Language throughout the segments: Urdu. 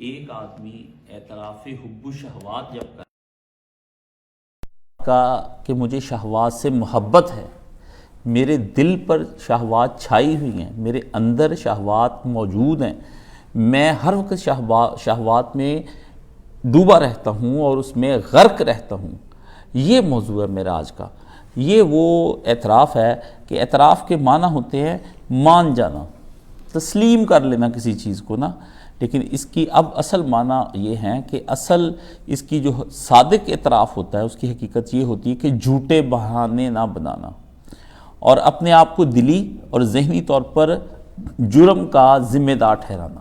ایک آدمی اعتراف حب و شہوات جب کر کہ مجھے شہوات سے محبت ہے، میرے دل پر شہوات چھائی ہوئی ہیں، میرے اندر شہوات موجود ہیں، میں ہر وقت شہوات میں ڈوبا رہتا ہوں اور اس میں غرق رہتا ہوں، یہ موضوع ہے میرا آج کا۔ یہ وہ اعتراف ہے کہ اعتراف کے معنی ہوتے ہیں مان جانا، تسلیم کر لینا کسی چیز کو نا، لیکن اس کی اب اصل معنی یہ ہے کہ اصل اس کی جو صادق اعتراف ہوتا ہے اس کی حقیقت یہ ہوتی ہے کہ جھوٹے بہانے نہ بنانا اور اپنے آپ کو دلی اور ذہنی طور پر جرم کا ذمہ دار ٹھہرانا۔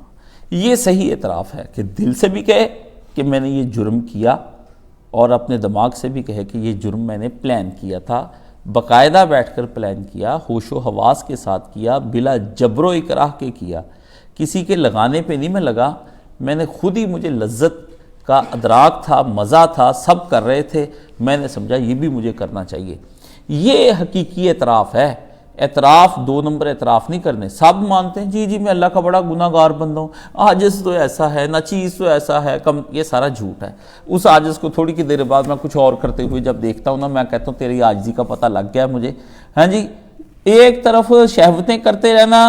یہ صحیح اعتراف ہے کہ دل سے بھی کہے کہ میں نے یہ جرم کیا اور اپنے دماغ سے بھی کہے کہ یہ جرم میں نے پلان کیا تھا، باقاعدہ بیٹھ کر پلان کیا، ہوش و حواس کے ساتھ کیا، بلا جبر و اکراہ کے کیا، کسی کے لگانے پہ نہیں میں لگا، میں نے خود ہی، مجھے لذت کا ادراک تھا، مزہ تھا، سب کر رہے تھے، میں نے سمجھا یہ بھی مجھے کرنا چاہیے۔ یہ حقیقی اعتراف ہے۔ اعتراف دو نمبر اعتراف نہیں کرنے۔ سب مانتے ہیں جی میں اللہ کا بڑا گناہ گار بندہ ہوں، عاجز تو ایسا ہے، ناچیز تو ایسا ہے، کم، یہ سارا جھوٹ ہے۔ اس عاجز کو تھوڑی کی دیر بعد میں کچھ اور کرتے ہوئے جب دیکھتا ہوں نا، میں کہتا ہوں تیری عاجزی کا پتہ لگ گیا مجھے۔ ہاں جی، ایک طرف شہوتیں کرتے رہنا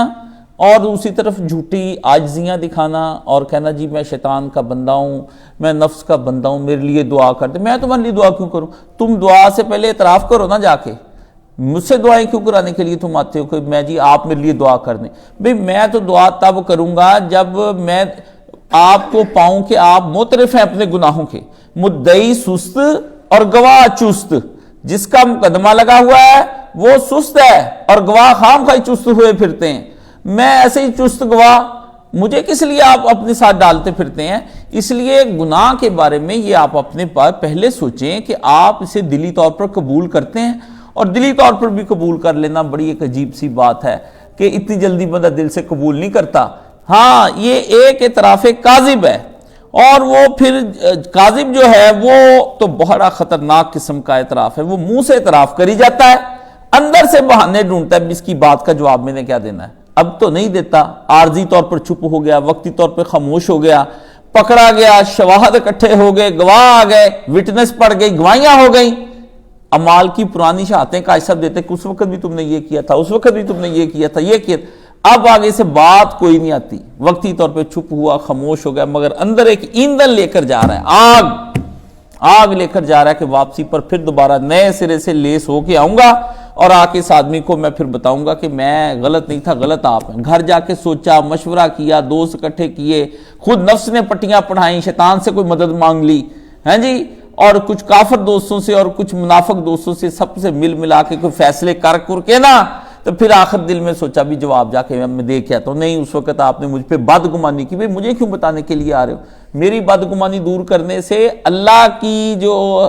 اور دوسری طرف جھوٹی عاجزیاں دکھانا اور کہنا جی میں شیطان کا بندہ ہوں، میں نفس کا بندہ ہوں، میرے لیے دعا کر دے۔ میں تمہارے لیے دعا کیوں کروں؟ تم دعا سے پہلے اعتراف کرو نا، جا کے مجھ سے دعائیں کیوں کرانے کے لیے تم آتے ہو کہ میں جی آپ میرے لیے دعا کر دیں؟ بھئی میں تو دعا تب کروں گا جب میں آپ کو پاؤں کہ آپ معترف ہیں اپنے گناہوں کے، مدعی سست اور گواہ چست۔ جس کا مقدمہ لگا ہوا ہے وہ سست ہے اور گواہ خام خواہ چست ہوئے پھرتے ہیں۔ میں ایسے ہی چست گواہ، مجھے کس لیے آپ اپنے ساتھ ڈالتے پھرتے ہیں؟ اس لیے گناہ کے بارے میں یہ آپ اپنے پاس پہلے سوچیں کہ آپ اسے دلی طور پر قبول کرتے ہیں، اور دلی طور پر بھی قبول کر لینا بڑی ایک عجیب سی بات ہے کہ اتنی جلدی بندہ دل سے قبول نہیں کرتا۔ ہاں، یہ ایک اعتراف کاذب ہے، اور وہ پھر کاذب جو ہے وہ تو بڑا خطرناک قسم کا اعتراف ہے۔ وہ منہ سے اعتراف کری جاتا ہے، اندر سے بہانے ڈھونڈتا ہے، اس کی بات کا جواب میں نے کیا دینا ہے، اب تو نہیں دیتا، عارضی طور پر چپ ہو گیا، وقتی طور پر خاموش ہو گیا، پکڑا گیا، شواہد اکٹھے ہو گئے، گواہ آ گئے، وٹنس پڑ گئی، گواہیاں ہو گئیں، امال کی پرانی شہادتیں کا سب دیتے کہ اس وقت بھی تم نے یہ کیا تھا، اس وقت بھی تم نے یہ کیا تھا، یہ کیا تھا۔ اب آگے سے بات کوئی نہیں آتی، وقتی طور پہ چپ ہوا، خاموش ہو گیا، مگر اندر ایک ایندھن لے کر جا رہا ہے، آگ لے کر جا رہا ہے کہ واپسی پر پھر دوبارہ نئے سرے سے لیس ہو کے آؤں گا اور آ کے اس آدمی کو میں پھر بتاؤں گا کہ میں غلط نہیں تھا، غلط آپ ہیں۔ گھر جا کے سوچا، مشورہ کیا، دوست اکٹھے کیے، خود نفس نے پٹیاں پڑھائیں، شیطان سے کوئی مدد مانگ لی، ہیں جی، اور کچھ کافر دوستوں سے اور کچھ منافق دوستوں سے، سب سے مل ملا کے کوئی فیصلے کر کے نا، تو پھر آخر دل میں سوچا بھی جواب جا کے میں دے کے آتا ہوں۔ نہیں، اس وقت آپ نے مجھ پہ بدگمانی کی، بھئی مجھے کیوں بتانے کے لیے آ رہے ہو؟ میری بدگمانی دور کرنے سے اللہ کی جو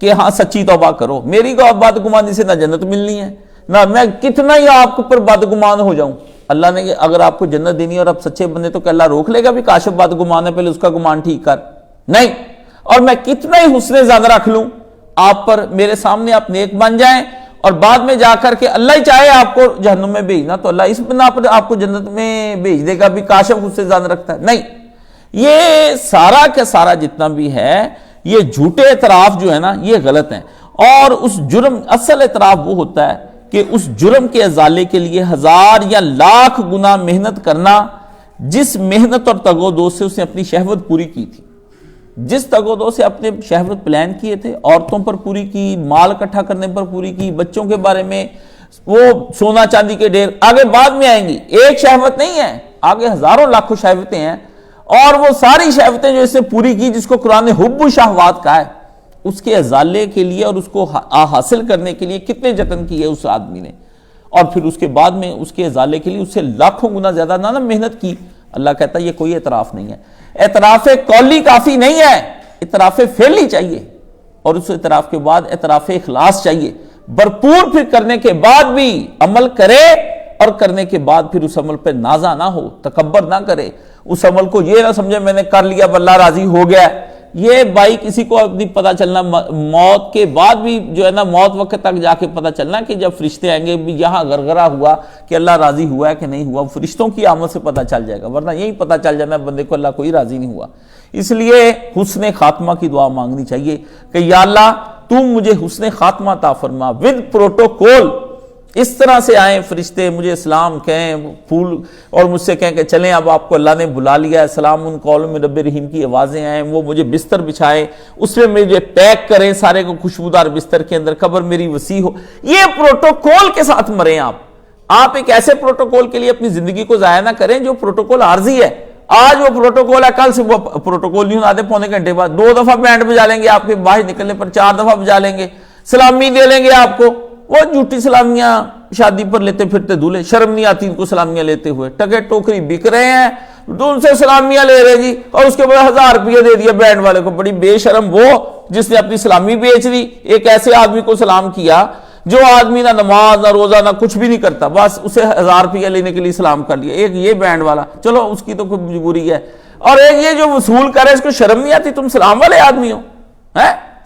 کہ ہاں سچی توبہ کرو، میری بدگمانی سے نہ جنت ملنی ہے، نہ میں کتنا ہی آپ پر بدگمان ہو جاؤں۔ اللہ نے اگر آپ کو جنت دینی اور آپ سچے بنے تو کہ اللہ روک لے گا بھی کاشف بدگمان ہے پہلے اس کا گمان ٹھیک کر؟ نہیں۔ اور میں کتنا ہی حسن ظن رکھ لوں آپ پر، میرے سامنے آپ نیک بن جائیں اور بعد میں جا کر کے اللہ ہی چاہے آپ کو جہنم میں بھیجنا تو اللہ اس بنا پر آپ کو جنت میں بھیج دے گا بھی کاشف حسن ظن رکھتا ہے؟ نہیں۔ یہ سارا کا سارا جتنا بھی ہے یہ جھوٹے اعتراف جو ہے نا یہ غلط ہیں، اور اس جرم، اصل اعتراف وہ ہوتا ہے کہ اس جرم کے ازالے کے لیے 1000 یا لاکھ گنا محنت کرنا، جس محنت اور تگ و دو سے اس نے اپنی شہوت پوری کی تھی، جس تگ و دو سے اپنے شہوت پلان کیے تھے، عورتوں پر پوری کی، مال اکٹھا کرنے پر پوری کی، بچوں کے بارے میں وہ سونا چاندی کے ڈھیر آگے بعد میں آئیں گی، ایک شہوت نہیں ہے، آگے ہزاروں لاکھوں شہوتیں ہیں، اور وہ ساری شہوتیں جو اس نے پوری کی، جس کو قرآن نے حب و شہوات کہا ہے، اس کے ازالے کے لیے اور اس کو حاصل کرنے کے لیے کتنے جتن کیے اس آدمی نے، اور پھر اس کے بعد میں اس کے ازالے کے لیے اس سے لاکھوں گنا زیادہ نہ محنت کی۔ اللہ کہتا ہے یہ کوئی اعتراف نہیں ہے۔ اعتراف قولی کافی نہیں ہے، اعتراف فعلی چاہیے، اور اس اعتراف کے بعد اعتراف اخلاص چاہیے، بھرپور پھر کرنے کے بعد بھی عمل کرے، اور کرنے کے بعد پھر اس عمل پہ نازا نہ ہو، تکبر نہ کرے، اس عمل کو یہ نہ سمجھے میں نے کر لیا اب اللہ راضی ہو گیا ہے، یہ بھائی کسی کو اپنی پتہ چلنا موت کے بعد بھی جو ہے نا، موت وقت تک جا کے پتہ چلنا کہ جب فرشتے آئیں گے بھی یہاں غرغرہ ہوا کہ اللہ راضی ہوا ہے کہ نہیں ہوا، فرشتوں کی آمد سے پتہ چل جائے گا، ورنہ یہی پتہ چل جانا بندے کو اللہ کوئی راضی نہیں ہوا۔ اس لیے حسن خاتمہ کی دعا مانگنی چاہیے کہ یا اللہ تم مجھے حسن خاتمہ عطا فرما ود پروٹوکول، اس طرح سے آئیں فرشتے مجھے اسلام کہیں پھول اور مجھ سے کہیں کہ چلیں اب آپ کو اللہ نے بلا لیا ہے، سلام ان قول من رب رحیم کی آوازیں آئیں، وہ مجھے بستر بچھائیں، اس میں مجھے پیک کریں سارے کو خوشبودار بستر کے اندر، قبر میری وسیع ہو۔ یہ پروٹوکول کے ساتھ مریں آپ ایک ایسے پروٹوکول کے لیے اپنی زندگی کو ضائع نہ کریں جو پروٹوکول عارضی ہے۔ آج وہ پروٹوکول ہے، کل سے وہ پروٹوکول نہیں آدھے پونے گھنٹے بعد 2 دفعہ بینڈ بجا لیں گے، آپ کے باہر نکلنے پر 4 دفعہ بجا لیں گے، سلامی دے لیں گے آپ کو، وہ جھوٹی سلامیاں شادی پر لیتے پھرتے دولے، شرم نہیں آتی ان کو سلامیاں لیتے ہوئے، ٹکے ٹوکری بک رہے ہیں تو ان سے سلامیاں لے رہے جی، اور اس کے بعد 1000 روپیہ دے دیا بینڈ والے کو۔ بڑی بے شرم وہ جس نے اپنی سلامی بیچ دی۔ ایک ایسے آدمی کو سلام کیا جو آدمی نہ نماز نہ روزہ نہ کچھ بھی نہیں کرتا، بس اسے 1000 روپیہ لینے کے لیے سلام کر لیا۔ ایک یہ بینڈ والا، چلو اس کی تو کوئی مجبوری ہے، اور ایک یہ جو وصول کرے اس کو شرم نہیں آتی، تم سلام والے آدمی ہو،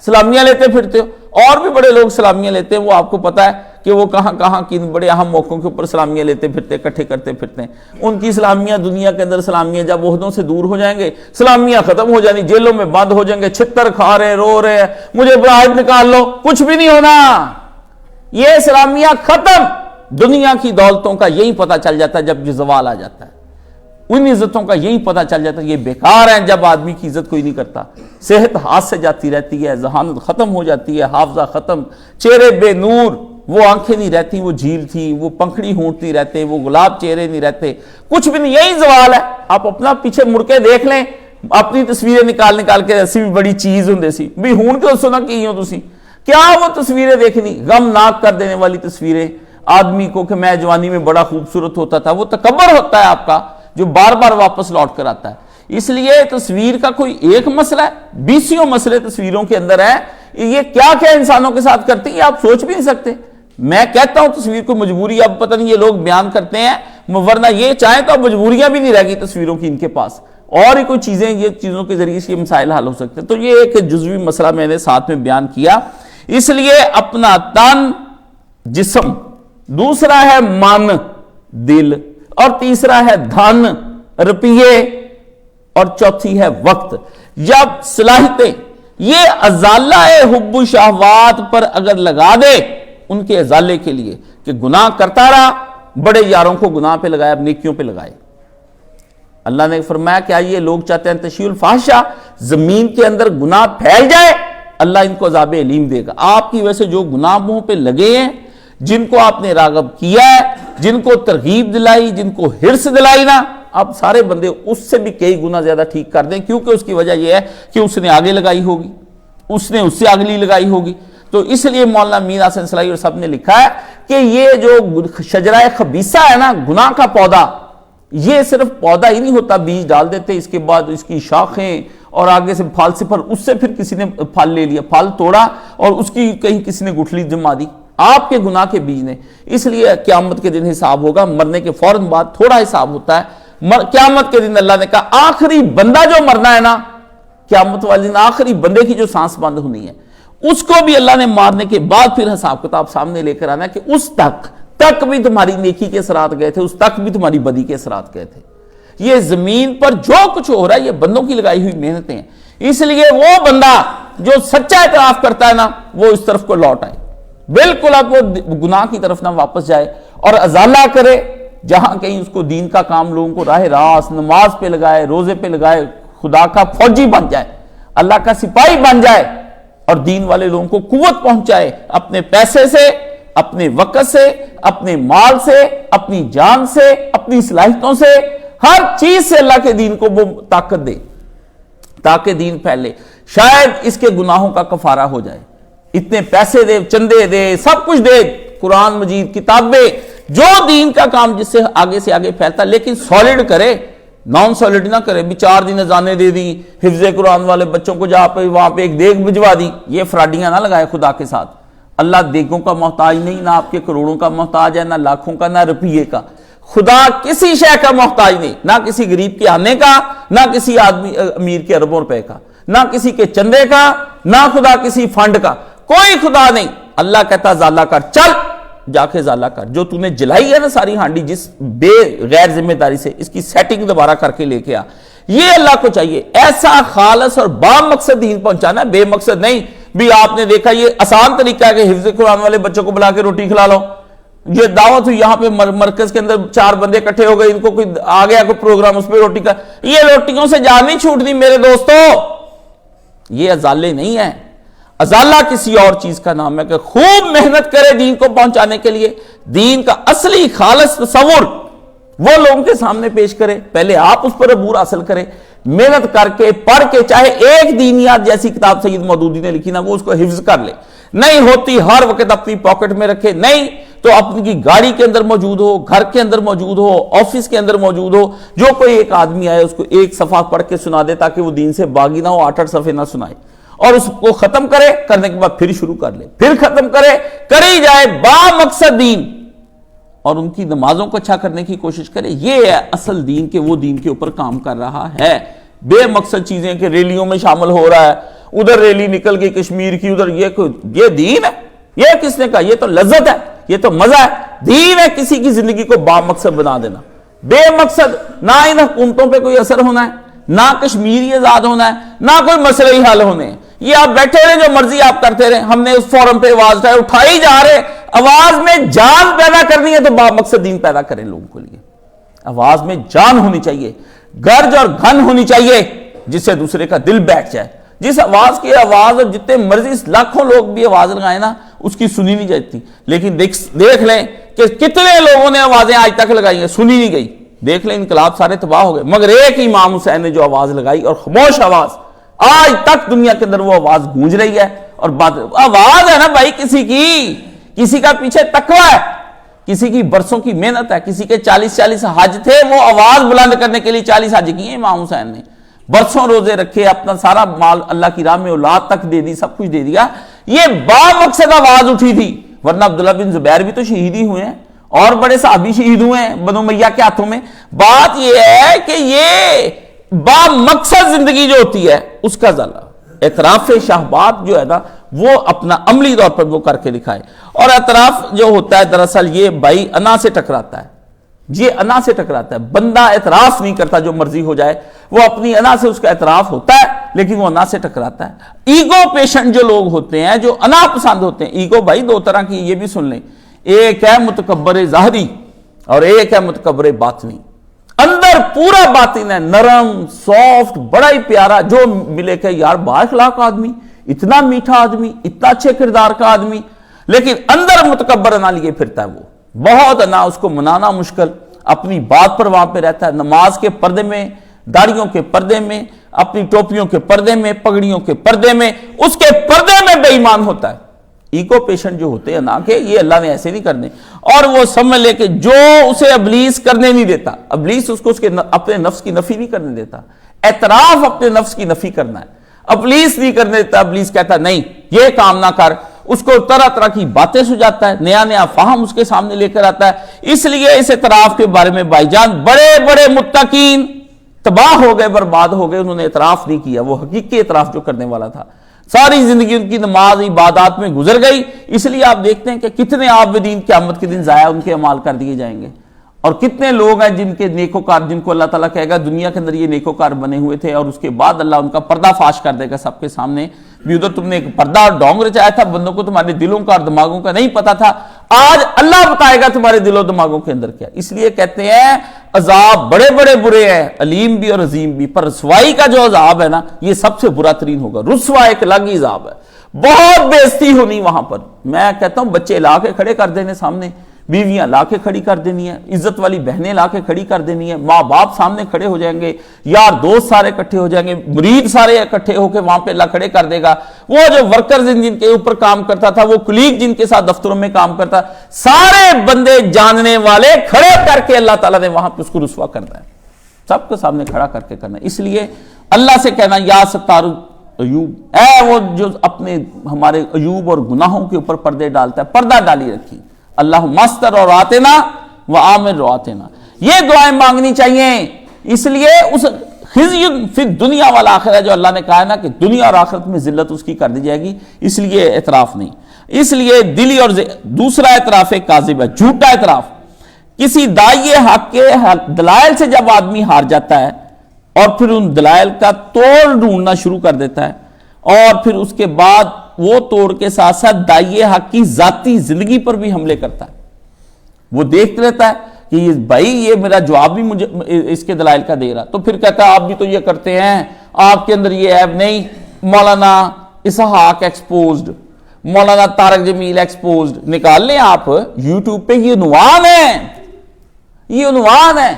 سلامیاں لیتے پھرتے ہو۔ اور بھی بڑے لوگ سلامیاں لیتے ہیں، وہ آپ کو پتا ہے کہ وہ کہاں کہاں کن بڑے اہم موقعوں کے اوپر سلامیاں لیتے پھرتے، اکٹھے کرتے پھرتے ہیں۔ ان کی سلامیاں دنیا کے اندر سلامیاں جب عہدوں سے دور ہو جائیں گے، سلامیاں ختم ہو جانی، جیلوں میں بند ہو جائیں گے، چھتر کھا رہے رو رہے ہیں مجھے براہد نکال لو، کچھ بھی نہیں ہونا۔ یہ سلامیاں ختم۔ دنیا کی دولتوں کا یہی پتہ چل جاتا ہے جب یہ زوال آ جاتا ہے، ان عزتوں کا یہی پتہ چل جاتا ہے یہ بیکار ہیں جب آدمی کی عزت کوئی نہیں کرتا۔ صحت ہاتھ سے جاتی رہتی ہے، ذہانت ختم ہو جاتی ہے، حافظہ ختم، چہرے بے نور، وہ آنکھیں نہیں رہتی وہ جھیل تھی، وہ پنکھڑی ہونٹتی رہتے، وہ گلاب چہرے نہیں رہتے، کچھ بھی نہیں، یہی زوال ہے۔ آپ اپنا پیچھے مڑ کے دیکھ لیں، اپنی تصویریں نکال کے ایسی بھی بڑی چیز ہوں سی بھی ہون کے سنا کی ہوں تسی کیا وہ تصویریں دیکھنی، غم ناک کر دینے والی تصویریں آدمی کو کہ میں جوانی میں بڑا خوبصورت ہوتا تھا۔ وہ تکبر ہوتا ہے آپ کا جو بار بار واپس لوٹ کر آتا ہے۔ اس لیے تصویر کا کوئی ایک مسئلہ ہے، 20 مسئلے تصویروں کے اندر ہے۔ یہ کیا کیا انسانوں کے ساتھ کرتی ہیں آپ سوچ بھی نہیں سکتے۔ میں کہتا ہوں تصویر کو مجبوری، اب پتہ نہیں یہ لوگ بیان کرتے ہیں، ورنہ یہ چاہیں تو اب مجبوریاں بھی نہیں رہ گئی تصویروں کی ان کے پاس، اور ہی کوئی چیزیں، یہ چیزوں کے ذریعے سے یہ مسائل حل ہو سکتے ہیں۔ تو یہ ایک جزوی مسئلہ میں نے ساتھ میں بیان کیا۔ اس لیے اپنا تن جسم، دوسرا ہے من دل، اور تیسرا ہے دھن روپیے، اور چوتھی ہے وقت۔ جب صلاحیتیں یہ ازالہ حب و شہوات پر اگر لگا دے ان کے ازالے کے لیے کہ گناہ کرتا رہا، بڑے یاروں کو گناہ پہ لگائے، اب نیکیوں پہ لگائے۔ اللہ نے فرمایا کہ یہ لوگ چاہتے ہیں تشیع الفاحشہ، زمین کے اندر گناہ پھیل جائے، اللہ ان کو عذاب علیم دے گا۔ آپ کی وجہ سے جو گناہ منہ پہ لگے ہیں، جن کو آپ نے راغب کیا ہے، جن کو ترغیب دلائی، جن کو حرص دلائی نا، اب سارے بندے اس سے بھی کئی گنا زیادہ ٹھیک کر دیں، کیونکہ اس کی وجہ یہ ہے کہ اس نے آگے لگائی ہوگی، اس نے اس سے اگلی لگائی ہوگی۔ تو اس لیے مولانا میر حسن صلاحی اور سب نے لکھا ہے کہ یہ جو شجرہ خبیثہ ہے نا، گناہ کا پودا، یہ صرف پودا ہی نہیں ہوتا، بیج ڈال دیتے، اس کے بعد اس کی شاخیں اور آگے سے پھل سے پھر اس سے پھر کسی نے پھل لے لیا، پھل توڑا اور اس کی کہیں کسی نے گٹھلی جما دی، آپ کے گناہ کے بیج نے۔ اس لیے قیامت کے دن حساب ہوگا، مرنے کے فوراً بعد تھوڑا حساب ہوتا ہے۔ قیامت کے دن اللہ نے کہا آخری بندہ جو مرنا ہے نا، قیامت والے دن آخری بندے کی جو سانس بند ہونی ہے، اس کو بھی اللہ نے مارنے کے بعد پھر حساب کتاب سامنے لے کر آنا ہے کہ اس تک بھی تمہاری نیکی کے اثرات گئے تھے، اس تک بھی تمہاری بدی کے اثرات گئے تھے۔ یہ زمین پر جو کچھ ہو رہا ہے یہ بندوں کی لگائی ہوئی محنتیں ہیں۔ اس لیے وہ بندہ جو سچا اعتراف کرتا ہے نا، وہ اس طرف کو لوٹ آئے، بالکل اب وہ گناہ کی طرف نہ واپس جائے، اور ازالہ کرے، جہاں کہیں اس کو دین کا کام لوگوں کو راہ راست نماز پہ لگائے، روزے پہ لگائے، خدا کا فوجی بن جائے، اللہ کا سپاہی بن جائے، اور دین والے لوگوں کو قوت پہنچائے، اپنے پیسے سے، اپنے وقت سے، اپنے مال سے، اپنی جان سے، اپنی صلاحیتوں سے، ہر چیز سے اللہ کے دین کو وہ طاقت دے تاکہ دین پھیلے۔ شاید اس کے گناہوں کا کفارہ ہو جائے، اتنے پیسے دے، چندے دے، سب کچھ دے، قرآن مجید، کتابیں، جو دین کا کام جس سے آگے پھیلتا، لیکن سالڈ کرے، نان سالڈ نہ کرے۔ بھی 4 دن اذانیں دے دی، حفظ قرآن والے بچوں کو جہاں پہ وہاں پہ ایک دیگ بھجوا دی، یہ فراڈیاں نہ لگائے خدا کے ساتھ۔ اللہ دیگوں کا محتاج نہیں، نہ آپ کے کروڑوں کا محتاج ہے، نہ لاکھوں کا، نہ روپیے کا۔ خدا کسی شے کا محتاج نہیں، نہ کسی غریب کے آنے کا، نہ کسی آدمی امیر کے اربوں روپے کا۔ نہ کسی کے چندے کا، نہ خدا کسی فنڈ کا، کوئی خدا نہیں۔ اللہ کہتا زالہ کر، چل جا کے زالہ کر، جو تو نے جلائی ہے نا ساری ہانڈی جس بے غیر ذمہ داری سے، اس کی سیٹنگ دوبارہ کر کے لے کے آ۔ یہ اللہ کو چاہیے، ایسا خالص اور با مقصد دین پہنچانا، بے مقصد نہیں۔ بھی آپ نے دیکھا یہ آسان طریقہ ہے کہ حفظ قرآن والے بچوں کو بلا کے روٹی کھلا لو، یہ دعوت ہوئی یہاں پہ مرکز کے اندر 4 بندے اکٹھے ہو گئے، ان کو کوئی آ گیا کوئی پروگرام، اس پہ روٹی کا، یہ روٹیوں سے جان نہیں چھوٹنی میرے دوستو، یہ ازالے نہیں ہیں۔ ازالہ کسی اور چیز کا نام ہے کہ خوب محنت کرے دین کو پہنچانے کے لیے، دین کا اصلی خالص تصور وہ لوگوں کے سامنے پیش کرے، پہلے آپ اس پر عبور حاصل کرے، محنت کر کے پڑھ کے، چاہے ایک دینیات جیسی کتاب سید مودودی نے لکھی نا وہ اس کو حفظ کر لے، نہیں ہوتی ہر وقت اپنی پاکٹ میں رکھے، نہیں تو اپنی کی گاڑی کے اندر موجود ہو، گھر کے اندر موجود ہو، آفس کے اندر موجود ہو، جو کوئی ایک آدمی آئے اس کو ایک صفحہ پڑھ کے سنا دے تاکہ وہ دین سے باغی نہ ہو، 8 صفحے نہ سنائے، اور اس کو ختم کرے، کرنے کے بعد پھر شروع کر لے، پھر ختم کرے، کری جائے با مقصد دین، اور ان کی نمازوں کو اچھا کرنے کی کوشش کرے۔ یہ ہے اصل دین کہ وہ دین کے اوپر کام کر رہا ہے۔ بے مقصد چیزیں کہ ریلیوں میں شامل ہو رہا ہے، ادھر ریلی نکل گئی کشمیر کی، ادھر یہ دین ہے؟ یہ کس نے کہا؟ یہ تو لذت ہے، یہ تو مزہ ہے۔ دین ہے کسی کی زندگی کو با مقصد بنا دینا، بے مقصد، نہ ان حکومتوں پہ کوئی اثر ہونا ہے، نہ کشمیری آزاد ہونا ہے، نہ کوئی مسئلہ ہی حل ہونے ہیں۔ یہ آپ بیٹھے رہے، جو مرضی آپ کرتے رہے، ہم نے اس فورم پہ آواز اٹھائی جا رہے، آواز میں جان پیدا کرنی ہے تو با مقصد دین پیدا کریں لوگوں کے لیے۔ آواز میں جان ہونی چاہیے، گرج اور گھن ہونی چاہیے، جس سے دوسرے کا دل بیٹھ جائے۔ جس آواز کی آواز اور جتنے مرضی لاکھوں لوگ بھی آواز لگائیں نا، اس کی سنی نہیں جاتی، لیکن دیکھ لیں کہ کتنے لوگوں نے آوازیں آج تک لگائی ہیں، سنی نہیں گئی۔ دیکھ لیں انقلاب سارے تباہ ہو گئے، مگر ایک امام حسین نے جو آواز لگائی، اور خاموش آواز، آج تک دنیا کے اندر وہ آواز گونج رہی ہے۔ اور آواز ہے نا بھائی کسی کا پیچھے تقویٰ ہے، کسی کی برسوں کی محنت ہے، کسی کے 40 حج تھے، وہ آواز بلند کرنے کے لیے 40 حج کیے امام حسین نے، برسوں روزے رکھے، اپنا سارا مال اللہ کی راہ میں اولاد تک دے دی، سب کچھ دے دیا۔ یہ با مقصد آواز اٹھی تھی، ورنہ عبداللہ بن زبیر بھی تو شہید ہی ہوئے ہیں، اور بڑے صحابی شہید ہوئے ہیں بنو امیہ کے ہاتھوں میں۔ بات یہ ہے کہ یہ با مقصد زندگی جو ہوتی ہے اس کا ذلہ اعتراف شہوات جو ہے نا، وہ اپنا عملی طور پر وہ کر کے دکھائے۔ اور اعتراف جو ہوتا ہے دراصل یہ بھائی انا سے ٹکراتا ہے، یہ انا سے ٹکراتا ہے۔ بندہ اعتراف نہیں کرتا جو مرضی ہو جائے، وہ اپنی انا سے اس کا اعتراف ہوتا ہے، لیکن وہ انا سے ٹکراتا ہے۔ ایگو پیشنٹ جو لوگ ہوتے ہیں، جو انا پسند ہوتے ہیں، ایگو بھائی 2 طرح کی، یہ بھی سن لیں، ایک ہے متکبر ظاہری اور ایک ہے متکبر باطنی۔ اندر پورا باطن ہے، نرم، سافٹ، بڑا ہی پیارا، جو ملے کہ یار با اخلاق آدمی، اتنا میٹھا آدمی، اتنا اچھے کردار کا آدمی، لیکن اندر متکبر انا لیے پھرتا ہے، وہ بہت انا، اس کو منانا مشکل، اپنی بات پر وہاں پہ رہتا ہے، نماز کے پردے میں، داڑھیوں کے پردے میں، اپنی ٹوپیوں کے پردے میں، پگڑیوں کے پردے میں، اس کے پردے میں بے ایمان ہوتا ہے۔ ایگو پیشنٹ جو ہوتے ہیں نا، کہ یہ اللہ نے ایسے نہیں کرنے، اور وہ سمجھ لے کہ جو اسے ابلیس کرنے نہیں دیتا، ابلیس اس کو اس کے اپنے نفس کی نفی نہیں کرنے دیتا، اعتراف اپنے نفس کی نفی کرنا ہے، ابلیس نہیں کرنے دیتا، ابلیس کہتا نہیں یہ کام نہ کر، اس کو طرح طرح کی باتیں سجاتا ہے، نیا فہم اس کے سامنے لے کر آتا ہے۔ اس لیے اس اعتراف کے بارے میں بھائی جان بڑے بڑے متقین تباہ ہو گئے، برباد ہو گئے، انہوں نے اعتراف نہیں کیا، وہ حقیقی اعتراف جو کرنے والا تھا۔ ساری زندگی ان کی نماز عبادات میں گزر گئی، اس لیے آپ دیکھتے ہیں کہ کتنے عابدین قیامت کے دن ضائع ان کے اعمال کر دیے جائیں گے، اور کتنے لوگ ہیں جن کے نیکوکار، جن کو اللہ تعالیٰ کہے گا دنیا کے اندر یہ نیکوکار بنے ہوئے تھے، اور اس کے بعد اللہ ان کا پردہ فاش کر دے گا سب کے سامنے، بھی ادھر تم نے ایک پردہ اور ڈونگ رچایا تھا، بندوں کو تمہارے دلوں کا اور دماغوں کا نہیں پتا تھا، آج اللہ بتائے گا تمہارے دل و دماغوں کے اندر کیا۔ اس لیے کہتے ہیں عذاب بڑے بڑے برے ہیں، علیم بھی اور عظیم بھی، پر رسوائی کا جو عذاب ہے نا، یہ سب سے برا ترین ہوگا۔ رسوا ایک الگ ہی عذاب ہے، بہت بے عزتی ہونی وہاں پر، میں کہتا ہوں بچے لا کے کھڑے کر دینے سامنے، بیویاں لا کے کھڑی کر دینی ہے، عزت والی بہنیں لا کے کھڑی کر دینی ہے، ماں باپ سامنے کھڑے ہو جائیں گے، یار دوست سارے اکٹھے ہو جائیں گے، مرید سارے اکٹھے ہو کے وہاں پہ اللہ کھڑے کر دے گا، وہ جو ورکرز جن کے اوپر کام کرتا تھا، وہ کلیگ جن کے ساتھ دفتروں میں کام کرتا، سارے بندے جاننے والے کھڑے کر کے اللہ تعالیٰ نے وہاں پہ اس کو رسوا کرنا ہے، سب کے سامنے کھڑا کر کے کرنا ہے۔ اس لیے اللہ سے کہنا یا ستار عیوب، اے وہ جو اپنے ہمارے عیوب اور گناہوں کے اوپر پردے ڈالتا ہے، پردہ ڈالی رکھی، اللہ مستر اور آتنا و عامر و آتنا، یہ دعائیں مانگنی چاہیے۔ اس لیے اس خزی فی الدنیا والآخرہ، جو اللہ نے کہا ہے نا کہ دنیا اور آخرت میں ذلت اس کی کر دی جائے گی، اس لیے اعتراف نہیں. اس لیے دلی اور دوسرا اعتراف کاذب ہے، جھوٹا اعتراف. کسی داعی حق کے دلائل سے جب آدمی ہار جاتا ہے اور پھر ان دلائل کا توڑ ڈھونڈنا شروع کر دیتا ہے، اور پھر اس کے بعد وہ توڑ کے ساتھ ساتھ داعی حق کی ذاتی زندگی پر بھی حملے کرتا ہے. وہ دیکھ لیتا ہے کہ بھائی یہ میرا جواب بھی مجھے اس کے دلائل کا دے رہا، تو پھر کہتا ہے آپ بھی تو یہ کرتے ہیں، آپ کے اندر یہ عیب نہیں. مولانا اسحاق ایکسپوزڈ، مولانا طارق جمیل ایکسپوزڈ، نکال لیں آپ یوٹیوب پہ. یہ عنوان ہے، یہ عنوان ہے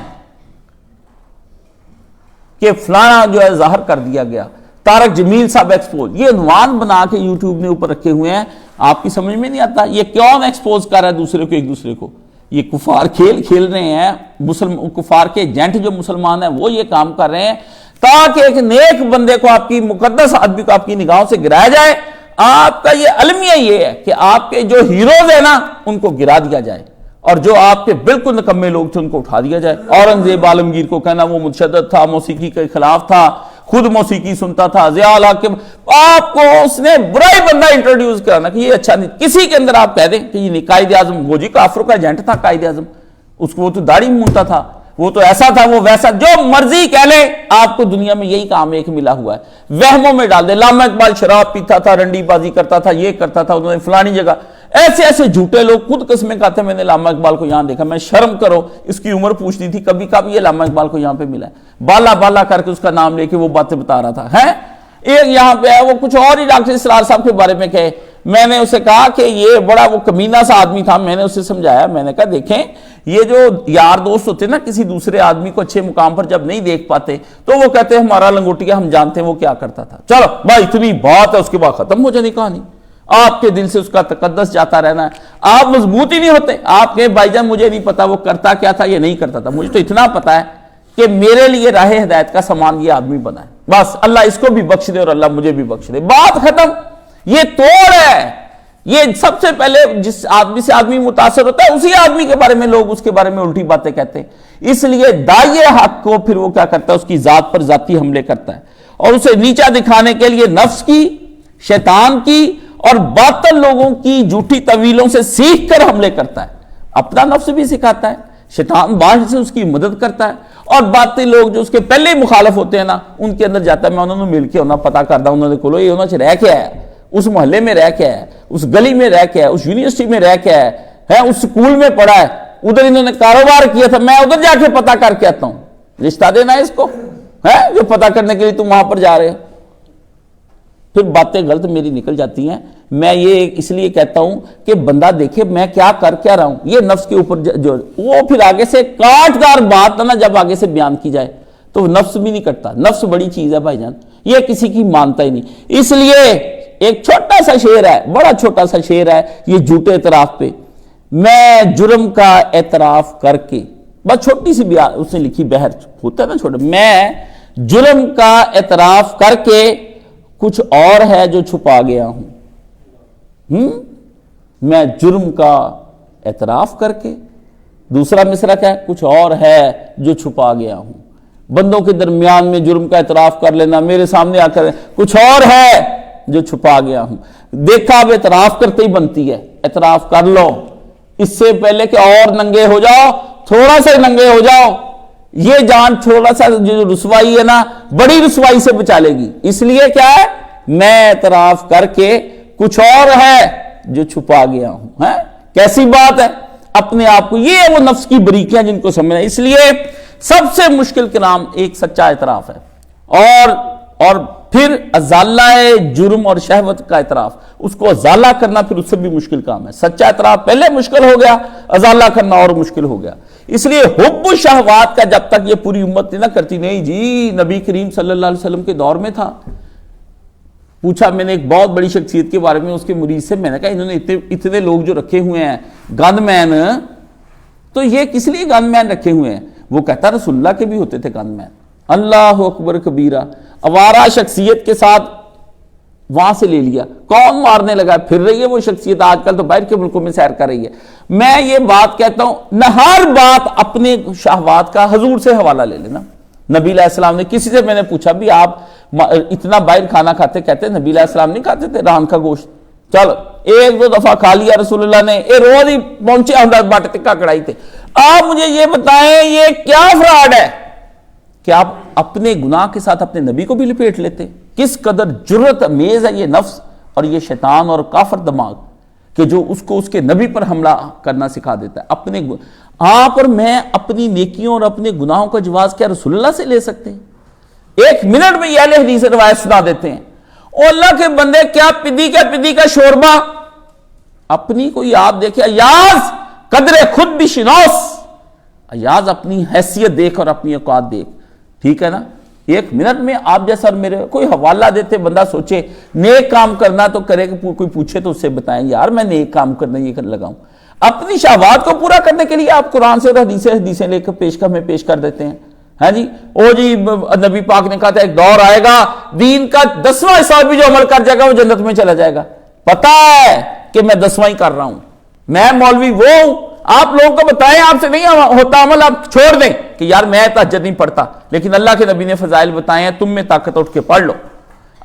کہ فلانا جو ہے ظاہر کر دیا گیا، طارق جمیل صاحب ایکسپوز. یہ عنوان بنا کے یوٹیوب نے اوپر رکھے ہوئے ہیں. آپ کی سمجھ میں نہیں آتا یہ کون ایکسپوز کر رہا ہے دوسرے کو، ایک دوسرے کو. یہ کفار کھیل کھیل رہے ہیں، کفار کے ایجنٹ جو مسلمان ہیں وہ یہ کام کر رہے ہیں تاکہ ایک نیک بندے کو، آپ کی مقدس آدمی کو آپ کی نگاہوں سے گرایا جائے. آپ کا یہ المیہ یہ ہے کہ آپ کے جو ہیروز ہیں نا ان کو گرا دیا جائے، اور جو آپ کے بالکل نکمے لوگ تھے ان کو اٹھا دیا جائے. اورنگزیب عالمگیر کو کہنا وہ متشدد تھا، موسیقی کے خلاف تھا، خود موسیقی سنتا تھا. ضیاء الحق آپ کو اس نے برائی بندہ انٹروڈیوس کرانا کہ یہ اچھا نہیں. کسی کے اندر آپ کہہ دیں کہ یہ قائد اعظم، وہ جی کافروں کا ایجنٹ تھا قائد اعظم، اس کو وہ تو داڑھی مونتا تھا، وہ تو ایسا تھا، وہ ویسا، جو مرضی کہہ لیں. آپ کو دنیا میں یہی کام ایک ملا ہوا ہے، وہموں میں ڈال دے. علامہ اقبال شراب پیتا تھا، رنڈی بازی کرتا تھا، یہ کرتا تھا، انہوں نے فلانی جگہ. ایسے ایسے جھوٹے لوگ خود قسمیں کہتے ہیں میں نے علامہ اقبال کو یہاں دیکھا. میں شرم کرو، اس کی عمر پوچھنی تھی کبھی کبھی. یہ علامہ اقبال کو یہاں پہ ملا ہے، بالا بالا کر کے اس کا نام لے کے وہ باتیں بتا رہا تھا. ایک یہاں پہ ہے وہ کچھ اور ہی ڈاکٹر اسرار صاحب کے بارے میں کہے. میں نے اسے کہا کہ یہ بڑا وہ کمینہ سا آدمی تھا. میں نے اسے سمجھایا، میں نے کہا دیکھیں یہ جو یار دوست ہوتے نا کسی دوسرے آدمی کو اچھے مقام پر جب نہیں دیکھ پاتے تو وہ کہتے ہیں ہمارا لنگوٹیا، ہم جانتے ہیں وہ کیا کرتا تھا. چلو بھائی اتنی بات ہے، اس کے بعد ختم ہو جانی کہانی. آپ کے دل سے اس کا تقدس جاتا رہنا ہے. آپ مضبوط ہی نہیں ہوتے. آپ کہیں بھائی جان مجھے نہیں پتا وہ کرتا کیا تھا، یہ نہیں کرتا تھا. مجھے تو اتنا پتا ہے کہ میرے لیے راہ ہدایت کا سامان یہ آدمی بنا ہے. بس اللہ اس کو بھی بخش دے اور اللہ مجھے بھی بخش دے. بات ختم. یہ توڑ ہے. یہ سب سے پہلے جس آدمی سے آدمی متاثر ہوتا ہے اسی آدمی کے بارے میں لوگ اس کے بارے میں الٹی باتیں کہتے ہیں. اس لیے داعی حق کو پھر وہ کیا کرتا ہے، اس کی ذات پر ذاتی حملے کرتا ہے، اور اسے نیچا دکھانے کے لیے نفس کی، شیطان کی اور باطل لوگوں کی جھوٹی طویلوں سے سیکھ کر حملے کرتا ہے. اپنا نفس بھی سکھاتا ہے، شیطان باہر سے اس کی مدد کرتا ہے، اور باطل لوگ جو اس کے پہلے مخالف ہوتے ہیں نا ان کے اندر جاتا ہے. میں انہوں نے مل کے انہوں نے پتا کردا انہوں نے کولو یہ انہوں نے رہ کیا ہے، اس محلے میں رہ کیا ہے، اس گلی میں رہ کیا ہے، اس یونیورسٹی میں رہ کیا ہے، اس سکول میں پڑھا ہے، ادھر انہوں نے کاروبار کیا تھا، میں ادھر جا کے پتا کر کے آتا ہوں. رشتہ دینا ہے اس کو ہے جو پتا کرنے کے لیے تم وہاں پر جا رہے ہو. پھر باتیں غلط میری نکل جاتی ہیں. میں یہ اس لیے کہتا ہوں کہ بندہ دیکھے میں کیا کر کیا رہا ہوں. یہ نفس کے اوپر جو وہ پھر آگے سے کاٹدار بات نا جب آگے سے بیان کی جائے تو نفس بھی نہیں کٹتا. نفس بڑی چیز ہے بھائی جان، یہ کسی کی مانتا ہی نہیں. اس لیے ایک چھوٹا سا شعر ہے، بڑا چھوٹا سا شعر ہے یہ جھوٹے اعتراف پہ. میں جرم کا اعتراف کر کے، بس چھوٹی سی اس نے لکھی بہر ہوتا ہے نا چھوٹا. میں جرم کا اعتراف کر کے کچھ اور ہے جو چھپا گیا ہوں. میں جرم کا اعتراف کر کے، دوسرا مصرع کیا ہے، کچھ اور ہے جو چھپا گیا ہوں. بندوں کے درمیان میں جرم کا اعتراف کر لینا، میرے سامنے آ کر کچھ اور ہے جو چھپا گیا ہوں. دیکھا اب اعتراف کرتے ہی بنتی ہے. اعتراف کر لو اس سے پہلے کہ اور ننگے ہو جاؤ، تھوڑا سا ننگے ہو جاؤ. یہ جان تھوڑا سا جو رسوائی ہے نا بڑی رسوائی سے بچا لے گی. اس لیے کیا ہے، میں اعتراف کر کے کچھ اور ہے جو چھپا گیا ہوں. کیسی بات ہے اپنے آپ کو. یہ وہ نفس کی بریکیاں جن کو سمجھنا. اس لیے سب سے مشکل کلام ایک سچا اعتراف ہے، اور پھر ازالہ جرم اور شہوت کا اعتراف. اس کو ازالہ کرنا پھر اس سے بھی مشکل کام ہے. سچا اعتراف پہلے مشکل ہو گیا، ازالہ کرنا اور مشکل ہو گیا. اس لیے حب الشہوات کا جب تک یہ پوری امت نہ کرتی، نہیں جی نبی کریم صلی اللہ علیہ وسلم کے دور میں تھا. پوچھا میں نے ایک بہت بڑی شخصیت کے بارے میں اس کے مرید سے، میں نے کہا انہوں نے اتنے لوگ جو رکھے ہوئے ہیں گن مین، تو یہ کس لیے گن مین رکھے ہوئے ہیں؟ وہ کہتا رسول اللہ کے بھی ہوتے تھے گن مین. اللہ اکبر کبیرہ. آوارہ شخصیت کے ساتھ وہاں سے لے لیا. کون مارنے لگا؟ پھر رہی ہے وہ شخصیت آج کل تو باہر کے ملکوں میں سیر کر رہی ہے. میں یہ بات کہتا ہوں نہ ہر بات اپنے شہوات کا حضور سے حوالہ لے لینا. نبی علیہ السلام نے کسی سے میں نے پوچھا بھی آپ اتنا باہر کھانا کھاتے؟ کہتے نبی علیہ السلام نہیں کھاتے تھے ران کا گوشت، چلو ایک دو دفعہ کھا لیا رسول اللہ نے، روز ہی پہنچے ہم باٹے تکا کڑائی تھے۔ آپ مجھے یہ بتائیں یہ کیا فراڈ ہے کہ آپ اپنے گناہ کے ساتھ اپنے نبی کو بھی لپیٹ لیتے؟ کس قدر جرت امیز ہے یہ نفس اور یہ شیطان اور کافر دماغ کہ جو اس کو اس کے نبی پر حملہ کرنا سکھا دیتا ہے۔ اپنے آپ اور میں اپنی نیکیوں اور اپنے گناہوں کا جواز کیا رسول اللہ سے لے سکتے ہیں؟ ایک منٹ میں یہ اہل حدیث روایت سنا دیتے ہیں، او اللہ کے بندے کیا پدی کا شوربہ، اپنی کوئی آپ دیکھے ایاز قدر خود بھی شناس، ایاز اپنی حیثیت دیکھ اور اپنی اوقات دیکھ، ٹھیک ہے نا؟ ایک منٹ میں آپ جیسا اور میرے کوئی حوالہ دیتے بندہ سوچے نیک کام کرنا تو کرے، کوئی پوچھے تو اس سے بتائیں یار میں نیک کام کرنا یہ لگاؤں۔ اپنی شہوات کو پورا کرنے کے لیے آپ قرآن سے اور حدیثیں لے کر پیش کر دیتے ہیں، ہاں جی او جی نبی پاک نے کہا تھا ایک دور آئے گا دین کا 10واں حصہ بھی جو عمل کر جائے گا وہ جنت میں چلا جائے گا۔ پتا ہے کہ میں 10واں ہی کر رہا ہوں، میں مولوی وہ ہوں، آپ لوگوں کو بتائیں آپ سے نہیں ہوتا عمل، آپ چھوڑ دیں کہ یار میں تہجد نہیں پڑھتا، لیکن اللہ کے نبی نے فضائل بتائے ہیں، تم میں طاقت اٹھ کے پڑھ لو۔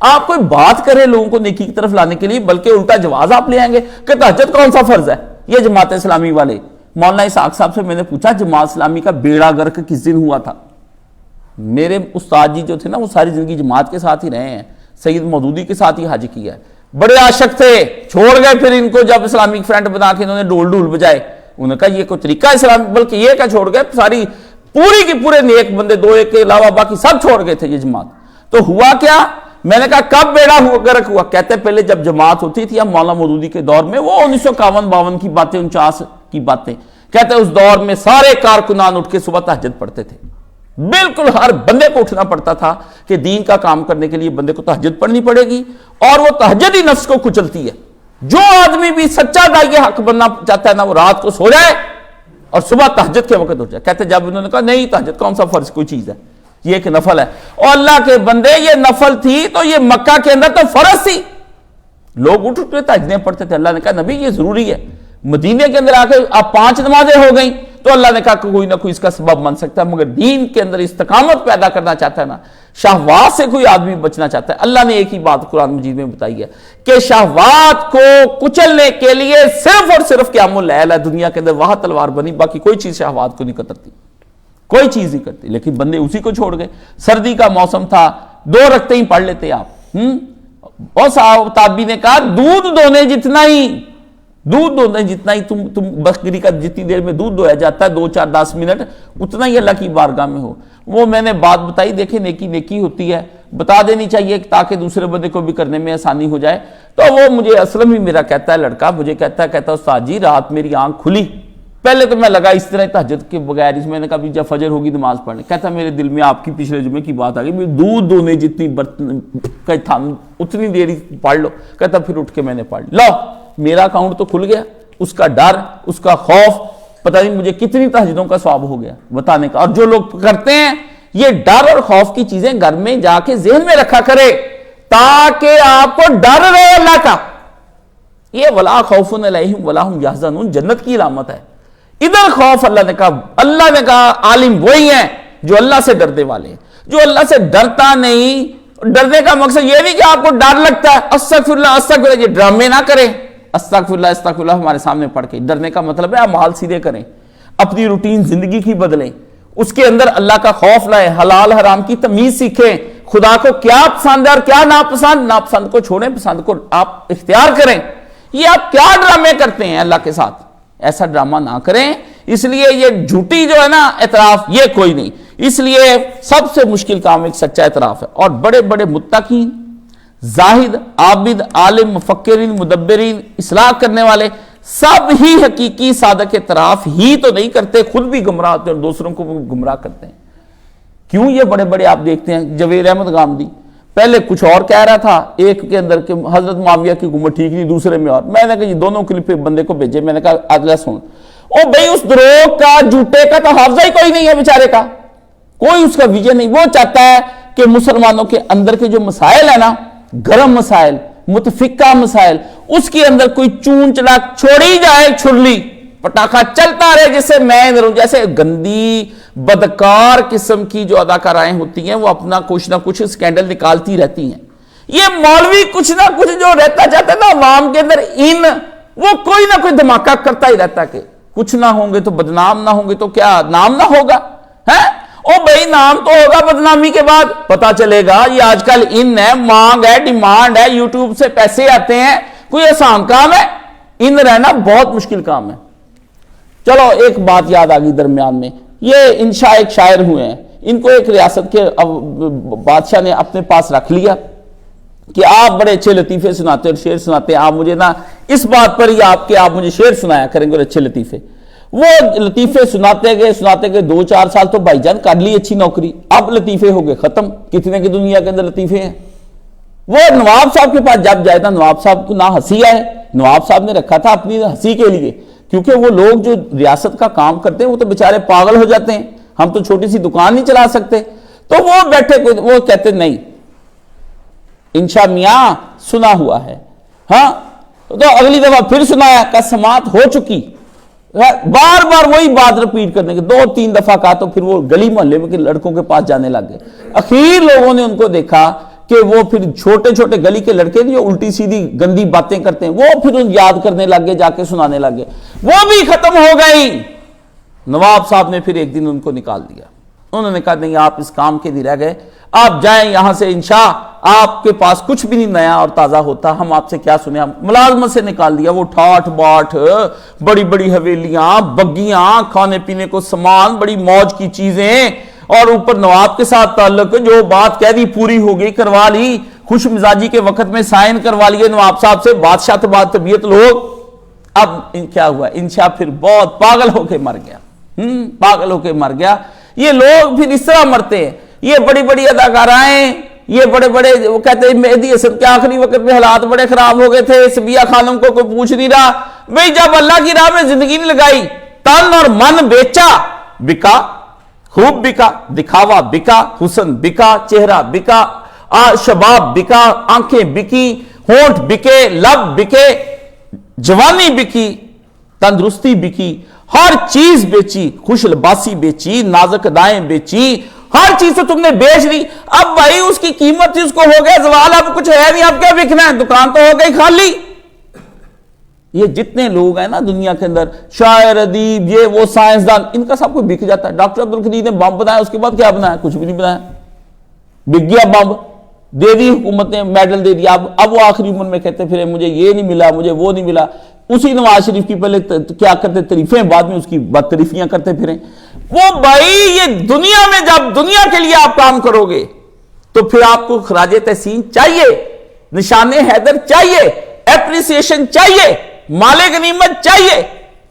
آپ کوئی بات کرے لوگوں کو نیکی کی طرف لانے کے لیے، بلکہ الٹا جواز آپ لے آئیں گے کہ تہجد کون سا فرض ہے۔ یہ جماعت اسلامی والے مولانا اسحاق صاحب سے میں نے پوچھا جماعت اسلامی کا بیڑا غرق کس دن ہوا تھا؟ میرے استاد جی جو تھے نا وہ ساری زندگی جماعت کے ساتھ ہی رہے ہیں، سید مودودی کے ساتھ ہی حج کیا ہے، بڑے عاشق تھے، چھوڑ گئے پھر ان کو جب اسلامک فرنٹ بنا کے انہوں نے ڈول بجائے، انہوں نے کہا یہ کوئی طریقہ اسلام، بلکہ یہ کیا چھوڑ گئے ساری پوری کی پورے نیک بندے دو ایک کے علاوہ باقی سب چھوڑ گئے تھے یہ جماعت۔ تو ہوا کیا؟ میں نے کہا کب بیڑا غرق ہوا؟ کہتے پہلے جب جماعت ہوتی تھی مولانا مودودی کے دور میں، وہ 1951-52 کی باتیں 49 کی باتیں، کہتے اس دور میں سارے کارکنان اٹھ کے صبح تہجد پڑھتے تھے، بالکل ہر بندے کو اٹھنا پڑتا تھا کہ دین کا کام کرنے کے لیے بندے کو تہجد پڑھنی پڑے گی، اور وہ تہجد ہی نفس کو کچلتی ہے۔ جو آدمی بھی سچا داعی حق بننا چاہتا ہے نا وہ رات کو سو جائے اور صبح تہجد کے وقت اٹھ جائے۔ کہتے جب انہوں نے کہا نہیں تہجد کون سا فرض کوئی چیز ہے، یہ ایک نفل ہے، اور اللہ کے بندے یہ نفل تھی تو یہ مکہ کے اندر تو فرض تھی، لوگ اٹھ کے تہجدیں پڑھتے تھے۔ اللہ نے کہا نبی یہ ضروری ہے، مدینے کے اندر آ کے اب 5 نمازیں ہو گئیں تو اللہ نے کہا کہ کوئی نہ کوئی اس کا سبب بن سکتا ہے، مگر دین کے اندر استقامت پیدا کرنا چاہتا ہے نا، شہوات سے کوئی آدمی بچنا چاہتا ہے، اللہ نے ایک ہی بات قرآن مجید میں بتائی ہے کہ شہوات کو کچلنے کے لیے صرف اور صرف قیام اللیل ہے دنیا کے اندر، وہاں تلوار بنی، باقی کوئی چیز شہوات کو نہیں قتلتی، کوئی چیز نہیں کرتی، لیکن بندے اسی کو چھوڑ گئے۔ سردی کا موسم تھا 2 رکعتیں ہی پڑھ لیتے آپ، اور صاحب تابعی نے کہا دودھ دونے جتنا ہی تم بکری کا جتنی دیر میں دودھ دویا جاتا ہے 2-4-10 منٹ اتنا ہی اللہ کی بارگاہ میں ہو۔ وہ میں نے بات بتائی، دیکھیں نیکی ہوتی ہے، بتا دینی چاہیے تاکہ دوسرے بندے کو بھی کرنے میں آسانی ہو جائے۔ تو وہ مجھے اسلم ہی میرا کہتا ہے لڑکا، مجھے کہتا ہے استاد جی رات میری آنکھ کھلی، پہلے تو میں لگا اس طرح تہجد کے بغیر، اس میں نے کہا جب فجر ہوگی نماز پڑھنے، کہتا میرے دل میں آپ کی پچھلے جمعے کی بات آ گئی، میں دودھ دونے جتنی برتن اتنی دیر پڑھ لو، کہتا پھر اٹھ کے میں نے پڑھ لو، میرا اکاؤنٹ تو کھل گیا، اس کا ڈر اس کا خوف پتہ نہیں مجھے کتنی تہجدوں کا ثواب ہو گیا بتانے کا۔ اور جو لوگ کرتے ہیں یہ ڈر اور خوف کی چیزیں گھر میں جا کے ذہن میں رکھا کرے تاکہ آپ کو ڈر رہے اللہ کا، یہ ولا خوف علیہم ولا ہم یحزنون جنت کی علامت ہے۔ ادھر خوف اللہ نے کہا عالم وہی ہیں جو اللہ سے ڈرنے والے ہیں، جو اللہ سے ڈرتا نہیں۔ ڈرنے کا مقصد یہ نہیں کہ آپ کو ڈر لگتا ہے استغفر یہ ڈرامے نہ کریں، استغفر اللہ ہمارے سامنے پڑھ کے، ڈرنے کا مطلب ہے آپ حال سیدھے کریں، اپنی روٹین زندگی کی بدلیں، اس کے اندر اللہ کا خوف لائیں، حلال حرام کی تمیز سیکھیں، خدا کو کیا پسند ہے اور کیا ناپسند کو چھوڑیں، پسند کو آپ اختیار کریں۔ یہ آپ کیا ڈرامے کرتے ہیں اللہ کے ساتھ، ایسا ڈرامہ نہ کریں۔ اس لیے یہ جھوٹی جو ہے نا اعتراف یہ کوئی نہیں، اس لیے سب سے مشکل کام ایک سچا اعتراف ہے۔ اور بڑے بڑے متقین، زاہد، عابد، عالم، مفکرین، مدبرین، اصلاح کرنے والے سب ہی حقیقی صادق اعتراف ہی تو نہیں کرتے، خود بھی گمراہ ہوتے ہیں اور دوسروں کو بھی گمراہ کرتے ہیں۔ کیوں یہ بڑے بڑے آپ دیکھتے ہیں، جویر احمد غامدی پہلے کچھ اور کہہ رہا تھا ایک کے اندر کہ حضرت معاویہ کی حکومت ٹھیک نہیں، دوسرے میں اور میں نے کہا یہ دونوں کلپ بندے کو بھیجے، میں نے کہا اگلا سن، او بھائی اس دروغ کا جھوٹے کا تو حافظہ ہی کوئی نہیں ہے بیچارے کا، کوئی اس کا ویژن نہیں، وہ چاہتا ہے کہ مسلمانوں کے اندر کے جو مسائل ہیں نا، گرم مسائل، متفقہ مسائل، اس کے اندر کوئی چون چلا چھوڑی جائے، چھڑلی پٹاخہ چلتا رہے جسے میں نہ رہوں. جیسے گندی بدکار قسم کی جو اداکارائیں ہوتی ہیں وہ اپنا کچھ نہ کچھ سکینڈل نکالتی رہتی ہیں. یہ مولوی کچھ نہ کچھ جو رہتا چاہتا ہے نا عوام کے اندر وہ کوئی نہ کوئی دھماکہ کرتا ہی رہتا کہ کچھ نہ ہوں گے تو بدنام نہ ہوں گے تو کیا نام نہ ہوگا ہے. او بھائی نام تو ہوگا بدنامی کے بعد پتا چلے گا. یہ آج کل ہے, مانگ ہے, ڈیمانڈ ہے, یوٹیوب سے پیسے آتے ہیں. کوئی آسان کام ہے؟ رہنا بہت مشکل کام ہے. چلو ایک بات یاد آ گئی درمیان میں. یہ انشاء ایک شاعر ہوئے ہیں, ان کو ایک ریاست کے بادشاہ نے اپنے پاس رکھ لیا کہ آپ بڑے اچھے لطیفے سناتے اور شعر سناتے ہیں, آپ مجھے نا اس بات پر ہی آپ مجھے شعر سنایا کریں گے اور اچھے لطیفے. وہ لطیفے سناتے گئے 2-4 سال تو بھائی جان کر لی اچھی نوکری. اب لطیفے ہو گئے ختم. کتنے کی دنیا کے اندر لطیفے ہیں. وہ نواب صاحب کے پاس جب جائے تھا, نواب صاحب کو نہ ہنسی آئے. نواب صاحب نے رکھا تھا اپنی ہنسی کے لیے, کیونکہ وہ لوگ جو ریاست کا کام کرتے ہیں وہ تو بیچارے پاگل ہو جاتے ہیں. ہم تو چھوٹی سی دکان نہیں چلا سکتے. تو وہ بیٹھے وہ کہتے نہیں انشاء میاں سنا ہوا ہے. ہاں تو اگلی دفعہ پھر سنایا کہ سماعت ہو چکی. بار بار وہی بات رپیٹ کرنے کے 2-3 دفعہ کہا تو پھر وہ گلی محلے میں لڑکوں کے پاس جانے لگ گئے. اخیر لوگوں نے ان کو دیکھا کہ وہ پھر چھوٹے چھوٹے گلی کے لڑکے جو الٹی سیدھی گندی باتیں کرتے ہیں وہ پھر یاد کرنے لگ گئے, جا کے سنانے لگ گئے. وہ بھی ختم ہو گئی. نواب صاحب نے پھر ایک دن ان کو نکال دیا. انہوں نے کہا نہیں آپ اس کام کے لیے رہ گئے, آپ جائیں یہاں سے. انشاء آپ کے پاس کچھ بھی نہیں نیا اور تازہ ہوتا, ہم آپ سے کیا سنیں. ملازمت سے نکال دیا. وہ ٹھاٹ باٹ, بڑی بڑی حویلیاں, بگیاں, کھانے پینے کو سامان, بڑی موج کی چیزیں, اور اوپر نواب کے ساتھ تعلق, جو بات کہہ دی پوری ہو گئی, کروا لی. خوش مزاجی کے وقت میں سائن کروا لیے نواب صاحب سے. بادشاہ تو بات طبیعت لوگ. اب کیا ہوا, انشاء پھر بہت پاگل ہو کے مر گیا. پاگل ہو کے مر گیا. یہ لوگ پھر اس طرح مرتے ہیں. یہ بڑی بڑی اداکارائیں, یہ بڑے بڑے وہ کہتے ہیں مہدی حسن کے آخری وقت میں حالات بڑے خراب ہو گئے تھے, سبیہ خانم کو کوئی پوچھ نہیں رہا. بھئی جب اللہ کی راہ میں زندگی نہیں لگائی, تن اور من بیچا, بکا, خوب بکا, دکھاوا بکا, حسن بکا, چہرہ بکا, شباب بکا, آنکھیں بکی, ہونٹ بکے, لب بکے, جوانی بکی, تندرستی بکی, ہر چیز بیچی, خوش لباسی بیچی, نازک ادائیں بیچی, ہر چیز تو تم نے بیچ لی. اب بھائی اس کی قیمت اس کو ہو گیا زوال, اب کچھ ہے نہیں, اب کیا بکنا ہے, دکان تو ہو گئی خالی. یہ جتنے لوگ ہیں نا دنیا کے اندر, شاعر, ادیب, یہ وہ سائنسدان, ان کا سب کچھ بک جاتا ہے. ڈاکٹر عبدالقدیر نے بم بنایا, اس کے بعد کیا بنایا, کچھ بھی نہیں بنایا, بک گیا بم, دے دی حکومت نے میڈل دے دیا. اب وہ آخری عمر میں کہتے پھر مجھے یہ نہیں ملا, مجھے وہ نہیں ملا. اسی نواز شریف کی پہلے کیا کرتے تعریفیں, بعد میں اس کی بد تعریفیاں کرتے پھریں. وہ بھائی یہ دنیا میں جب دنیا کے لیے آپ کام کرو گے تو پھر آپ کو خراج تحسین چاہیے, نشان حیدر چاہیے, اپریسیشن چاہیے, مال غنیمت چاہیے,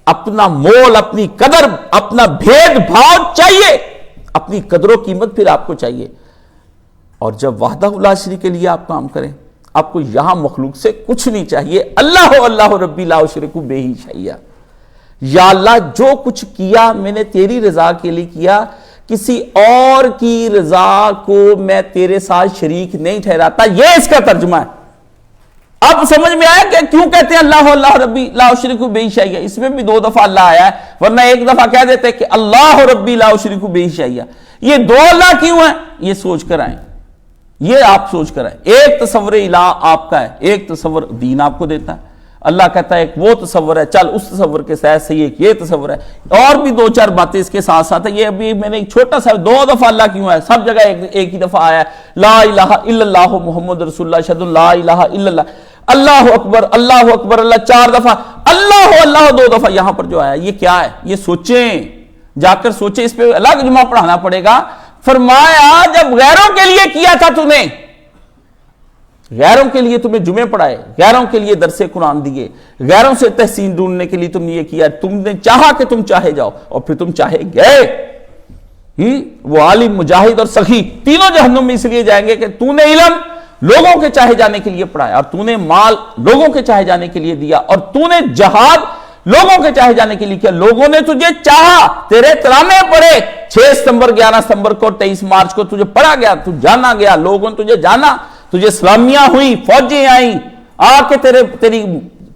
اپنا مول, اپنی قدر, اپنا بھید بھاؤ چاہیے, اپنی قدر و قیمت پھر آپ کو چاہیے. اور جب وحدہ لا شریک کے لیے آپ کام کریں, آپ کو یہاں مخلوق سے کچھ نہیں چاہیے. اللہ ربی لا اشرک بہ شیئا. یا اللہ جو کچھ کیا میں نے تیری رضا کے لیے کیا, کسی اور کی رضا کو میں تیرے ساتھ شریک نہیں ٹھہراتا. یہ اس کا ترجمہ ہے. اب سمجھ میں آیا کہ کیوں کہتے ہیں اللہ ربی لا اشرک بہ شیئا. اس میں بھی 2 دفعہ اللہ آیا ہے, ورنہ ایک دفعہ کہہ دیتے کہ اللہ ربی لا اشرک بہ شیئا. یہ 2 اللہ کیوں ہیں, یہ سوچ کر آئیں, یہ آپ سوچ کر آئیں. ایک تصور الہ آپ کا ہے, ایک تصور دین آپ کو دیتا ہے. اللہ کہتا ہے ایک وہ تصور ہے, چل اس تصور کے ساتھ صحیح, ایک یہ تصور ہے. اور بھی 2-4 باتیں اس کے ساتھ ساتھ ہیں. یہ ابھی میں نے ایک چھوٹا سا 2 دفعہ اللہ کیوں ہے, سب جگہ ایک ہی دفعہ آیا ہے, لا الہ الا اللہ محمد رسول اللہ, اشہد لا الہ الا اللہ, اللہ اکبر, اللہ 4 دفعہ, اللہ 2 دفعہ. یہاں پر جو آیا یہ کیا ہے, یہ سوچیں, جا کر سوچیں, اس پہ الگ جمعہ پڑھانا پڑے گا. فرمایا جب غیروں کے لیے کیا تھا تم نے, غیروں کے لیے تمہیں جمعے پڑھائے, غیروں کے لیے درس قرآن دیے, غیروں سے تحسین ڈھونڈنے کے لیے تم نے یہ کیا, تم نے چاہا کہ تم چاہے جاؤ اور پھر تم چاہے گئے. وہ عالم, مجاہد اور سخی تینوں جہنم میں اس لیے جائیں گے کہ تو نے علم لوگوں کے چاہے جانے کے لیے پڑھایا, اور تو نے مال لوگوں کے چاہے جانے کے لیے دیا, اور تو نے جہاد لوگوں کے چاہے جانے کے لیے کیا. لوگوں نے تجھے چاہا, تیرے ترانے پڑے 6 ستمبر 11 ستمبر کو 23 مارچ کو تجھے پڑھا گیا, تو جانا گیا, لوگوں نے تجھے جانا, تجھے سلامیاں ہوئی, فوجیں آئیں, آ کے تیری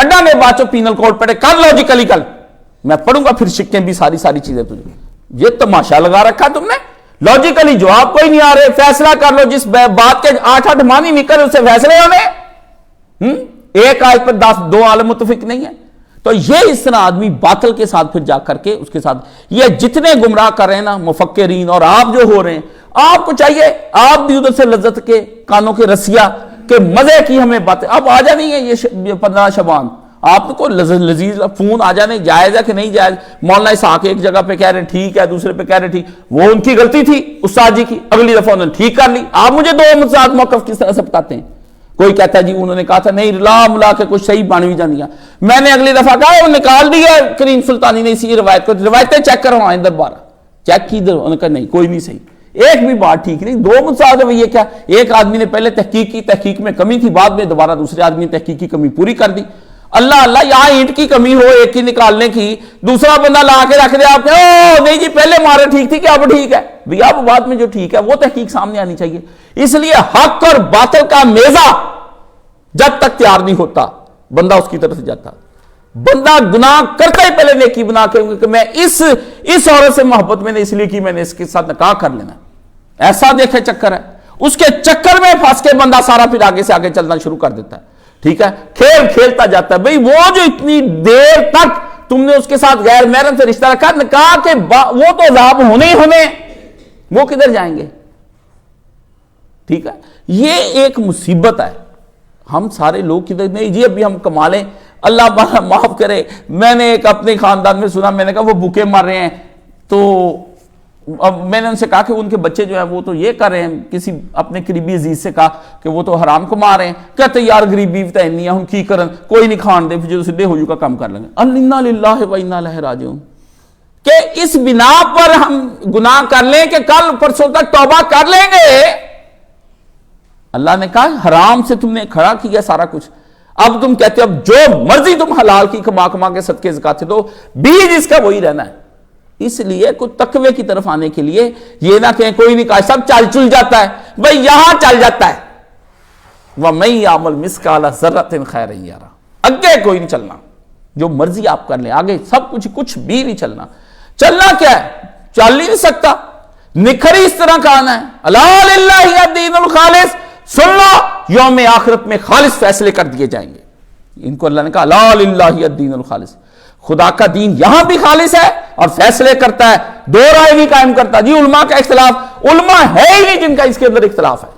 کڈا گے بعد چو پینل کوڈ پڑھے کر لوجیکلی کل میں پڑھوں گا پھر شکیں بھی ساری چیزیں تجھے. یہ تماشا لگا رکھا تم نے, لوجیکلی جواب کوئی نہیں آ رہے, فیصلہ کر لو جس بات کے 8 معنی نکل اس سے فیصلے ہونے, ایک آیت پر 2 عالم متفق نہیں ہے. تو یہ اس طرح آدمی باطل کے ساتھ پھر جا کر کے اس کے ساتھ یہ جتنے گمراہ کر رہے ہیں نا مفکرین اور آپ جو ہو رہے ہیں, آپ کو چاہیے آپ بھی ادھر سے لذت کے کانوں کے رسیا کہ مزے کی ہمیں باتیں. اب آ جانی ہے یہ 15 شعبان, آپ کو لذیذ فون آ جانے, جائز ہے کہ نہیں جائز. مولانا اسحاق ایک جگہ پہ کہہ رہے ہیں ٹھیک ہے, دوسرے پہ کہہ رہے ہیں ٹھیک, وہ ان کی غلطی تھی استاد جی کی, اگلی دفعہ انہوں نے ٹھیک کر لی. آپ مجھے 2 متضاد موقف کس طرح سے بتاتے ہیں. کوئی کہتا ہے جی انہوں نے کہا تھا نہیں رلا ملا کے کچھ صحیح بانوی جانیا, میں نے اگلی دفعہ کہا وہ نکال دیا کریم سلطانی نے اسی روایت کو, روایتیں چیک کروائیں دوبارہ چیک کی, انہوں نے کہا نہیں کوئی نہیں صحیح, ایک بھی بات ٹھیک نہیں. 2 متضاد ہے. یہ کیا, ایک آدمی نے پہلے تحقیق کی, تحقیق میں کمی تھی, بعد میں دوبارہ دوسرے آدمی نے تحقیق کی کمی پوری کر دی. اللہ اللہ, یہاں اینٹ کی کمی ہو ایک کی نکالنے کی, دوسرا بندہ لا کے رکھ دے آپ کے, او نہیں جی پہلے مارے ٹھیک تھی کہ اب ٹھیک ہے. بھئی اب بعد میں جو ٹھیک ہے وہ تحقیق سامنے آنی چاہیے. اس لیے حق اور باطل کا میزہ جب تک تیار نہیں ہوتا بندہ اس کی طرف جاتا. بندہ گناہ کرتا ہی پہلے نیکی بنا کے کہ میں اس عورت سے محبت میں نے اس لیے کی, میں نے اس کے ساتھ نکاح کر لینا, ایسا دیکھے چکر ہے. اس کے چکر میں پھنس کے بندہ سارا پھر آگے سے آگے چلنا شروع کر دیتا ہے. ٹھیک ہے, کھیل کھیلتا جاتا ہے. بھئی وہ جو اتنی دیر تک تم نے اس کے ساتھ غیر محرم سے رشتہ رکھا, نکاح کے وہ تو عذاب ہونے ہی ہونے, وہ کدھر جائیں گے. ٹھیک ہے, یہ ایک مصیبت ہے. ہم سارے لوگ کدھر نہیں جی ابھی ہم کما لیں, اللہ معاف کرے. میں نے ایک اپنے خاندان میں سنا, میں نے کہا وہ بھوکے مر رہے ہیں, تو اب میں نے ان سے کہا کہ ان کے بچے جو ہیں وہ تو یہ کر رہے ہیں, کسی اپنے قریبی عزیز سے کہا کہ وہ تو حرام کما رہے ہیں. کہتے یار غریبی تو نہیں ہے, ہم کی کرن, کوئی نہیں کھان دے, جو سدھے ہو کا کام کر لیں گے. انا للہ و انا الیہ راجعون. کہ اس بنا پر ہم گناہ کر لیں کہ کل پرسوں تک توبہ کر لیں گے. اللہ نے کہا حرام سے تم نے کھڑا کیا سارا کچھ, اب تم کہتے ہو اب جو مرضی تم حلال کی کما کے صدقے زکات دو, بیج اس کا وہی رہنا ہے. اس لیے کوئی تقوی کی طرف آنے کے لیے یہ نہ کہ کوئی نہیں کہا سب چل جاتا ہے. بھئی یہاں چل جاتا ہے, وَمَن يَعْمَلْ مِثْقَالَ ذَرَّةٍ خَيْرًا يَرَهُ. اگے کوئی نہیں چلنا, جو مرضی آپ کر لیں, آگے سب کچھ بھی نہیں چلنا. چلنا کیا ہے, چل ہی نہیں سکتا. نکھری اس طرح کا آنا ہے, الا للہ الدین الخالص. سن لو یوم آخرت میں خالص فیصلے کر دیے جائیں گے. ان کو اللہ نے کہا الا للہ الدین الخالص, خدا کا دین یہاں بھی خالص ہے اور فیصلے کرتا ہے, 2 رائے نہیں قائم کرتا. جی علماء کا اختلاف, علماء ہے ہی نہیں جن کا اس کے اندر اختلاف ہے,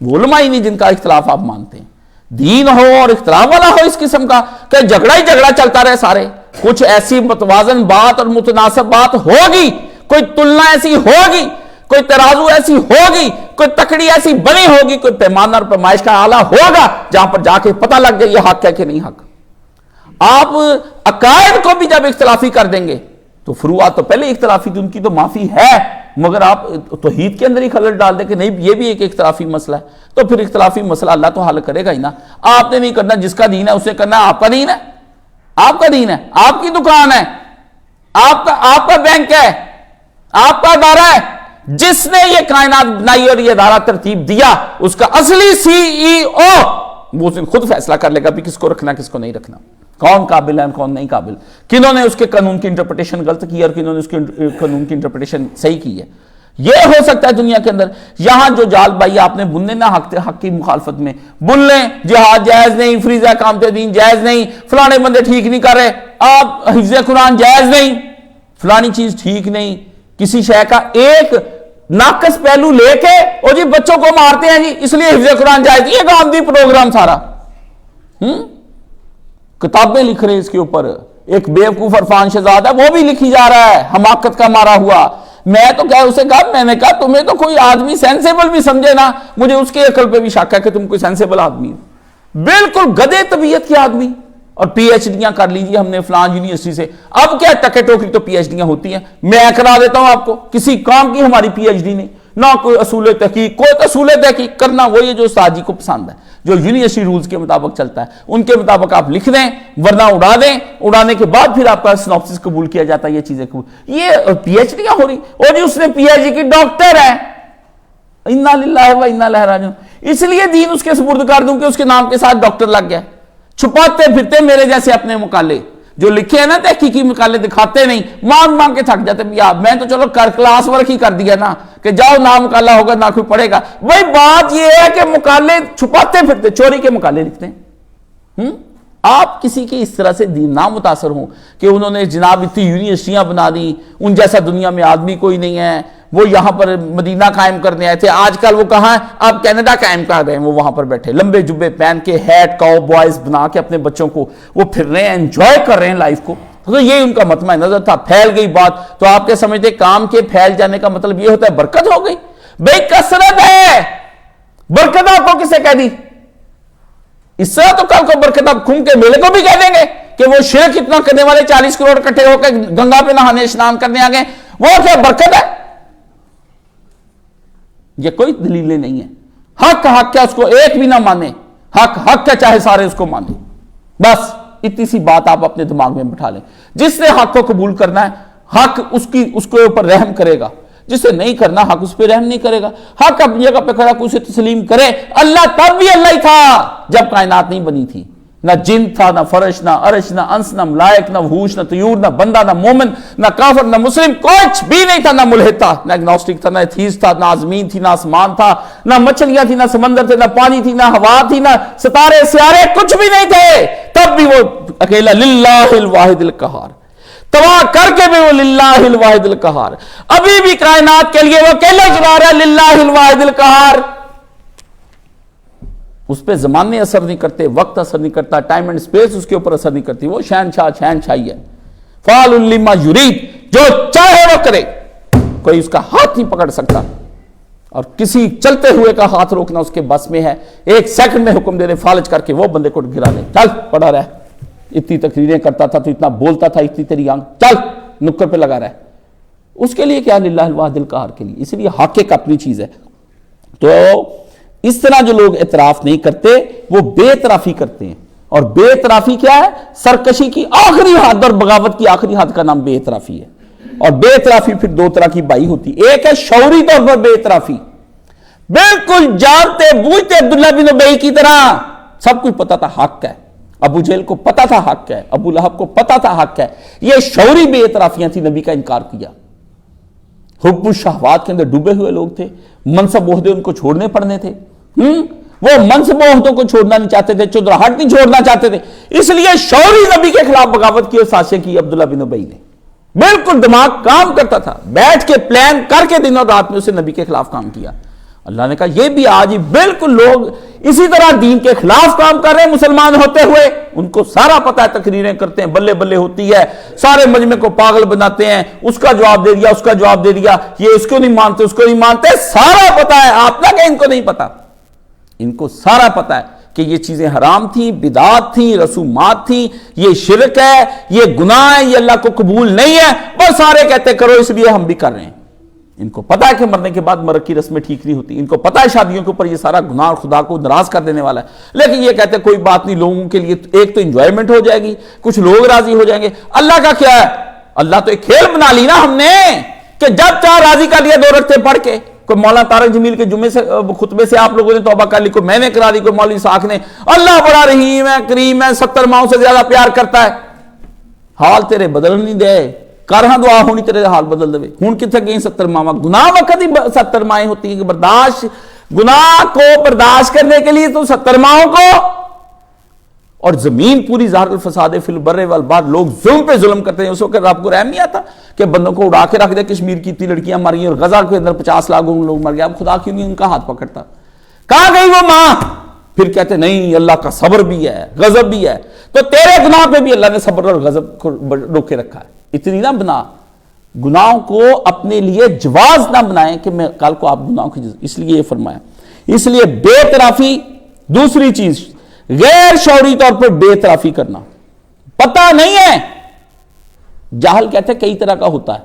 وہ علماء ہی نہیں جن کا اختلاف آپ مانتے ہیں. دین ہو اور اختلاف والا ہو اس قسم کا کہ جھگڑا ہی جھگڑا چلتا رہے سارے. کچھ ایسی متوازن بات اور متناسب بات ہوگی, کوئی تلنا ایسی ہوگی, کوئی ترازو ایسی ہوگی, کوئی تکڑی ایسی بنی ہوگی, کوئی پیمانہ اور پیمائش کا آلہ ہوگا جہاں پر جا کے پتہ لگ جائے یہ حق ہے کہ نہیں حق. آپ عقائد کو بھی جب اختلافی کر دیں گے تو فروعات تو پہلے اختلافی تھی, ان کی تو معافی ہے, مگر آپ توحید کے اندر ہی خلل ڈال دیں کہ نہیں یہ بھی ایک اختلافی مسئلہ ہے, تو پھر اختلافی مسئلہ اللہ تو حل کرے گا ہی نا. آپ نے نہیں کرنا, جس کا دین ہے اسے کرنا. آپ کا دین ہے, آپ کا دین ہے, آپ کی دکان ہے, آپ کا بینک ہے, آپ کا ادارہ ہے. جس نے یہ کائنات بنائی اور یہ ادارہ ترتیب دیا, اس کا اصلی CEO وہ خود فیصلہ کر لے گا بھی کس کو رکھنا کس کو نہیں رکھنا, کون قابل ہے کون نہیں قابل, کنہوں نے اس کے قانون کی انٹرپریٹیشن غلط کی اور کنہوں نے اس کے قانون کی انٹرپریٹیشن صحیح کی ہے. یہ ہو سکتا ہے دنیا کے اندر. یہاں جو جال بائی آپ نے بننے نہ حق کی مخالفت میں بن لیں, جہاد جائز نہیں, فریضہ اقامت دین جائز نہیں, فلانے بندے ٹھیک نہیں کر رہے, آپ حفظ قرآن جائز نہیں, فلانی چیز ٹھیک نہیں, کسی شے کا ایک ناقص پہلو لے کے اور جی بچوں کو مارتے ہیں جی اس لیے حفظ قرآن جائز. یہ گاندھی پروگرام سارا, کتابیں لکھ رہے اس کے اوپر. ایک بیوقوف عرفان شہزاد ہے, وہ بھی لکھی جا رہا ہے, حماقت کا مارا ہوا. میں تو کیا اسے کہا, میں نے کہا تمہیں تو کوئی آدمی سینسیبل بھی سمجھے نا, مجھے اس کے عقل پہ بھی شک ہے کہ تم کوئی سینسیبل آدمی ہو. بالکل گدے طبیعت کے آدمی, اور پی ایچ ڈیاں کر لیجیے ہم نے فلان یونیورسٹی سے. اب کیا ٹکے ٹوکری تو پی ایچ ڈیاں ہوتی ہیں, میں کرا دیتا ہوں آپ کو, کسی کام کی ہماری پی ایچ ڈی نہیں, نہ کوئی اصول تحقیق, کوئی اصول تحقیق کرنا وہی ہے جو استاد جی کو پسند ہے, جو یونیورسٹی رولز کے مطابق چلتا ہے, ان کے مطابق آپ لکھ دیں ورنہ اڑا دیں, اڑانے کے بعد پھر آپ کا سنوپسس قبول کیا جاتا ہے, یہ چیزیں قبول. یہ پی ایچ ڈیاں ہو رہی, اور جی اس نے پی ایچ ڈی کی ڈاکٹر ہے, انا للہ و انا الیہ راجعون. اس لیے دین اس کے سپرد کر دوں کہ اس کے نام کے ساتھ ڈاکٹر لگ گیا. چھپاتے پھرتے میرے جیسے اپنے مقالے جو لکھے ہیں نا تحقیقی مقالے دکھاتے نہیں, مانگ مانگ کے تھک جاتے. میں تو چلو کلاس ورک ہی کر دیا نا کہ جاؤ نہ مقالہ ہوگا نہ کوئی پڑھے گا. بھائی بات یہ ہے کہ مقالے چھپاتے پھرتے چوری کے مقالے لکھتے ہیں. آپ کسی کے اس طرح سے نہ متاثر ہوں کہ انہوں نے جناب اتنی یونیورسٹیاں بنا دی, ان جیسا دنیا میں آدمی کوئی نہیں ہے, وہ یہاں پر مدینہ قائم کرنے آئے تھے, آج کل وہ کہاں آپ کینیڈا قائم کر رہے ہیں, وہ وہاں پر بیٹھے لمبے جبے پہن کے ہیٹ کاؤ بوائز بنا کے اپنے بچوں کو وہ پھر رہے ہیں, انجوائے کر رہے ہیں لائف کو. تو یہ ان کا مطمع نظر تھا. پھیل گئی بات تو آپ کیا سمجھتے کام کے پھیل جانے کا مطلب یہ ہوتا ہے برکت ہو گئی؟ بھئی کثرت ہے, برکت آپ کو کسے کہہ دی؟ اس طرح تو کل کو برکت آپ کھم کے میلے کو بھی کہہ دیں گے کہ وہ شرک اتنا کرنے والے 40 کروڑ اکٹھے ہو کے گنگا پہ نہانے اسنان کرنے آ گئے, وہ کیا برکت ہے؟ یہ کوئی دلیلیں نہیں ہے. حق حق کیا اس کو ایک بھی نہ مانے, حق حق کیا چاہے سارے اس کو مانے. بس اتنی سی بات آپ اپنے دماغ میں بٹھا لیں. جس نے حق کو قبول کرنا ہے حق اس کے اوپر رحم کرے گا, جسے نہیں کرنا حق اس پہ رحم نہیں کرے گا. حق اپنی جگہ پہ کھڑا اسے تسلیم کرے. اللہ تب بھی اللہ ہی تھا جب کائنات نہیں بنی تھی, نہ جن تھا, نہ فرش, نہ عرش, نہ انس, نہ ملائک, نہ وحوش, نہ طیور, نہ بندہ, نہ مومن, نہ کافر, نہ مسلم, کچھ بھی نہیں تھا. نہ ملحد تھا, نہ اگنوسٹک تھا, نہ ایتھیسٹ تھا, نہ زمین تھی, نہ آسمان تھا, نہ مچھلیاں تھی, نہ سمندر تھے, نہ پانی تھی, نہ ہوا تھی, نہ ستارے سیارے, کچھ بھی نہیں تھے. تب بھی وہ اکیلا للہ الواحد القہار, تباہ کر کے بھی وہ للہ الواحد القہار. ابھی بھی کائنات کے لیے وہ اکیلا چلا رہا ہے للہ الواحد القہار. اس پہ زمانے اثر نہیں کرتے, وقت اثر نہیں کرتا, ٹائم اینڈ سپیس اس کے اوپر اثر نہیں کرتی. وہ شہنشاہی ہے, فعال لما یرید, جو چاہے وہ کرے, کوئی اس کا ہاتھ نہیں پکڑ سکتا. اور کسی چلتے ہوئے کا ہاتھ روکنا اس کے بس میں ہے. ایک سیکنڈ میں حکم دے دے فالج کر کے وہ بندے کو گرا دے, چل پڑا رہ, اتنی تقریریں کرتا تھا تو اتنا بولتا تھا, اتنی تیری آنکھ, چل نکر پہ لگا رہا. اس کے لیے کیا للہ الواحد القہار کے لیے. اس لیے حق ایک اپنی چیز ہے. تو اس طرح جو لوگ اعتراف نہیں کرتے وہ بے اعترافی کرتے ہیں. اور بے اعترافی کیا ہے؟ سرکشی کی آخری حد اور بغاوت کی آخری حد کا نام بے اعترافی ہے. اور بے اعترافی پھر دو طرح کی بائی ہوتی. ایک ہے شعوری طور پر بے اعترافی, بالکل جانتے بوجھتے عبداللہ بن ابی کی طرح سب کچھ پتا تھا حق ہے. ابو جہل کو پتا تھا حق ہے, ابو لہب کو پتا تھا حق ہے. یہ شعوری بے اعترافیاں تھی, نبی کا انکار کیا. حب الشہوات کے اندر ڈوبے ہوئے لوگ تھے, منصب عہدے ان کو چھوڑنے پڑنے تھے. وہ منصب عہدوں کو چھوڑنا نہیں چاہتے تھے, چودراہٹ نہیں چھوڑنا چاہتے تھے. اس لیے شعوری نبی کے خلاف بغاوت کی اور سازشیں کی عبداللہ بن ابی نے. بالکل دماغ کام کرتا تھا, بیٹھ کے پلان کر کے دن اور رات میں اسے نبی کے خلاف کام کیا. اللہ نے کہا یہ بھی آج ہی بالکل لوگ اسی طرح دین کے خلاف کام کر رہے ہیں مسلمان ہوتے ہوئے. ان کو سارا پتا ہے, تقریریں کرتے ہیں, بلے بلے ہوتی ہے, سارے مجمع کو پاگل بناتے ہیں, اس کا جواب دے دیا, اس کا جواب دے دیا, یہ اس کو نہیں مانتے, اس کو نہیں مانتے, سارا پتا ہے. آپ نہ کہ ان کو نہیں پتا, ان کو سارا پتا ہے کہ یہ چیزیں حرام تھیں, بدعات تھیں, رسومات تھیں, یہ شرک ہے, یہ گناہ ہے, یہ اللہ کو قبول نہیں ہے, بس سارے کہتے کرو اس لیے ہم بھی کر رہے ہیں. ان کو پتا ہے کہ مرنے کے بعد مرگ کی رسمیں ٹھیک نہیں ہوتی, ان کو پتا ہے شادیوں کے اوپر یہ سارا گناہ اور خدا کو ناراض کر دینے والا ہے, لیکن یہ کہتے ہیں کوئی بات نہیں, لوگوں کے لیے ایک تو انجوائمنٹ ہو جائے گی, کچھ لوگ راضی ہو جائیں گے. اللہ کا کیا ہے؟ اللہ تو ایک کھیل بنا لی نا ہم نے کہ جب چاہ راضی کر لیا 2 رکعتیں پڑھ کے. کوئی مولانا طارق جمیل کے جمعے سے خطبے سے آپ لوگوں نے توبہ کر لی, کوئی میں نے کرا دی, کوئی مولوی اسحاق نے. اللہ بڑا رحیم ہے, کریم ہے, 70 ماؤں سے زیادہ پیار کرتا ہے. حال تیرے بدل نہیں دے, کرہاں دعا ہونی تیرے حال بدل دے. ہون کتنے گئی 70 ماں, گناہ وقت ہی 70 مائیں ہوتی ہیں کہ برداشت, گناہ کو برداشت کرنے کے لیے تو 70 ماہوں کو. اور زمین پوری ظاہر الفساد فی البر والبحر, لوگ ظلم پہ ظلم کرتے ہیں. اس وقت آپ کو رحم نہیں آتا کہ بندوں کو اڑا کے رکھ دے, کشمیر کی اتنی لڑکیاں مر گئی اور غزہ کے اندر 50 لاکھ لوگ مر گئے, اب خدا کیوں نہیں ان کا ہاتھ پکڑتا؟ کہاں گئی وہ ماں؟ پھر کہتے نہیں اللہ کا صبر بھی ہے, غضب بھی ہے. تو تیرے گناہ پہ بھی اللہ نے صبر اور غضب کو روکے رکھا ہے. اتنی نہ بنا, گناہوں کو اپنے لیے جواز نہ بنائیں کہ میں کل کو آپ گناہوں کی, اس لیے یہ فرمایا. اس لیے بے اعترافی دوسری چیز, غیر شعوری طور پر بے اعترافی کرنا. پتہ نہیں ہے, جاہل کہتے ہیں کئی طرح کا ہوتا ہے.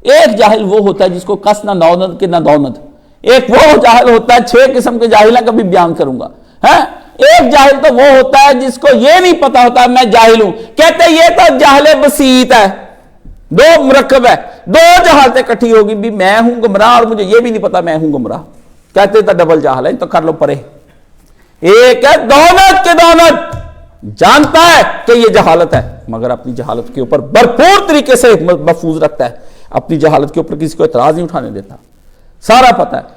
ایک جاہل وہ ہوتا ہے جس کو کس نہ دونت کے نہ دونت. ایک وہ جاہل ہوتا ہے, 6 قسم کے جاہلوں کا بھی بیان کروں گا. ایک جاہل تو وہ ہوتا ہے جس کو یہ نہیں پتا ہوتا میں جاہل ہوں, کہتے یہ تو جاہل بسیط ہے. 2 مرکب ہے, 2 جہالتیں کٹھی ہوگی بھی, میں ہوں گمراہ اور مجھے یہ بھی نہیں پتا میں ہوں گمراہ. کہتے تو ڈبل جاہل ہے, تو کر لو پرے. ایک ہے دونت کے دونت, جانتا ہے کہ یہ جہالت ہے، مگر اپنی جہالت کے اوپر بھرپور طریقے سے محفوظ رکھتا ہے، اپنی جہالت کے اوپر کسی کو اعتراض نہیں اٹھانے دیتا، سارا پتہ ہے۔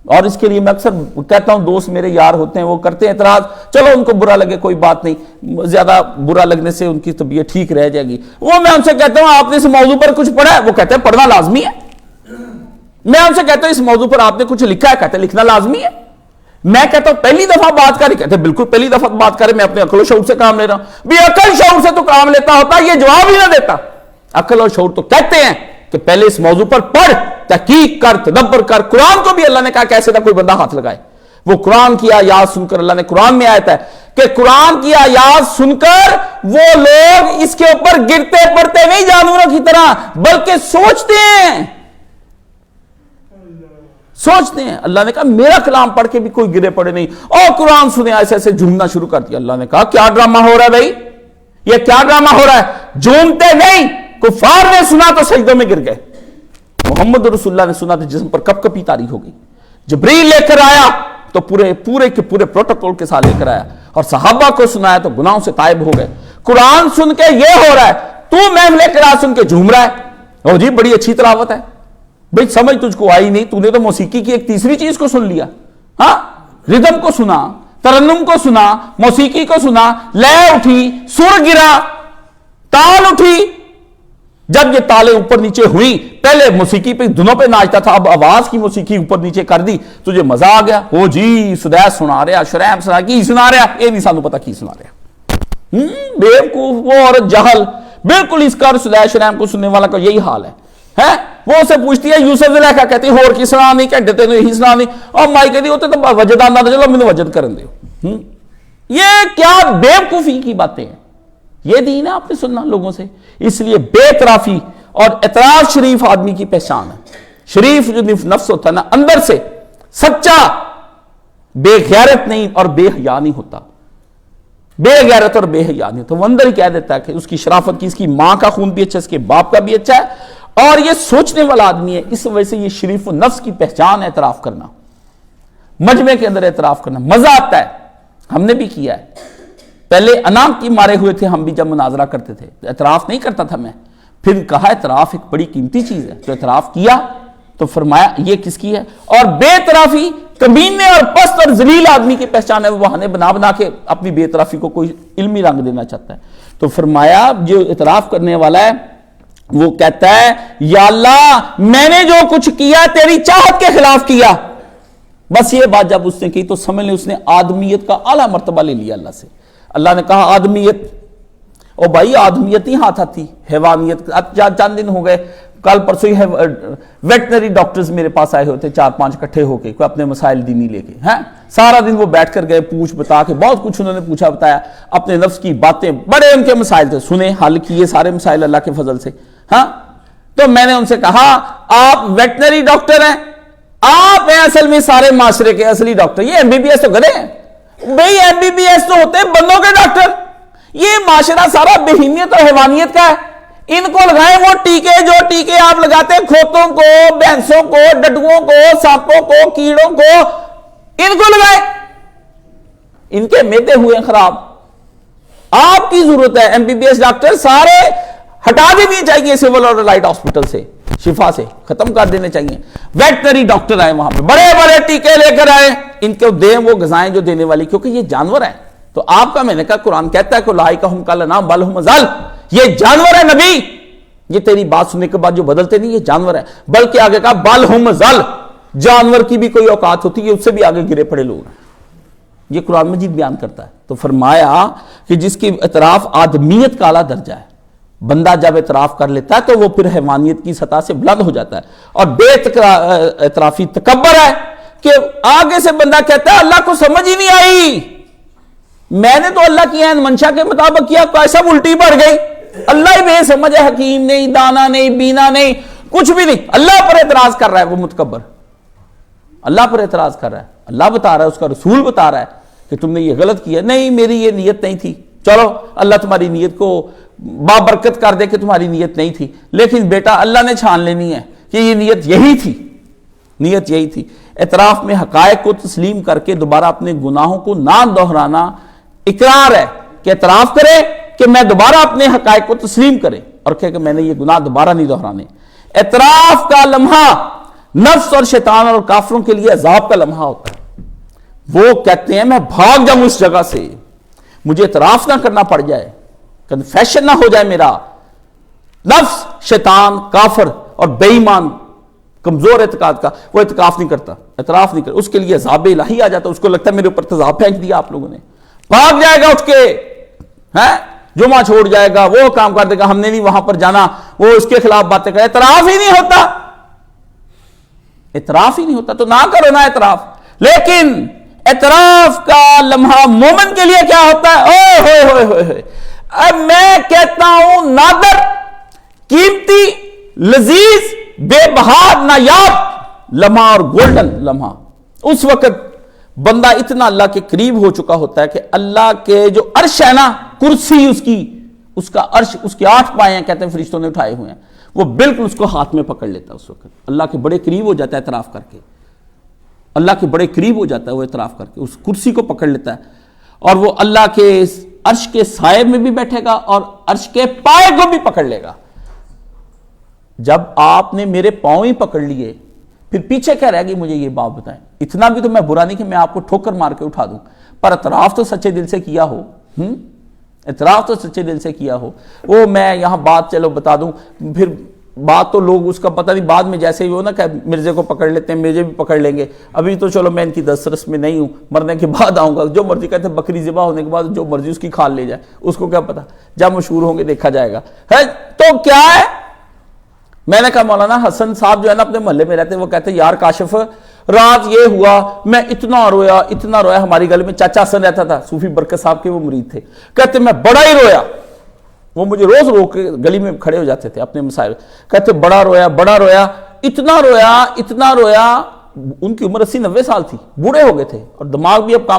اور اس کے لیے میں اکثر کہتا ہوں، دوست میرے یار ہوتے ہیں وہ کرتے ہیں اعتراض، چلو ان کو برا لگے کوئی بات نہیں، زیادہ برا لگنے سے ان کی طبیعت ٹھیک رہ جائے گی۔ وہ میں ان سے کہتا ہوں آپ نے اس موضوع پر کچھ پڑھا ہے؟ وہ کہتے ہیں پڑھنا لازمی ہے۔ میں ان سے کہتا ہوں اس موضوع پر آپ نے کچھ لکھا ہے؟ کہتے ہیں لکھنا لازمی ہے۔ میں کہتا ہوں پہلی دفعہ بات کریں؟ کہتے ہیں بالکل پہلی دفعہ بات کریں، میں اپنے عقل و شعور سے کام لے رہا ہوں۔ بھی عقل شعور سے تو کام لیتا ہوتا، یہ جواب ہی نہ دیتا۔ عقل اور شعور تو کہتے ہیں کہ پہلے اس موضوع پر پڑھ، تحقیق کر، تدبر کر۔ قرآن کو بھی اللہ نے کہا کہ ایسے نہ کوئی بندہ ہاتھ لگائے۔ وہ قرآن کی آیات سن کر، اللہ نے قرآن میں آیت ہے کہ قرآن کی آیات سن کر وہ لوگ اس کے اوپر گرتے پڑتے نہیں جانوروں کی طرح، بلکہ سوچتے ہیں۔ اللہ نے کہا میرا کلام پڑھ کے بھی کوئی گرے پڑے نہیں، اور قرآن سنے ایسے ایسے جھومنا شروع کر دیا۔ اللہ نے کہا کیا ڈرامہ ہو رہا ہے بھائی، یہ کیا ڈرامہ ہو رہا ہے؟ جھومتے نہیں، کفار نے سنا تو سجدوں میں گر گئے، محمد رسول اللہ نے سنا تو جسم پر کپ کپی طاری ہو گئی۔ جبریل لے کر آیا تو پورے کے پورے پروٹوکول کے ساتھ لے کر آیا، اور صحابہ کو سنایا تو گناہوں سے تائب ہو گئے۔ قرآن سن کے یہ ہو رہا ہے، تو محفل قرآن سن کے جھوم رہا ہے، او جی بڑی اچھی تلاوت ہے بھئی، سمجھ تجھ کو آئی نہیں، تو نے تو موسیقی کی ایک تیسری چیز کو سن لیا۔ ہاں، ردم کو سنا، ترنم کو سنا، موسیقی کو سنا، لے اٹھی، سر گرا، تال اٹھی۔ جب یہ تالے اوپر نیچے ہوئی، پہلے موسیقی پہ دنوں پہ ناچتا تھا، اب آواز کی موسیقی اوپر نیچے کر دی، تجھے مزہ آ گیا۔ او جی سدیس سنا رہا، شریم سنا، کی سنا رہا، یہ نہیں سانو پتا کی سنا رہا۔ بیوقوف وہ عورت جہل، بالکل اس کا اور سدیس شریم کو سننے والا کا یہی حال ہے۔ وہ اسے پوچھتی ہے یوسف زلیخا، کہتی ہور کی سنا نہیں، گھنٹے تینوں یہی سنا نہیں، اور مائی کہتی ہوتے تو وجد آنا تھا، چلو مجھے وجد کرن دے۔ یہ کیا بیوقوفی کی باتیں ہیں؟ یہ دین ہے آپ نے سننا لوگوں سے؟ اس لیے بے اعترافی اور اعتراف شریف آدمی کی پہچان ہے۔ شریف جو نفس ہوتا ہے نا اندر سے، سچا، بے غیرت نہیں اور بے حیا نہیں ہوتا، بے غیرت اور بے حیا نہیں ہوتا، وہ اندر ہی کہہ دیتا ہے کہ اس کی شرافت کی، اس کی ماں کا خون بھی اچھا ہے، اس کے باپ کا بھی اچھا ہے، اور یہ سوچنے والا آدمی ہے۔ اس وجہ سے یہ شریف و نفس کی پہچان ہے اعتراف کرنا، مجمع کے اندر اعتراف کرنا، مزہ آتا ہے۔ ہم نے بھی کیا ہے، پہلے انا کی مارے ہوئے تھے ہم بھی، جب مناظرہ کرتے تھے اعتراف نہیں کرتا تھا میں، پھر کہا اعتراف ایک بڑی قیمتی چیز ہے، تو اعتراف کیا تو فرمایا یہ کس کی ہے؟ اور بے اعترافی کمینے اور پست اور ذلیل آدمی کی پہچان ہے، وہ بہانے بنا بنا کے اپنی بے اعترافی کو کوئی علمی رنگ دینا چاہتا ہے۔ تو فرمایا جو اعتراف کرنے والا ہے وہ کہتا ہے یا اللہ میں نے جو کچھ کیا تیری چاہت کے خلاف کیا۔ بس یہ بات جب اس نے کی تو سمجھ لیں اس نے آدمیت کا اعلیٰ مرتبہ لے لیا اللہ سے۔ اللہ نے کہا آدمیت، او بھائی آدمیت ہی ہاتھ آتی، حیوانیت چند دن ہو گئے، کل پرسوں ہی ویٹنری ڈاکٹرز میرے پاس آئے ہوتے 4-5 اکٹھے ہو کے، کوئی اپنے مسائل دینی لے کے، ہیں سارا دن وہ بیٹھ کر گئے، پوچھ بتا کے بہت کچھ انہوں نے پوچھا بتایا، اپنے نفس کی باتیں، بڑے ان کے مسائل تھے، سنے حل کیے سارے مسائل اللہ کے فضل سے۔ ہاں تو میں نے ان سے کہا آپ ویٹنری ڈاکٹر ہیں، آپ ہیں اصل میں سارے معاشرے کے اصلی ڈاکٹر، یہ ایم بی بی ایس تو گدھے ہیں بھئی، ایم بی بی ایس تو ہوتے ہیں بندوں کے ڈاکٹر، یہ معاشرہ سارا بہیمیت اور حیوانیت کا ہے، ان کو لگائیں وہ ٹیکے جو ٹیکے آپ لگاتے ہیں کھوتوں کو، بھینسوں کو، ڈڈوؤں کو، سانپوں کو، کیڑوں کو، ان کو لگائیں، ان کے معدے ہوئے خراب۔ آپ کی ضرورت ہے M B B S doctor سارے ہٹا دینی چاہیے سول اور لائٹ ہاسپٹل سے، شفا سے ختم کر دینے چاہیے۔ ویٹنری ڈاکٹر آئے وہاں پہ، بڑے بڑے ٹیکے لے کر آئے، ان کو دیں وہ غذائیں جو دینے والی، کیونکہ یہ جانور ہیں۔ تو آپ کا میں نے کہا قرآن کہتا ہے کہ اولئک ھم کالانعام بل ھم اضل، یہ جانور ہے نبی، یہ تیری بات سننے کے بعد جو بدلتے نہیں یہ جانور ہے، بلکہ آگے کہا بل ھم اضل، جانور کی بھی کوئی اوقات ہوتی ہے، اس سے بھی آگے گرے پڑے لوگ ہیں، یہ قرآن مجید بیان کرتا ہے۔ تو فرمایا کہ جس کی اعتراف آدمیت کا اعلیٰ درجہ ہے، بندہ جب اعتراف کر لیتا ہے تو وہ پھر حیوانیت کی سطح سے بلند ہو جاتا ہے، اور بے اعترافی تکبر ہے کہ آگے سے بندہ کہتا ہے اللہ کو سمجھ ہی نہیں آئی، میں نے تو اللہ کی عین منشا کے مطابق کیا، کیسا الٹی پڑ گئی، اللہ ہی بے سمجھ ہے، حکیم نہیں، دانا نہیں، بینا نہیں، کچھ بھی نہیں، اللہ پر اعتراض کر رہا ہے وہ متکبر، اللہ پر اعتراض کر رہا ہے، اللہ بتا رہا ہے، اس کا رسول بتا رہا ہے کہ تم نے یہ غلط کیا، نہیں میری یہ نیت نہیں تھی، چلو اللہ تمہاری نیت کو بابرکت کر دے کہ تمہاری نیت نہیں تھی، لیکن بیٹا اللہ نے چھان لینی ہے کہ یہ نیت یہی تھی، نیت یہی تھی۔ اعتراف میں حقائق کو تسلیم کر کے دوبارہ اپنے گناہوں کو نہ دہرانا اقرار ہے کہ اعتراف کرے کہ میں دوبارہ اپنے حقائق کو تسلیم کرے اور کہے کہ میں نے یہ گناہ دوبارہ نہیں دہرانے. اعتراف کا لمحہ نفس اور شیطان اور کافروں کے لیے عذاب کا لمحہ ہوتا ہے. وہ کہتے ہیں میں بھاگ جاؤں اس جگہ سے, مجھے اعتراف نہ کرنا پڑ جائے, کنفیشن نہ ہو جائے میرا. نفس, شیطان, کافر اور بے ایمان کمزور اعتقاد کا وہ اعتراف نہیں کرتا, اس کے لیے عذاب الہی آ جاتا ہے. اس کو لگتا ہے میرے اوپر تیزاب پھینک دیا آپ لوگوں نے, بھاگ جائے گا اٹھ کے, جمعہ چھوڑ جائے گا, وہ کام کر دے گا, ہم نے نہیں وہاں پر جانا, وہ اس کے خلاف باتیں کرے. اعتراف ہی نہیں ہوتا, اعتراف ہی نہیں ہوتا. تو نہ کرو نا اعتراف. لیکن اعتراف کا لمحہ مومن کے لیے کیا ہوتا ہے؟ اوہ ہوئے ہوئے ہوئے ہوئے. اب میں کہتا ہوں نادر, قیمتی, لذیذ, بے بہا, نایاب لمحہ اور گولڈن لمحہ. اس وقت بندہ اتنا اللہ کے قریب ہو چکا ہوتا ہے کہ اللہ کے جو عرش ہے نا, کرسی اس کا عرش, اس کے 8 پائے ہیں, کہتے ہیں فرشتوں نے اٹھائے ہوئے ہیں, وہ بالکل اس کو ہاتھ میں پکڑ لیتا ہے. اس وقت اللہ کے بڑے قریب ہو جاتا ہے اعتراف کر کے, اللہ کے بڑے قریب ہو جاتا ہے وہ اعتراف کر کے, اس کرسی کو پکڑ لیتا ہے. اور وہ اللہ کے عرش کے سائے میں بھی بیٹھے گا اور عرش کے پائے کو بھی پکڑ لے گا. جب آپ نے میرے پاؤں ہی پکڑ لیے, پھر پیچھے کیا رہ گئی مجھے یہ بات بتائیں. اتنا بھی تو میں برا نہیں کہ میں آپ کو ٹھوکر مار کے اٹھا دوں, پر اعتراف تو سچے دل سے کیا ہو. اعتراف تو سچے دل سے کیا ہو. وہ میں یہاں بات چلو بتا دوں, پھر بات تو لوگ اس کا پتہ نہیں, بعد میں جیسے ہی ہو نا کہ مرزے کو پکڑ لیتے ہیں, مرزے بھی پکڑ لیں گے. ابھی تو چلو میں ان کی دسترس میں نہیں ہوں, مرنے کے بعد آؤں گا. جو مرضی کہتے ہیں بکری ذبح ہونے کے بعد جو مرضی اس کی کھال لے جائے, اس کو کیا پتا, جب مشہور ہوں گے دیکھا جائے گا. تو کیا ہے, میں نے کہا مولانا حسن صاحب جو ہے نا اپنے محلے میں رہتے ہیں, وہ کہتے ہیں یار کاشف رات یہ ہوا, میں اتنا رویا. ہماری گلی میں چاچا حسن رہتا تھا, صوفی برکت صاحب کے وہ مرید تھے, کہتے میں بڑا ہی رویا. وہ مجھے روز رو کے گلی میں کھڑے ہو جاتے تھے اپنے مسائل, کہتے بڑا رویا, اتنا رویا. ان کی عمر 80-90 سال تھی, بوڑھے ہو گئے تھے اور دماغ بھی اب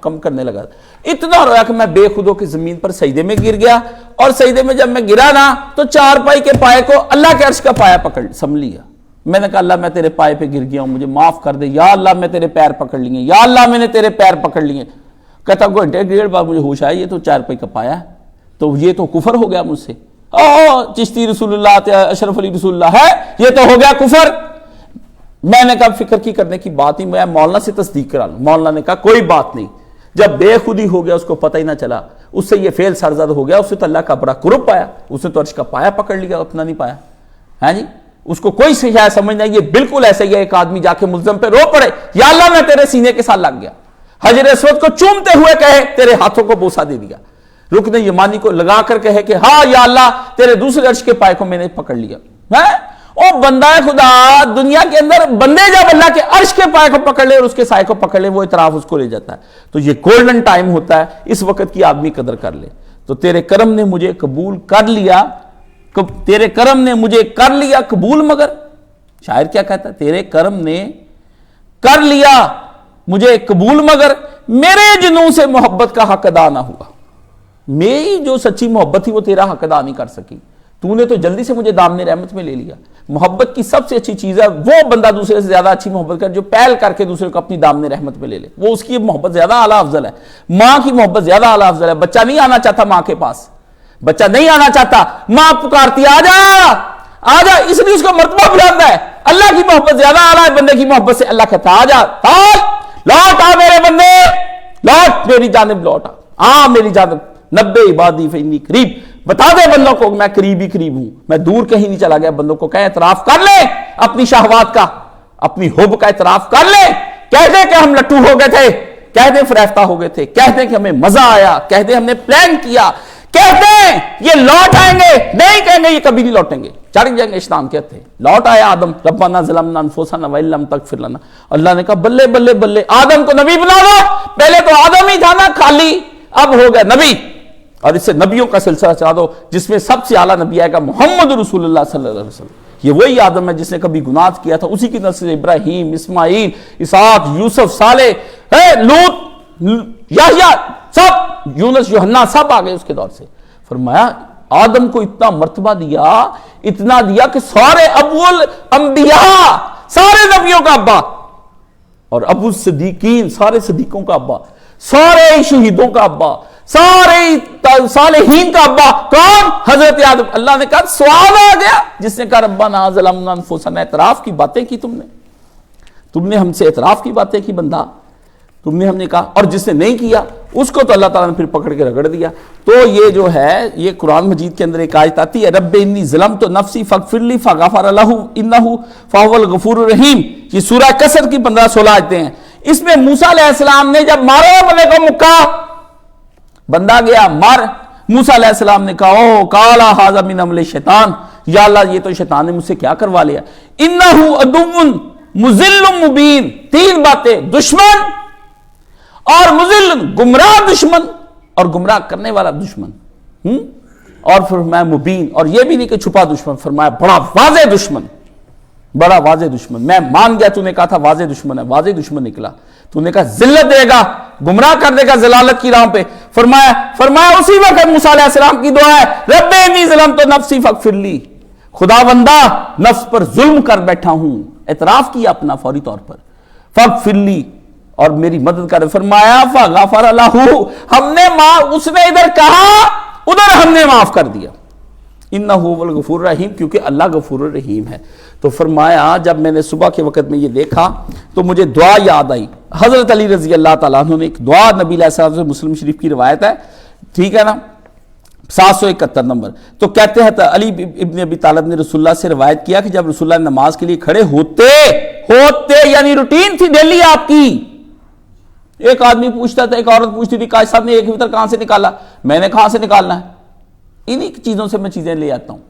کم کرنے لگا. اتنا رویا کہ میں بے خود ہو کے زمین پر سجدے میں گر گیا, اور سجدے میں جب میں گرا نا تو 4 پائی کے پائے کو اللہ کے عرش کا پایا پکڑ سمجھ لیا. میں نے کہا اللہ میں تیرے پائے پہ گر گیا ہوں, مجھے معاف کر دے. یا اللہ میں تیرے پیر پکڑ لیے, یا اللہ میں نے تیرے پیر پکڑ لیے. کہتا گھنٹے 1.5 بعد مجھے ہوش آیا, یہ تو 4 پائی کا پایا ہے, تو یہ تو کفر ہو گیا مجھ سے. چشتی رسول اللہ, اشرف علی رسول اللہ ہے, یہ تو ہو گیا کفر. میں نے کہا فکر کی کرنے کی بات ہی, میں مولانا سے تصدیق کرا لوں. مولانا نے کہا کوئی بات نہیں, جب بے خودی ہو گیا اس کو پتہ ہی نہ چلا, اس سے یہ فعل سرزد ہو گیا, اس سے تو اللہ کا بڑا قرب پایا, اس نے تو عرش کا پایا پکڑ لیا, اپنا نہیں پایا. ہاں جی, اس کو کوئی شاید سمجھ نہیں. یہ بالکل ایسے ہی ایک آدمی جا کے ملزم پہ رو پڑے, یا اللہ میں تیرے سینے کے ساتھ لگ گیا, حجر اسود کو چومتے ہوئے کہے تیرے ہاتھوں کو بوسا دے دیا, رکن یمانی کو لگا کر کہے کہ ہاں یا اللہ تیرے دوسرے عرش کے پائے کو میں نے پکڑ لیا. او بندہ خدا, دنیا کے اندر بندے جب اللہ کے عرش کے پائے کو پکڑ لے اور اس کے سائے کو پکڑ لے, وہ اعتراف اس کو لے جاتا ہے. تو یہ گولڈن ٹائم ہوتا ہے, اس وقت کی آدمی قدر کر لے. تو تیرے کرم نے مجھے قبول کر لیا, تیرے کرم نے مجھے کر لیا قبول, مگر شاعر کیا کہتا ہے, تیرے کرم نے کر لیا مجھے قبول, مگر میرے جنوں سے محبت کا حق ادا نہ ہوا. میری جو سچی محبت تھی وہ تیرا حق ادا نہیں کر سکی. تو نے تو جلدی سے مجھے دامن رحمت میں لے لیا. محبت کی سب سے اچھی چیز ہے وہ بندہ دوسرے سے زیادہ اچھی محبت کر جو پہل کر کے دوسرے کو اپنی دامن رحمت میں لے لے. وہ اس کی محبت زیادہ اعلیٰ افضل ہے. ماں کی محبت زیادہ اعلیٰ افضل ہے. بچہ نہیں آنا چاہتا ماں کے پاس, بچہ نہیں آنا چاہتا, ماں پکارتی آ جا, اس لیے اس کو مرتبہ بلند ہے. اللہ کی محبت زیادہ اعلیٰ ہے بندے کی محبت سے. اللہ کہتا آ جا, لوٹ آ میرے بندے, لوٹ میری جانب لوٹ آ میری جانب. 90 عبادی فانی قریب, بتا دے بندوں کو میں قریب ہی قریب ہوں, میں دور کہیں نہیں چلا گیا. بندوں کو کہیں اعتراف کر لیں اپنی شہوات کا, اپنی حب کا اعتراف کر لیں. کہہ دیں کہ ہم لٹو ہو گئے تھے, کہہ دیں فریفتہ ہو گئے تھے, کہہ دیں کہ ہمیں مزہ آیا, کہہ دیں ہم نے پلان کیا, کہہ دیں یہ لوٹ آئیں گے. نہیں کہیں گے یہ کبھی نہیں لوٹیں گے, چڑھ جائیں گے. اسلام کہتے ہیں لوٹ آیا آدم, ربنا ظلمنا انفسنا وان لم تغفر لنا. اللہ نے کہا بلے بلے بلے, آدم کو نبی بنا دو. پہلے تو آدم ہی تھا نا خالی, اب ہو گیا نبی. اور اس سے نبیوں کا سلسلہ چلا دو جس میں سب سے اعلیٰ نبی آئے گا محمد رسول اللہ صلی اللہ علیہ وسلم. یہ وہی آدم ہے جس نے کبھی گناہ کیا تھا, اسی کی نسل ابراہیم, اسماعیل, اسحاق, یوسف, صالح, لوط, یحییٰ, سب یونس, یوحنا سب آ گئے اس کے دور سے. فرمایا آدم کو اتنا مرتبہ دیا, اتنا دیا کہ سارے اول انبیاء, سارے نبیوں کا ابا, اور ابو صدیقین, سارے صدیقوں کا ابا, سارے شہیدوں کا ابا, سارے صالحین کا ابا کون؟ حضرت آدم. اللہ نے کہا سوال آ گیا. جس نے کہا ربنا ظلمنا انفسنا، اعتراف کی باتیں کی تم نے ہم سے اعتراف کی باتیں کی بندہ، تم نے ہم نے کہا. اور جس نے نہیں کیا اس کو تو اللہ تعالیٰ نے پھر پکڑ کے رگڑ دیا. تو یہ جو ہے یہ قرآن مجید کے اندر ایک آیت آتی ہے رب انی ظلمت نفسی فاغفر لی فغفر لہ انہ فہو الغفور الرحیم. یہ سورہ کسر کی 15-16 آیتیں ہیں. اس میں موسیٰ علیہ السلام نے جب مارا بندے کو مکہ، بندہ گیا مار، موسیٰ علیہ السلام نے کہا او قالا ھذا من عمل شیطان، یا اللہ یہ تو شیطان نے مجھ سے کیا کروا لیا. انہ عدو مضل مبین. 3 باتیں، دشمن اور مضل گمراہ دشمن اور گمراہ کرنے والا دشمن، اور فرمایا مبین، اور یہ بھی نہیں کہ چھپا دشمن، فرمایا بڑا واضح دشمن، بڑا واضح دشمن. میں مان گیا تو نے کہا تھا واضح دشمن ہے، واضح دشمن نکلا. تو نے کہا ذلت دے گا، گمراہ کر دے گا ضلالت کی راہ پہ. فرمایا اسی وقت موسیٰ علیہ السلام کی دعا ہے رب انی ظلمت نفسی فاغفر لی. خدا بندہ نفس پر ظلم کر بیٹھا ہوں، اعتراف کیا اپنا فوری طور پر، فاغفر لی، اور میری مدد کر. فرمایا فغفر لہ، ہم نے اس نے ادھر کہا ادھر ہم نے معاف کر دیا. انہ هو الغفور الرحیم، کیونکہ اللہ غفور الرحیم ہے. تو فرمایا جب میں نے صبح کے وقت میں یہ دیکھا تو مجھے دعا یاد آئی. حضرت علی رضی اللہ تعالیٰ عنہ نے ایک دعا نبی علیہ السلام سے، مسلم شریف کی روایت ہے، ٹھیک ہے نا، 771 نمبر. تو کہتے ہیں علی ابن ابی طالب نے رسول اللہ سے روایت کیا کہ جب رسول اللہ نماز کے لیے کھڑے ہوتے یعنی روٹین تھی ڈیلی آپ کی. ایک آدمی پوچھتا تھا، ایک عورت پوچھتی تھی قائد صاحب نے ایک فطر کہاں سے نکالا؟ میں نے کہاں سے نکالنا ہے؟ انہی چیزوں سے میں چیزیں لے آتا ہوں.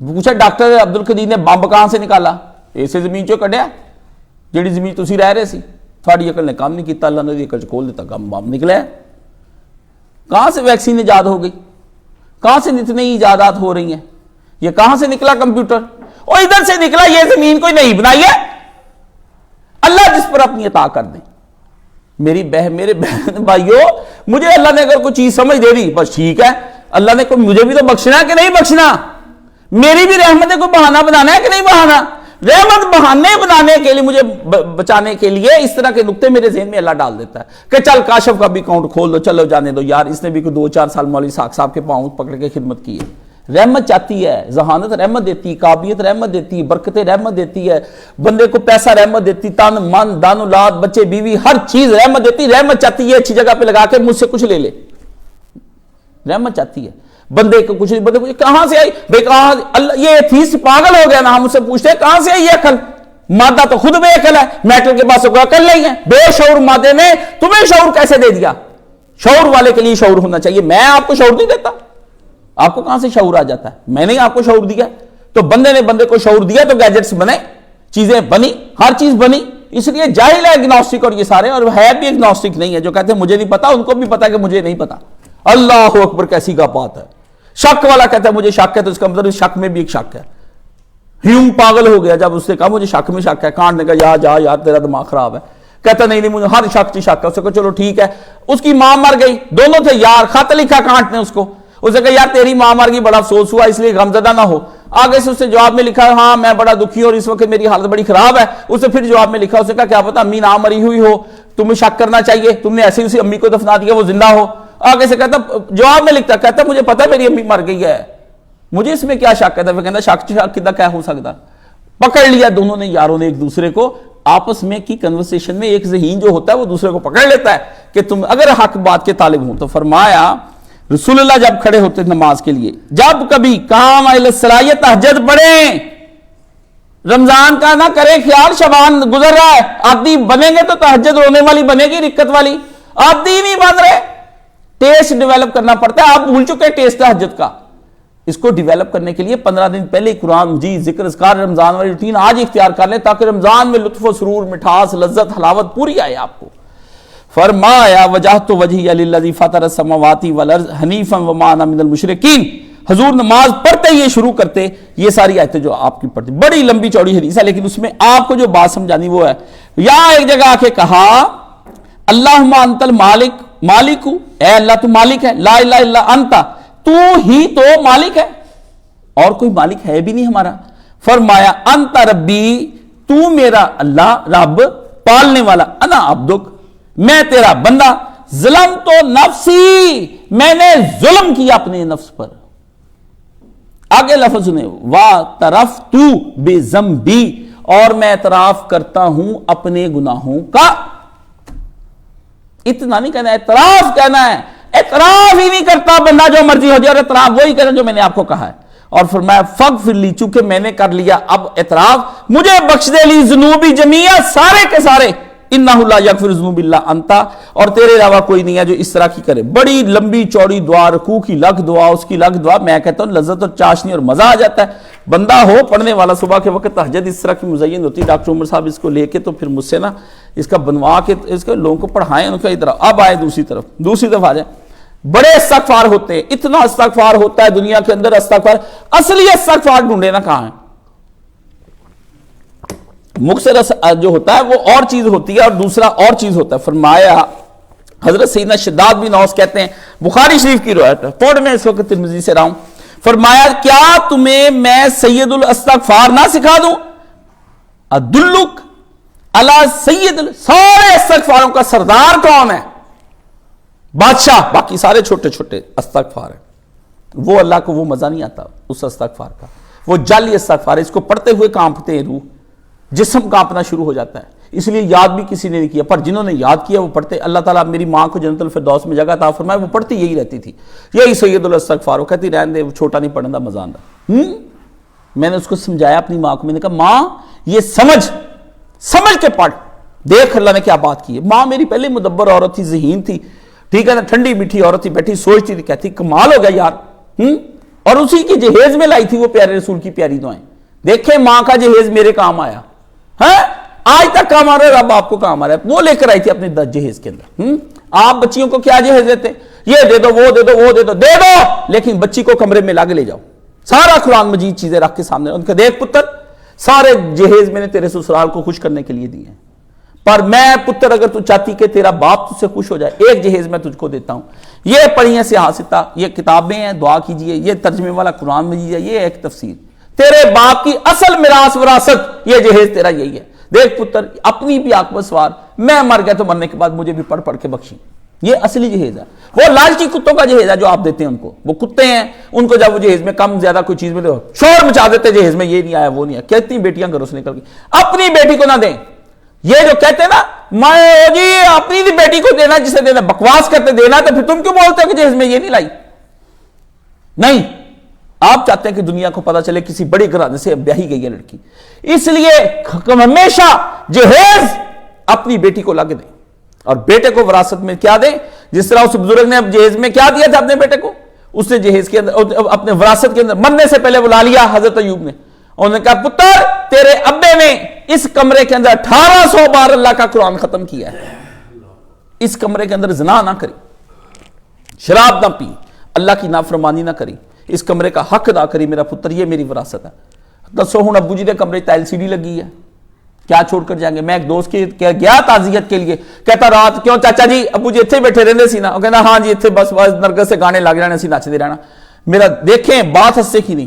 پوچھا ڈاکٹر عبد القدیر نے بمب کہاں سے نکالا؟ ایسے زمین چو کڈیا جیڑی زمین تسی رہ رہے سی، تھوڑی عقل نے کام نہیں کیتا، اللہ نے عقل کھول دیتا، بم نکلا ہے. کہاں سے ویکسین ایجاد ہو گئی؟ کہاں سے اتنی ایجادات ہو رہی ہیں؟ یہ کہاں سے نکلا کمپیوٹر؟ اور ادھر سے نکلا. یہ زمین کوئی نہیں بنائی ہے، اللہ جس پر اپنی عطا کر دیں. میرے بہن بھائیو، مجھے اللہ نے اگر کوئی چیز سمجھ دے دی بس ٹھیک ہے. اللہ نے کوئی مجھے بھی تو بخشنا ہے کہ نہیں بخشنا؟ میری بھی رحمت ہے، کوئی بہانہ بنانا ہے کہ نہیں بہانہ؟ رحمت بہانے بنانے کے لیے، مجھے بچانے کے لیے اس طرح کے نقطے میرے ذہن میں اللہ ڈال دیتا ہے کہ چل کاشف کا بھی اکاؤنٹ کھول دو، چلو جانے دو یار، اس نے بھی کوئی 2-4 سال مولوی ساق صاحب کے پاؤں پکڑ کے خدمت کی ہے. رحمت چاہتی ہے، ذہانت رحمت دیتی، قابلیت رحمت دیتی، برکتیں رحمت دیتی ہے، بندے کو پیسہ رحمت دیتی، تن من دان اولاد بچے بیوی ہر چیز رحمت دیتی. رحمت چاہتی ہے اچھی جگہ پہ لگا کے مجھ سے کچھ لے لے. رحمت چاہتی ہے بندے کو کچھ نہیں، بندے کو کہاں سے آئی بھائی، کہاں اللہ یہ ایتھیسٹ پاگل ہو گیا نا. ہم اس سے پوچھتے ہیں کہاں سے آئی یہ عقل؟ مادہ تو خود بے عقل ہے، میٹل کے پاس کوئی عقل نہیں ہے. بے شعور مادے نے تمہیں شعور کیسے دے دیا؟ شعور والے کے لیے شعور ہونا چاہیے. میں آپ کو شعور نہیں دیتا، آپ کو کہاں سے شعور آ جاتا ہے؟ میں نے آپ کو شعور دیا. تو بندے نے بندے کو شعور دیا تو گیجٹس بنے، چیزیں بنی، ہر چیز بنی. اس لیے جاہل ہے اگنوسٹک اور یہ سارے، اور ہے بھی اگنوسٹک نہیں ہے جو کہتے ہیں مجھے نہیں پتا، ان کو بھی پتا کہ مجھے نہیں پتا. اللہ اکبر، کیسی کا بات ہے. شک والا کہتا ہے مجھے شک ہے، تو اس کا مطلب اس شک میں بھی ایک شک ہے. ہیوم پاگل ہو گیا جب اس نے کہا مجھے شک میں شک ہے. کانٹ نے کہا جا یار تیرا دماغ خراب ہے. کہتا نہیں مجھے ہر شک کی شک ہے. اس نے کہا چلو ٹھیک ہے. اس کی ماں مر گئی، دونوں تھے یار، خط لکھا کانٹ نے اس کو. اس نے کہا یار تیری ماں مر گئی، بڑا افسوس ہوا، اس لیے غمزدہ نہ ہو. آگے سے اس نے جواب میں لکھا ہاں میں بڑا دکھی اور اس وقت میری حالت بڑی خراب ہے. اس نے پھر جواب میں لکھا، اس نے کہا کیا پتا امی نہ مری ہوئی ہو، تمہیں شک کرنا چاہیے، تم نے ایسی اسی امی کو دفنا دیا وہ زندہ ہو. آگے سے کہتا جواب میں لکھتا، کہتا مجھے پتا میری امی مر گئی ہے، مجھے اس میں کیا شک ہے. وہ کہتا شک کدھر کیا ہو سکتا. پکڑ لیا دونوں نے یاروں نے ایک دوسرے کو آپس میں کی کنورسیشن میں. ایک ذہین جو ہوتا ہے وہ دوسرے کو پکڑ لیتا ہے کہ تم اگر حق بات کے طالب ہوں. تو فرمایا رسول اللہ جب کھڑے ہوتے نماز کے لیے، جب کبھی کام الصلاۃ تہجد پڑھیں، رمضان کا نہ کریں خیال شبان گزر رہا ہے، عادی بنیں گے تو تہجد رونے والی بنے گی، رکت والی. عادی نہیں بن رہے، ٹیسٹ ڈیولپ کرنا پڑتا ہے. آپ بھول چکے ٹیسٹ تہجد کا. اس کو ڈیولپ کرنے کے لیے 15 دن پہلے قرآن مجید ذکر اذکار رمضان والی روٹین آج اختیار کر لیں تاکہ رمضان میں لطف و سرور، مٹھاس، لذت، حلاوت پوری آئے آپ کو. فرمایا وجہت وجہی للذی فطر السماوات والارض حنیفا وما انا من المشرکین. حضور نماز پڑھتے یہ شروع کرتے یہ ساری آیتیں جو آپ کی پڑھتی، بڑی لمبی چوڑی حدیث ہے لیکن اس میں آپ کو جو بات سمجھانی وہ ہے. یا ایک جگہ آ کے کہا اللہم انت المالک، مالک ہوں اے اللہ تو مالک ہے، لا الہ الا انت، تو ہی تو مالک ہے اور کوئی مالک ہے بھی نہیں ہمارا. فرمایا انت ربی، تو میرا اللہ رب، پالنے والا، انا عبدک، میں تیرا بندہ. ظلم تو نفسی، میں نے ظلم کیا اپنے نفس پر. آگے لفظ سنیں، وَاعْتَرَفْتُ بِذَنْبِي، اور میں اعتراف کرتا ہوں اپنے گناہوں کا. اتنا نہیں کہنا، اعتراف کہنا ہے. اعتراف ہی نہیں کرتا بندہ، جو مرضی ہو جائے، اور اعتراف وہی کرنا جو میں نے آپ کو کہا ہے. اور فرمایا فَغْفِرْ لِي، چونکہ میں نے کر لیا اب اعتراف، مجھے بخش دے لی ذنوبی جمیع، سارے کے سارے. اِنَّهُ لَا يَغْفِرُ الذُّنُوبَ إِلَّا أَنْتَ، اور تیرے علاوہ کوئی نہیں ہے جو اس طرح کی کرے. بڑی لمبی چوڑی دعا، رکوع کی لکھ دعا، اس کی لکھ دعا. میں کہتا ہوں لذت اور چاشنی اور مزہ آ جاتا ہے. بندہ ہو پڑھنے والا، صبح کے وقت تہجد اس طرح کی مزین ہوتی ہے. ڈاکٹر عمر صاحب اس کو لے کے تو پھر مجھ سے نا اس کا بنوا کے اس کو لوگوں کو پڑھائیں. ان کا ادھر اب آئے دوسری طرف آ جائیں. بڑے استغفار ہوتے ہیں، اتنا استغفار ہوتا ہے دنیا کے اندر. استغفار، اصلی استغفار ڈھونڈے نا کہاں ہے. مقصر جو ہوتا ہے وہ اور چیز ہوتی ہے اور دوسرا اور چیز ہوتا ہے. فرمایا حضرت سیدنا شداد بن اوس کہتے ہیں، بخاری شریف کی روایت ہے، پڑھ میں اس وقت ترمذی سے رہا ہوں. فرمایا کیا تمہیں میں سید الاستغفار نہ سکھا دوں؟ ادلک علی سید، سارے استغفاروں کا سردار کون ہے؟ بادشاہ. باقی سارے چھوٹے چھوٹے استغفار ہیں. وہ اللہ کو وہ مزہ نہیں آتا اس استغفار کا، وہ جعلی استغفار ہے. اس کو پڑھتے ہوئے کانپتے ہیں، روح جسم کانپنا شروع ہو جاتا ہے. اس لیے یاد بھی کسی نے نہیں کیا، پر جنہوں نے یاد کیا وہ پڑھتے. اللہ تعالیٰ میری ماں کو جنت الفردوس میں جگہ عطا فرمائے، وہ پڑھتی یہی رہتی تھی، یہی سید الاستغفار. وہ کہتی رہن دے، چھوٹا نہیں پڑھنے دا مزہ آندا. میں نے اس کو سمجھایا اپنی ماں کو، میں نے کہا ماں یہ سمجھ کے پڑھ، دیکھ اللہ نے کیا بات کی ہے. ماں میری پہلے مدبر عورت تھی، ذہین تھی، ٹھیک ہے نا، ٹھنڈی میٹھی عورت تھی، بیٹھی سوچتی تھی، کہتی کمال ہو گیا یار. اور اسی کی جہیز میں لائی تھی وہ پیارے رسول کی پیاری دعائیں. دیکھیں ماں کا جہیز میرے کام آیا ہے، آج تک کام آ رہا ہے، رب آپ کو کام آ رہا ہے. وہ لے کر آئی تھی اپنے جہیز کے اندر. آپ بچیوں کو کیا جہیز دیتے؟ یہ دے دو، وہ دے دو، وہ دے دو، دے دو، لیکن بچی کو کمرے میں لے جاؤ، سارا قرآن مجید چیزیں رکھ کے سامنے، ان کا دیکھ پتر سارے جہیز میں نے تیرے سسرال کو خوش کرنے کے لیے دیے ہیں، پر میں پتر اگر تو چاہتی کہ تیرا باپ تجھ سے خوش ہو جائے، ایک جہیز میں تجھ کو دیتا ہوں. یہ پڑھیے سیاستہ، یہ کتابیں ہیں، دعا کیجئے، یہ ترجمے والا قرآن مجید ہے، یہ ایک تفسیر. تیرے باپ کی اصل میراث وراثت یہ جہیز تیرا یہی ہے. دیکھ پتر اپنی بھی عاقبت سوار، میں مر گیا تو مرنے کے بعد مجھے بھی پڑھ پڑھ کے بخشی. یہ اصلی جہیز ہے. وہ لالچی کتوں کا جہیز ہے جو آپ دیتے ہیں ان کو. وہ کتے ہیں، ان کو جب وہ جہیز میں کم زیادہ کوئی چیز ملے شور مچا دیتے، جہیز میں یہ نہیں آیا وہ نہیں آیا. کتنی بیٹیاں گھروں سے نکل گئی. اپنی بیٹی کو نہ دیں. یہ جو کہتے ہیں نا میں جی اپنی بیٹی کو دینا، جسے دینا بکواس کرتے دینا، تو پھر تم کیوں بولتے ہو کہ جہیز میں یہ نہیں لائی؟ نہیں، آپ چاہتے ہیں کہ دنیا کو پتا چلے کسی بڑے گھرانے سے بیاہی گئی ہے لڑکی، اس لیے ہمیشہ جہیز اپنی بیٹی کو لگ دیں اور بیٹے کو وراثت میں کیا دیں. جس طرح اس بزرگ نے جہیز میں کیا دیا تھا اپنے بیٹے کو، اس نے جہیز کے اندر اپنے وراثت کے اندر مرنے سے پہلے بلا لیا حضرت ایوب نے. انہوں نے کہا پتر تیرے ابے نے اس کمرے کے اندر 1800 بار اللہ کا قرآن ختم کیا ہے. اس کمرے کے اندر زنا نہ کری، شراب نہ پی، اللہ کی نافرمانی نہ کری، اس کمرے کا حق ادا کری میرا پتر، یہ میری وراثت ہے. دسو ہوں ابو جی نے کمرے تے LCD لگی ہے، کیا چھوڑ کر جائیں گے؟ میں ایک دوست کے گیا تعزیت کے لیے، کہتا رات کیوں چاچا جی ابو جی اتنے بیٹھے رہتے سی نا؟ وہ کہنا ہاں جی اتنے بس نرگس سے گانے لگ رہے سی، نچتے رہنا. میرا دیکھیں بات ہنسے کی نہیں،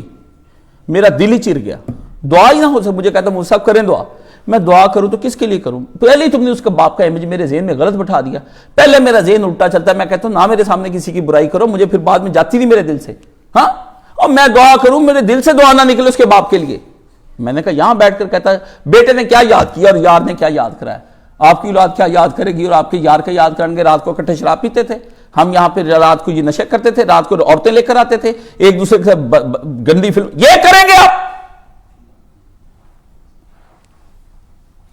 میرا دل ہی چر گیا. دعا ہی نہ ہو سکتا. مجھے کہتا مجھ سب کریں دعا، میں دعا کروں تو کس کے لیے کروں؟ پہلے ہی تم نے اس کا باپ کا امیج میرے ذہن میں غلط بٹھا دیا. پہلے میرا ذہن الٹا چلتا ہے، میں کہتا ہوں نہ میرے سامنے کسی کی برائی کرو، مجھے پھر بعد میں جاتی نہیں میرے دل سے. ہاں، اور میں دعا کروں میرے دل سے دعا نہ نکلے اس کے باپ کے لیے. میں نے کہا یہاں بیٹھ کر کہتا ہے بیٹے نے کیا یاد کیا اور یار نے کیا یاد کرایا. آپ کی اولاد کیا یاد کرے گی اور آپ کے یار کا یاد کریں گے؟ رات کو اکٹھے شراب پیتے تھے ہم یہاں پہ، رات کو یہ نشے کرتے تھے، رات کو عورتیں لے کر آتے تھے، ایک دوسرے کے ساتھ گندی فلم، یہ کریں گے آپ؟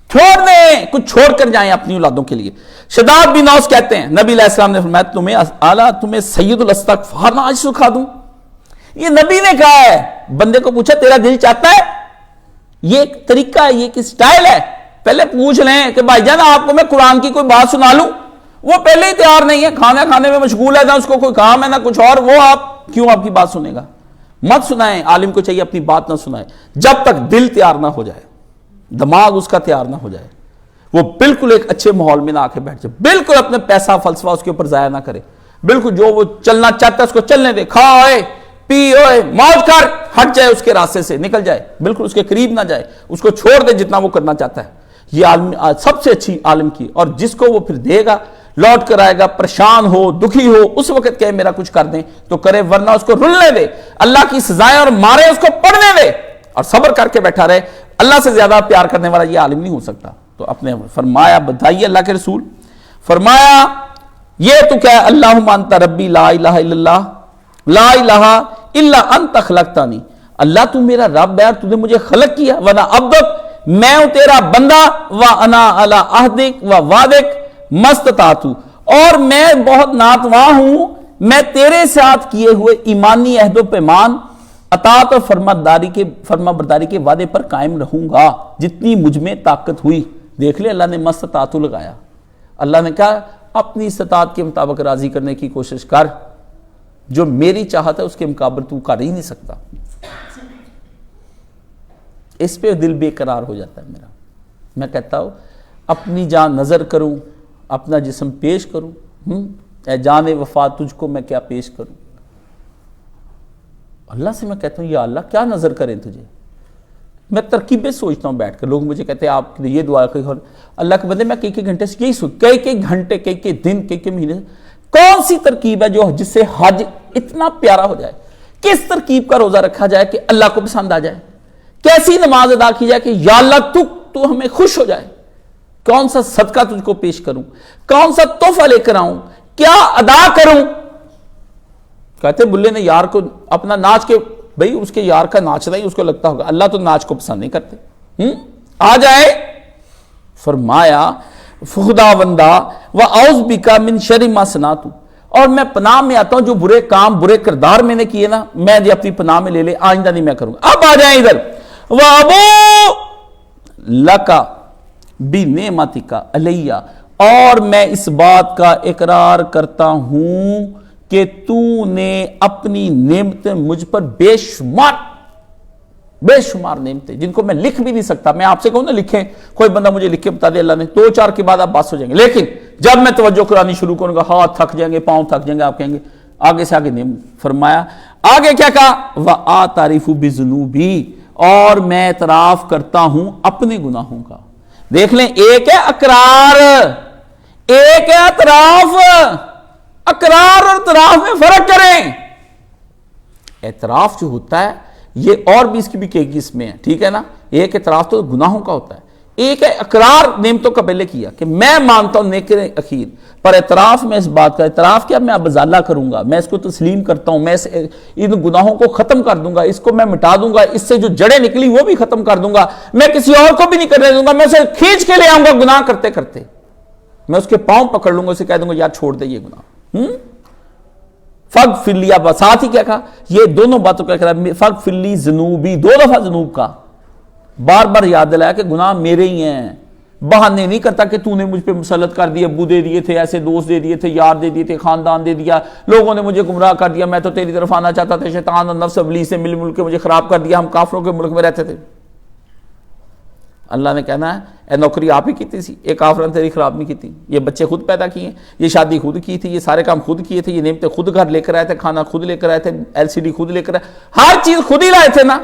چھوڑ دیں، کچھ چھوڑ کر جائیں اپنی اولادوں کے لیے. شداد بن اوس کہتے ہیں نبی علیہ السلام نے فرمایا تمہیں سید الاستغفار نہ آج سکھا دوں؟ یہ نبی نے کہا ہے. بندے کو پوچھا تیرا دل چاہتا ہے؟ یہ ایک طریقہ ہے، یہ ایک سٹائل ہے. پہلے پوچھ لیں کہ بھائی جان آپ کو میں قرآن کی کوئی بات سنا لوں؟ وہ پہلے ہی تیار نہیں ہے، کھانا کھانے میں مشغول ہے، نہ اس کو کوئی کام ہے نہ کچھ اور. وہ آپ کیوں آپ کی بات سنے گا؟ مت سنائیں. عالم کو چاہیے اپنی بات نہ سنائے جب تک دل تیار نہ ہو جائے، دماغ اس کا تیار نہ ہو جائے. وہ بالکل ایک اچھے ماحول میں نہ آ کے بیٹھ جائے، بالکل اپنے پیسہ فلسفہ اس کے اوپر ضائع نہ کرے، بالکل جو وہ چلنا چاہتا ہے اس کو چلنے دے. کھائے پی اوئے موج کر، ہٹ جائے اس کے راستے سے، نکل جائے، بالکل اس کے قریب نہ جائے، اس کو چھوڑ دے جتنا وہ کرنا چاہتا ہے. یہ عالم سب سے اچھی عالم کی، اور جس کو وہ پھر دے گا لوٹ کر آئے گا پریشان ہو دکھی ہو اس وقت کہے میرا کچھ کر دیں تو کرے ورنہ اس کو رلنے دے اللہ کی سزائیں اور مارے اس کو پڑھنے دے اور صبر کر کے بیٹھا رہے اللہ سے زیادہ پیار کرنے والا یہ عالم نہیں ہو سکتا تو اپنے فرمایا بتائیے اللہ کے رسول فرمایا یہ تو کیا اللہم انت ربی لا الہ الا اللہ لا الہ الا انت خلقتنی اللہ تو میرا رب ہے اور تو نے مجھے خلق کیا وانا عبدک میں ہوں تیرا بندہ وانا علی عہدک و وعدک مستطاعت اور میں بہت ناتواں ہوں میں تیرے ساتھ کیے ہوئے ایمانی عہد و پیمان اطاعت اور فرما برداری کے وعدے پر قائم رہوں گا جتنی مجھ میں طاقت ہوئی دیکھ لے اللہ نے مستطاعت لگایا اللہ نے کہا اپنی استطاعت کے مطابق راضی کرنے کی کوشش کر جو میری چاہت ہے اس کے مقابل تو کر ہی نہیں سکتا اس پہ دل بے قرار ہو جاتا ہے میرا میں کہتا ہوں اپنی جان نظر کروں اپنا جسم پیش کروں اے جان وفات تجھ کو میں کیا پیش کروں اللہ سے میں کہتا ہوں یا اللہ کیا نظر کریں تجھے میں ترکیبیں سوچتا ہوں بیٹھ کر لوگ مجھے کہتے ہیں آپ یہ دعا اللہ کے بندے میں کئی گھنٹے سے یہی سوچ کئی گھنٹے کئی دن کئی مہینے کون سی ترکیب ہے جو جس سے حج اتنا پیارا ہو جائے کس ترکیب کا روزہ رکھا جائے کہ اللہ کو پسند آ جائے کیسی نماز ادا کی جائے کہ یا اللہ تو ہمیں خوش ہو جائے کون سا صدقہ تجھ کو پیش کروں کون سا تحفہ لے کر آؤں کیا ادا کروں کہتے بلے نے یار کو اپنا ناچ کے بھئی اس کے یار کا ناچنا ہی اس کو لگتا ہوگا اللہ تو ناچ کو پسند نہیں کرتے آ جائے فرمایا خدا بندہ وَأَعُوذُ بِكَ مِن شَرِّ مَا صَنَعْتُ اور میں پناہ میں آتا ہوں جو برے کام برے کردار میں نے کیے نا میں یہ اپنی پناہ میں لے لے آئندہ نہیں میں کروں گا اب آ جائیں ادھر وَأَبُوءُ لَكَ بِنِعْمَتِكَ عَلَيَّ اور میں اس بات کا اقرار کرتا ہوں کہ تو نے اپنی نعمت مجھ پر بے شمار نعمتیں جن کو میں لکھ بھی نہیں سکتا میں آپ سے کہوں نا لکھیں کوئی بندہ مجھے لکھ کے بتا دے اللہ نے 2-4 کے بعد آپ بات ہو جائیں گے لیکن جب میں توجہ کرانی شروع کروں گا ہاتھ تھک جائیں گے پاؤں تھک جائیں گے آپ کہیں گے آگے سے آگے نعمت فرمایا آگے کیا کہا وَآتَرِفُ بِذُنُوبِي اور میں اعتراف کرتا ہوں اپنے گناہوں کا دیکھ لیں ایک ہے اقرار ایک ہے اعتراف اقرار اور اعتراف میں فرق کریں اعتراف جو ہوتا ہے یہ اور بھی اس کی بھی کئی قسمیں ہیں ٹھیک ہے نا ایک اعتراف تو گناہوں کا ہوتا ہے ایک ہے اقرار نعمتوں کا پہلے کیا کہ میں مانتا ہوں نیک اخیر پر اعتراف میں اس بات کا اعتراف کیا میں اب ازالہ کروں گا میں اس کو تسلیم کرتا ہوں میں ان گناہوں کو ختم کر دوں گا اس کو میں مٹا دوں گا اس سے جو جڑیں نکلی وہ بھی ختم کر دوں گا میں کسی اور کو بھی نہیں کرنے دوں گا میں اسے کھینچ کے لے آؤں گا گناہ کرتے کرتے میں اس کے پاؤں پکڑ لوں گا اسے کہہ دوں گا یار چھوڑ دے یہ گناہ فغفر لی اب ساتھ ہی کیا کہا یہ دونوں باتوں کا کہا فغفر لی ذنوبی 2 دفعہ ذنوب کا بار بار یاد دلایا کہ گناہ میرے ہی ہیں بہانے نہیں کرتا کہ تو نے مجھ پہ مسلط کر دیا ابو دے دیے تھے ایسے دوست دے دیے تھے یار دے دیے تھے خاندان دے دیا لوگوں نے مجھے گمراہ کر دیا میں تو تیری طرف آنا چاہتا تھا شیطان اور نفس ابلیس سے مل مل کے مجھے خراب کر دیا ہم کافروں کے ملک میں رہتے تھے اللہ نے کہنا ہے اے نوکری آپ ہی کی تھی ایک کافر نے تیری خراب نہیں کی تھی یہ بچے خود پیدا کیے یہ شادی خود کی تھی یہ سارے کام خود کیے تھے یہ نعمتیں خود گھر لے کر آئے تھے کھانا خود لے کر آئے تھے LCD خود لے کر آئے ہر چیز خود ہی لائے تھے نا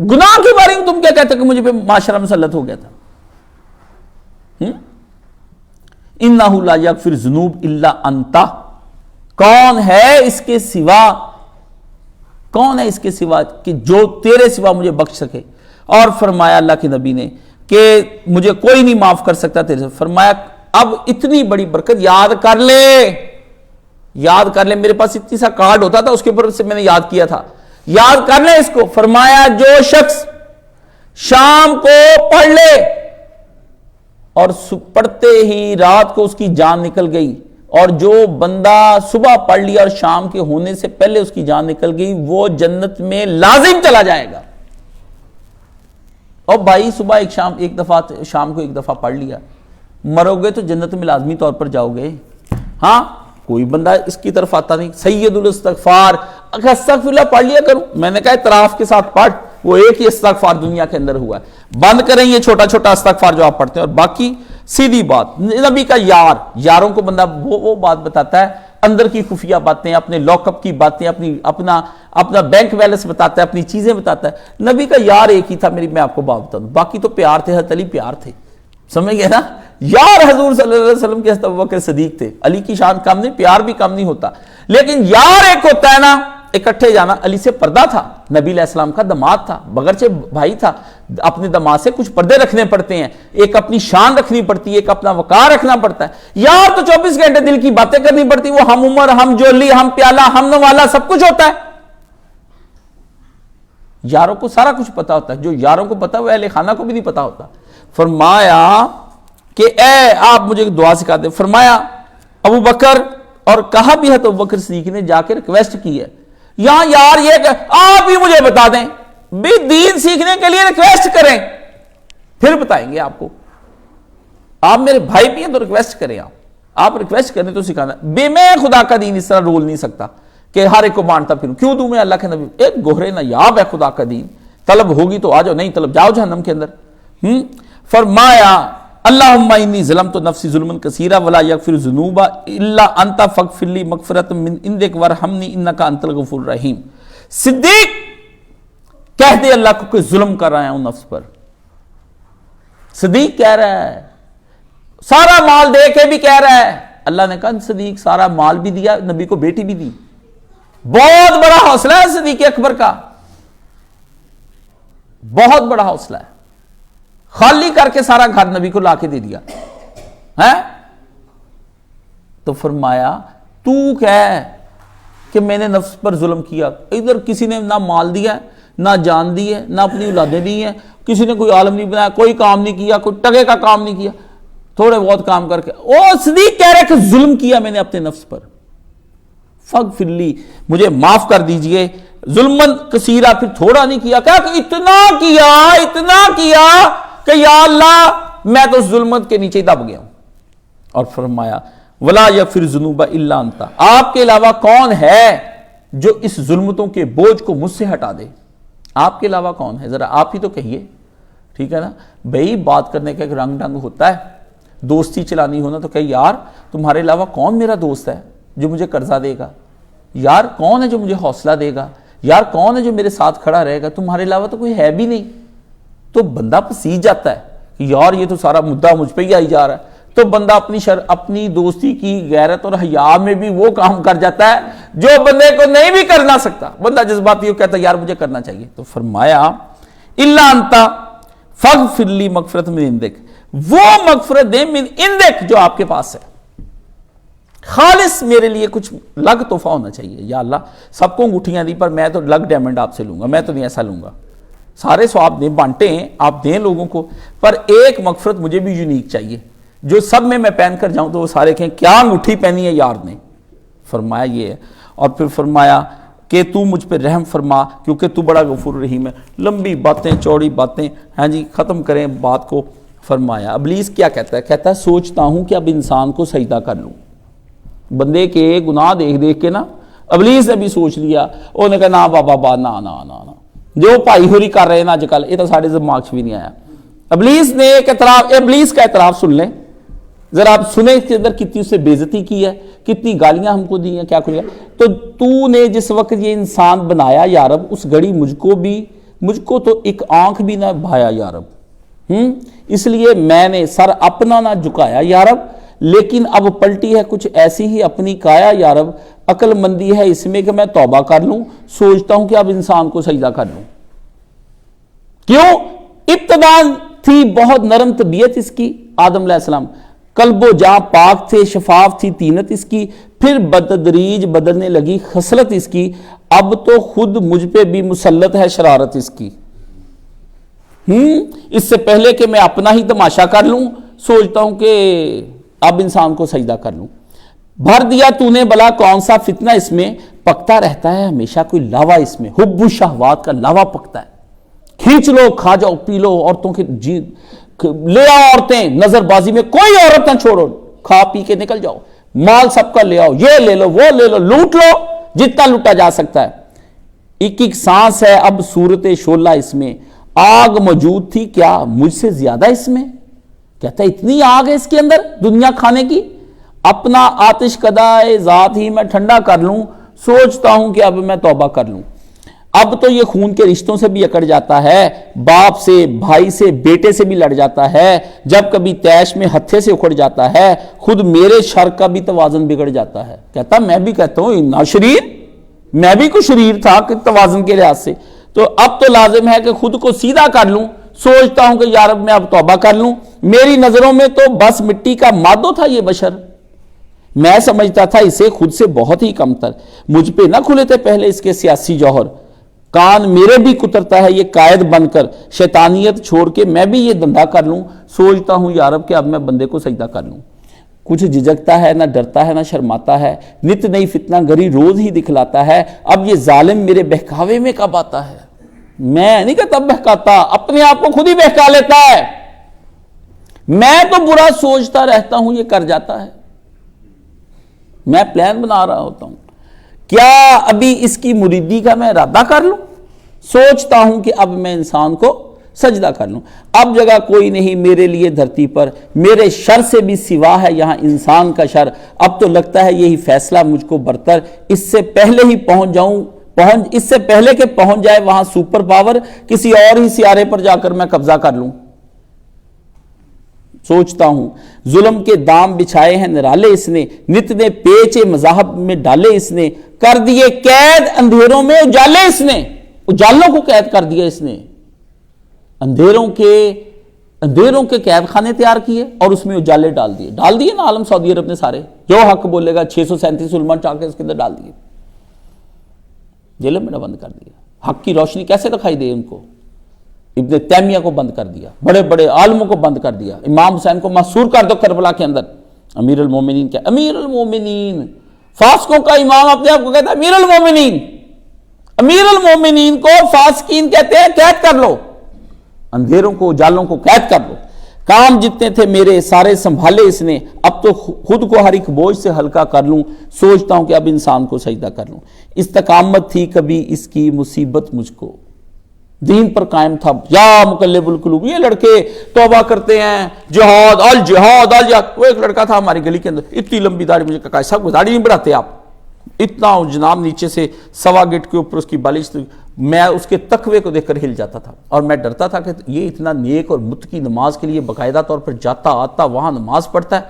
گناہ کے بارے میں تم کیا کہتے کہ مجھے پہ معاشرہ مسلط ہو گیا تھا انہ لا یغفر الذنوب الا انت کون ہے اس کے سوا کہ جو تیرے سوا مجھے بخش سکے اور فرمایا اللہ کے نبی نے کہ مجھے کوئی نہیں معاف کر سکتا تیرے سے فرمایا اب اتنی بڑی برکت یاد کر لے میرے پاس اتنی سا کارڈ ہوتا تھا اس کے اوپر سے میں نے یاد کیا تھا یاد کر لے اس کو فرمایا جو شخص شام کو پڑھ لے اور پڑھتے ہی رات کو اس کی جان نکل گئی اور جو بندہ صبح پڑھ لیا اور شام کے ہونے سے پہلے اس کی جان نکل گئی وہ جنت میں لازم چلا جائے گا اور بھائی صبح ایک دفعہ شام کو ایک دفعہ پڑھ لیا مرو گے تو جنت میں لازمی طور پر جاؤ گے ہاں کوئی بندہ اس کی طرف آتا نہیں سید الاستغفار استغفر اللہ پڑھ لیا کروں میں نے کہا اعتراف کے ساتھ پڑھ وہ ایک ہی استغفار دنیا کے اندر ہوا ہے بند کریں یہ چھوٹا چھوٹا استغفار جو آپ پڑھتے ہیں اور باقی سیدھی بات نبی کا یاروں کو بندہ وہ بات بتاتا ہے اندر کی خفیہ باتیں اپنے لاک اپ کی باتیں اپنا بینک بیلنس بتاتا ہے اپنی چیزیں بتاتا ہے نبی کا یار ایک ہی تھا میں آپ کو بات بتا دوں باقی تو پیار تھے حضرت علی پیار تھے سمجھ گئے نا یار حضور صلی اللہ علیہ وسلم کے حضرت ابوبکر صدیق تھے. علی کی شان کم نہیں, پیار بھی کم نہیں ہوتا, لیکن یار ایک ہوتا ہے نا, اکٹھے جانا. علی سے پردہ تھا, نبی علیہ السلام کا داماد تھا, بغرچہ بھائی تھا, اپنے داماد سے کچھ پردے رکھنے پڑتے ہیں, ایک اپنی شان رکھنی پڑتی ہے, ایک اپنا وقار رکھنا پڑتا ہے. یار تو 24 گھنٹے دل کی باتیں کرنی پڑتی, وہ ہم عمر, ہم جولی, ہم پیالہ, ہم نوالا, سب کچھ ہوتا ہے. یاروں کو سارا کچھ پتا ہوتا ہے, جو یاروں کو پتا وہ اہل خانہ کو بھی نہیں پتا ہوتا. فرمایا کہ اے آپ مجھے دعا سکھا دیں. فرمایا ابو بکر, اور کہا بھی ہے تو ابو بکر صدیق نے جا کے ریکویسٹ کی ہے, یہاں یار یہ کہ آپ ہی مجھے بتا دیں, بھی دین سیکھنے کے لیے ریکویسٹ کریں, پھر بتائیں گے آپ کو. آپ میرے بھائی بھی ہیں تو ریکویسٹ کریں, آپ ریکویسٹ کریں تو سکھانا. بے میں خدا کا دین اس طرح رول نہیں سکتا کہ ہر ایک کو مانتا پھروں. کیوں دوں میں اللہ کے نبی, ایک گہرے نایاب ہے خدا کا دین, طلب ہوگی تو آ جاؤ, نہیں طلب جاؤ جہنم کے اندر. فرمایا اللہم انی ظلمت نفسی ظلما کثیرا ولا یغفر الذنوب الا انت فاغفر لی مغفرۃ من عندک وارحمنی انک انت الغفور الرحیم. صدیق کہہ دے اللہ کو کہ ظلم کر رہا ہوں نفس پر. صدیق کہہ رہا ہے, سارا مال دے کے بھی کہہ رہا ہے. اللہ نے کہا صدیق سارا مال بھی دیا, نبی کو بیٹی بھی دی. بہت بڑا حوصلہ ہے صدیق اکبر کا, بہت بڑا حوصلہ ہے. خالی کر کے سارا گھر نبی کو لا کے دے دیا ہے. تو فرمایا تو کہہ کہ میں نے نفس پر ظلم کیا. ادھر کسی نے نہ مال دیا, نہ جان دی ہے, نہ اپنی اولادیں دی ہیں, کسی نے کوئی عالم نہیں بنایا, کوئی کام نہیں کیا, کوئی ٹکے کا کام نہیں کیا, تھوڑے بہت کام کر کے. او صدیق کہہ رہے کہ ظلم کیا میں نے اپنے نفس پر, فغفر لی مجھے معاف کر دیجئے, ظلمن کثیرا پھر تھوڑا نہیں کیا, کہا کہ اتنا کیا کہ یا اللہ میں تو ظلمت کے نیچے دب گیا ہوں. اور فرمایا ولا یغفر الذنوب الا انت, آپ کے علاوہ کون ہے جو اس ظلمتوں کے بوجھ کو مجھ سے ہٹا دے. آپ کے علاوہ کون ہے, ذرا آپ ہی تو کہیے. ٹھیک ہے نا بھئی, بات کرنے کا ایک رنگ ڈنگ ہوتا ہے, دوستی چلانی ہونا تو کہ یار تمہارے علاوہ کون میرا دوست ہے جو مجھے قرضہ دے گا, یار کون ہے جو مجھے حوصلہ دے گا, یار کون ہے جو میرے ساتھ کھڑا رہے گا, تمہارے علاوہ تو کوئی ہے بھی نہیں. تو بندہ پسیج جاتا ہے کہ یار یہ تو سارا مدعا مجھ پہ ہی آئی جا رہا ہے. تو بندہ اپنی دوستی کی غیرت اور حیا میں بھی وہ کام کر جاتا ہے جو بندے کو نہیں بھی کرنا سکتا. بندہ جذباتی کہتا ہے یار مجھے کرنا چاہیے. تو فرمایا الا انت فاغفر لی مغفرۃ من عندک, وہ مغفرت دے من عندک جو آپ کے پاس ہے, خالص میرے لیے کچھ لگ تحفہ ہونا چاہیے. یا اللہ سب کو انگوٹھیاں دی پر میں تو لگ ڈائمنڈ آپ سے لوں گا, میں تو نہیں ایسا لوں گا. سارے سواب دیں, بانٹے ہیں آپ دیں لوگوں کو, پر ایک مغفرت مجھے بھی یونیک چاہیے جو سب میں پہن کر جاؤں تو وہ سارے کہیں کیا انگوٹھی پہنی ہے یار نے. فرمایا یہ ہے. اور پھر فرمایا کہ تو مجھ پہ رحم فرما کیونکہ تو بڑا غفور رحیم ہے. لمبی باتیں چوڑی باتیں, ہاں جی ختم کریں بات کو. فرمایا ابلیس کیا کہتا ہے, کہتا ہے سوچتا ہوں کہ اب انسان کو سجدہ کر لوں. بندے کے گناہ دیکھ دیکھ کے نا ابلیس نے بھی سوچ لیا, انہوں نے کہا نا بابا نا نا نا نا, جو بھائی ہوری کر رہے ہیں نا آج کل, یہ تو سارے دماغ بھی نہیں آیا. ابلیس نے ایک اعتراف, ابلیس کا اعتراف سن لیں ذرا, آپ سنیں اس کے اندر کتنی اسے بے عزتی کی ہے, کتنی گالیاں ہم کو دی ہیں, کیا کیا. تو نے جس وقت یہ انسان بنایا یا رب, اس گھڑی مجھ کو تو ایک آنکھ بھی نہ بھایا یا رب, اس لیے میں نے سر اپنا نہ جھکایا یا رب, لیکن اب پلٹی ہے کچھ ایسی ہی اپنی کایا یا رب. عقل مندی ہے اس میں کہ میں توبہ کر لوں, سوچتا ہوں کہ اب انسان کو سجدہ کر لوں. کیوں؟ ابتدا تھی بہت نرم طبیعت اس کی, آدم علیہ السلام قلب و جاں پاک تھے, شفاف تھی طینت اس کی, پھر بتدریج بدلنے لگی خصلت اس کی, اب تو خود مجھ پہ بھی مسلط ہے شرارت اس کی. اس سے پہلے کہ میں اپنا ہی تماشا کر لوں, سوچتا ہوں کہ اب انسان کو سجدہ کر لوں. بھر دیا تو نے بلا کون سا فتنہ اس میں, پکتا رہتا ہے ہمیشہ کوئی لاوا اس میں, حب و شہوات کا لاوا پکتا ہے. کھینچ لو, کھا جاؤ, پی لو, عورتوں کے لے آؤ, عورتیں نظر بازی میں کوئی عورت نہ چھوڑو, کھا پی کے نکل جاؤ, مال سب کا لے آؤ, یہ لے لو وہ لے لو, لوٹ لو جتنا لوٹا جا سکتا ہے. ایک ایک سانس ہے اب صورت شعلہ اس میں, آگ موجود تھی کیا مجھ سے زیادہ اس میں. کہتا ہے اتنی آگ ہے اس کے اندر دنیا کھانے کی, اپنا آتش کدائے ذات ہی میں ٹھنڈا کر لوں, سوچتا ہوں کہ اب میں توبہ کر لوں. اب تو یہ خون کے رشتوں سے بھی اکڑ جاتا ہے، باپ سے، بھائی سے، بیٹے سے بھی لڑ جاتا ہے، جب کبھی تیش میں ہتھے سے اکھڑ جاتا ہے، خود میرے شر کا بھی توازن بگڑ جاتا ہے۔ کہتا میں بھی کہتا ہوں انا شریر، میں بھی کوئی شریر تھا کہ توازن کے لحاظ سے، تو اب تو لازم ہے کہ خود کو سیدھا کر لوں، سوچتا ہوں کہ یا رب میں اب توبہ کر لوں، میری نظروں میں تو بس مٹی کا مادو تھا یہ بشر، میں سمجھتا تھا اسے خود سے بہت ہی کم تر، مجھ پہ نہ کھلے تھے پہلے اس کے سیاسی جوہر، کان میرے بھی کترتا ہے یہ قائد بن کر، شیطانیت چھوڑ کے میں بھی یہ دھندا کر لوں، سوچتا ہوں یا رب کہ اب میں بندے کو سجدہ کر لوں، کچھ جھجکتا ہے، نہ ڈرتا ہے، نہ شرماتا ہے، نت نئی فتنہ گری روز ہی دکھلاتا ہے، اب یہ ظالم میرے بہکاوے میں کب آتا ہے، میں نہیں کہتا بہکاتا، اپنے آپ کو خود ہی بہکا لیتا ہے، میں تو برا سوچتا رہتا ہوں یہ کر جاتا ہے، میں پلان بنا رہا ہوتا ہوں، کیا ابھی اس کی مریدی کا میں ارادہ کر لوں، سوچتا ہوں کہ اب میں انسان کو سجدہ کر لوں، اب جگہ کوئی نہیں میرے لیے دھرتی پر، میرے شر سے بھی سوا ہے یہاں انسان کا شر، اب تو لگتا ہے یہی فیصلہ مجھ کو برتر، اس سے پہلے ہی اس سے پہلے کہ پہنچ جائے وہاں سپر پاور، کسی اور ہی سیارے پر جا کر میں قبضہ کر لوں، سوچتا ہوں ظلم کے دام بچھائے ہیں نرالے اس نے، نت نے پیچے مذاہب میں ڈالے اس نے، کر دیے قید اندھیروں میں اجالے اس نے، اجالوں کو قید کر دیا اس نے، اندھیروں کے قید خانے تیار کیے اور اس میں اجالے ڈال دیے نا عالم سعودی عرب نے سارے، جو حق بولے گا 637 علماء چاہ کے اس کے اندر ڈال دیے، جیلوں میں بند کر دیا، حق کی روشنی کیسے دکھائی دے ان کو، ابن تیمیہ کو بند کر دیا، بڑے بڑے عالموں کو بند کر دیا، امام حسین کو محصور کر دو کربلا کے اندر، امیر المومنین کیا، امیر المومنین فاسقوں کا امام اپنے آپ کو کہتا ہے امیر المومنین کو فاسقین کہتے ہیں، قید کر لو، اندھیروں کو اجالوں کو قید کر لو، کام جتنے تھے میرے سارے سنبھالے اس نے، اب تو خود کو ہر ایک بوجھ سے ہلکا کر لوں، سوچتا ہوں کہ اب انسان کو سجدہ کر لوں، استقامت تھی کبھی اس کی مصیبت مجھ کو، دین پر قائم تھا، یا مقلب القلوب، یہ لڑکے توبہ کرتے ہیں، جہاد الجہاد الجہاد، وہ ایک لڑکا تھا ہماری گلی کے اندر، اتنی لمبی داڑھی، مجھے کہا صاحب کو داڑھی نہیں بڑھاتے آپ، اتنا جناب نیچے سے 1.25 گٹ کے اوپر اس کی بالش، میں اس کے تقوی کو دیکھ کر ہل جاتا تھا، اور میں ڈرتا تھا کہ یہ اتنا نیک اور متقی نماز کے لیے باقاعدہ طور پر جاتا آتا وہاں نماز پڑھتا ہے،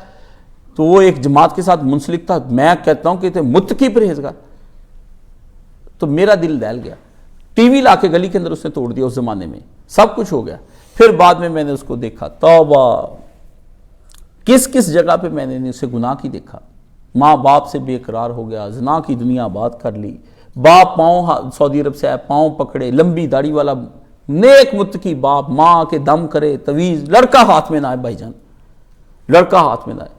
تو وہ ایک جماعت کے ساتھ منسلک تھا، میں کہتا ہوں کہ متقی پرہیزگار، تو میرا دل دہل گیا، ٹی وی لا کے گلی کے اندر اس نے توڑ دیا، اس زمانے میں سب کچھ ہو گیا، پھر بعد میں نے اس کو دیکھا، توبہ کس کس جگہ پہ میں نے اسے گناہ کی دیکھا، ماں باپ سے بے قرار ہو گیا، زنا کی دنیا آباد کر لی، باپ پاؤں سعودی عرب سے آئے، پاؤں پکڑے، لمبی داڑھی والا نیک متقی باپ، ماں کے دم کرے تویز، لڑکا ہاتھ میں نہ آئے، بھائی جان لڑکا ہاتھ میں نہ آئے،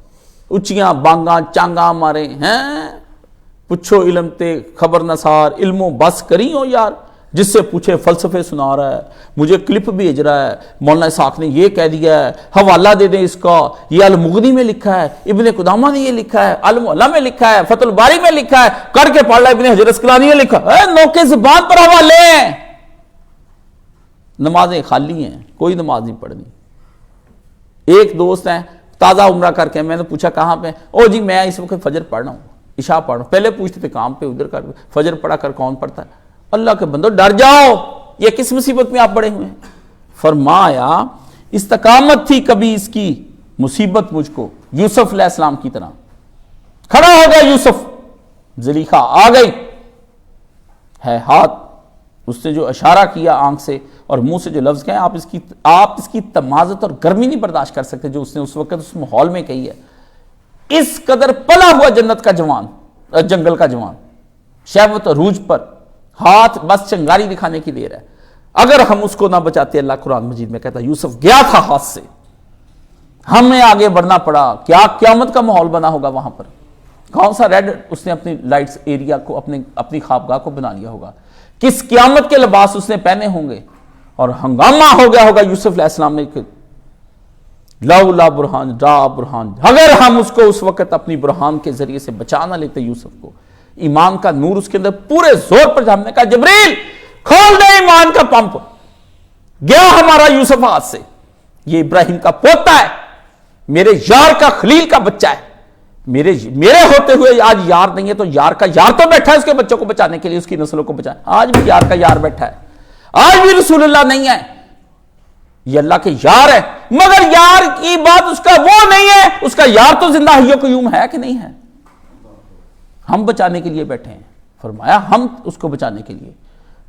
اچیاں بانگاں چانگاں مارے ہیں، پوچھو علم تے خبر نثار، علم و بس کری ہو یار، جس سے پوچھے فلسفے سنا رہا ہے، مجھے کلپ بھیج رہا ہے، مولانا اسحاق نے یہ کہہ دیا ہے، حوالہ دے دیں اس کا، یہ المغنی میں لکھا ہے، ابن قدامہ نے یہ لکھا ہے، المعلا میں لکھا ہے، فتح الباری میں لکھا ہے، کر کے پڑھ رہا ہے، ابن حجر اسقلانی نے لکھا ہے، نوکے زبان پر حوالے ہیں، نمازیں خالی ہیں، کوئی نماز نہیں پڑھنی۔ ایک دوست ہیں تازہ عمرہ کر کے، میں نے پوچھا کہاں پہ، او جی میں اس وقت فجر پڑھ رہا ہوں، عشاء پڑھ رہا ہوں، پہلے پوچھتے تھے کام پہ، ادھر کر، فجر پڑھا کر کون پڑھتا ہے، اللہ کے بندو ڈر جاؤ، یہ کس مصیبت میں آپ پڑے ہوئے ہیں، فرمایا استقامت تھی کبھی اس کی مصیبت مجھ کو، یوسف علیہ السلام کی طرح کھڑا ہو گیا یوسف، زلیخا آ گئی ہے ہاتھ، اس نے جو اشارہ کیا آنکھ سے اور منہ سے جو لفظ کہیں، آپ اس کی تمازت اور گرمی نہیں برداشت کر سکتے جو اس نے اس وقت اس ماحول میں کہی ہے، اس قدر پلا ہوا جنت کا جوان، جنگل کا جوان، شہوت عروج پر، ہاتھ بس چنگاری دکھانے کی دیر ہے، اگر ہم اس کو نہ بچاتے، اللہ قرآن مجید میں کہتا ہے یوسف گیا تھا ہاتھ سے، ہمیں آگے بڑھنا پڑا، کیا قیامت کا ماحول بنا ہوگا وہاں پر، کون سا ریڈ اس نے اپنی لائٹس ایریا کو، اپنی خوابگاہ کو بنا لیا ہوگا، کس قیامت کے لباس اس نے پہنے ہوں گے، اور ہنگامہ ہو گیا ہوگا یوسف علیہ السلام نے کہ لولا برہان را برہان، اگر ہم اس کو اس وقت اپنی برہان کے ذریعے سے بچا نہ لیتے یوسف کو، ایمان کا نور اس کے اندر پورے زور پر، ہم نے کہا جبریل کھول دے ایمان کا پمپ، گیا ہمارا یوسف ہاتھ سے، یہ ابراہیم کا پوتا ہے، میرے یار کا خلیل کا بچہ ہے، میرے ہوتے ہوئے آج یار نہیں ہے تو یار کا یار تو بیٹھا ہے اس کے بچوں کو بچانے کے لیے، اس کی نسلوں کو بچانے، آج بھی یار کا یار بیٹھا ہے، آج بھی رسول اللہ نہیں ہے، یہ اللہ کے یار ہے، مگر یار کی بات اس کا وہ نہیں ہے، اس کا یار تو زندہ حی و قیوم ہے کہ نہیں ہے؟ ہم بچانے کے لیے بیٹھے ہیں، فرمایا ہم اس کو بچانے کے لیے،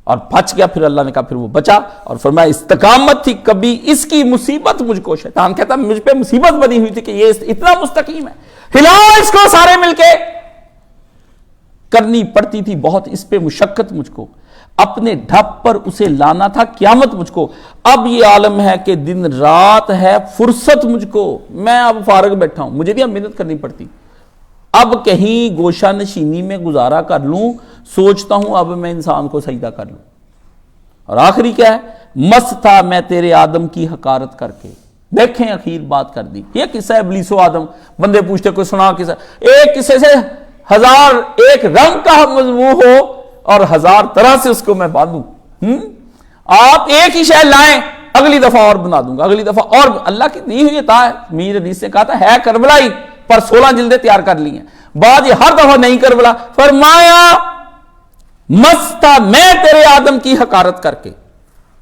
اور بچ گیا، پھر اللہ نے کہا پھر وہ بچا، اور فرمایا استقامت تھی، کبھی اس کی مصیبت مجھ کو، شیطان کہتا مجھ پہ مصیبت بنی ہوئی تھی کہ یہ اتنا مستقیم ہے، ہلاؤ اس کو سارے مل کے، کرنی پڑتی تھی بہت اس پہ مشقت مجھ کو، اپنے ڈھپ پر اسے لانا تھا قیامت مجھ کو، اب یہ عالم ہے کہ دن رات ہے فرصت مجھ کو، میں اب فارغ بیٹھا ہوں، مجھے بھی اب محنت کرنی پڑتی، اب کہیں گوشہ نشینی میں گزارا کر لوں، سوچتا ہوں اب میں انسان کو سجدہ کر لوں، اور آخری کیا ہے، مست تھا میں تیرے آدم کی حقارت کر کے، دیکھیں اخیر بات کر دی، یہ قصہ ہے ابلیس و آدم، بندے پوچھتے کوئی سنا قصہ، ایک قصے سے 1001 رنگ کا مضمون ہو اور 1000 طرح سے اس کو میں باندھوں، آپ ایک ہی شے لائیں، اگلی دفعہ اور بنا دوں گا، اگلی دفعہ اور، اللہ کی دی ہوئی عطا ہے، میر حدیث سے کہا تھا ہے کربلائی پر 16 جلدیں تیار کر لی ہیں، بعد یہ ہر دفعہ نہیں کربلا، فرمایا مستا میں تیرے آدم کی حقارت کر کے،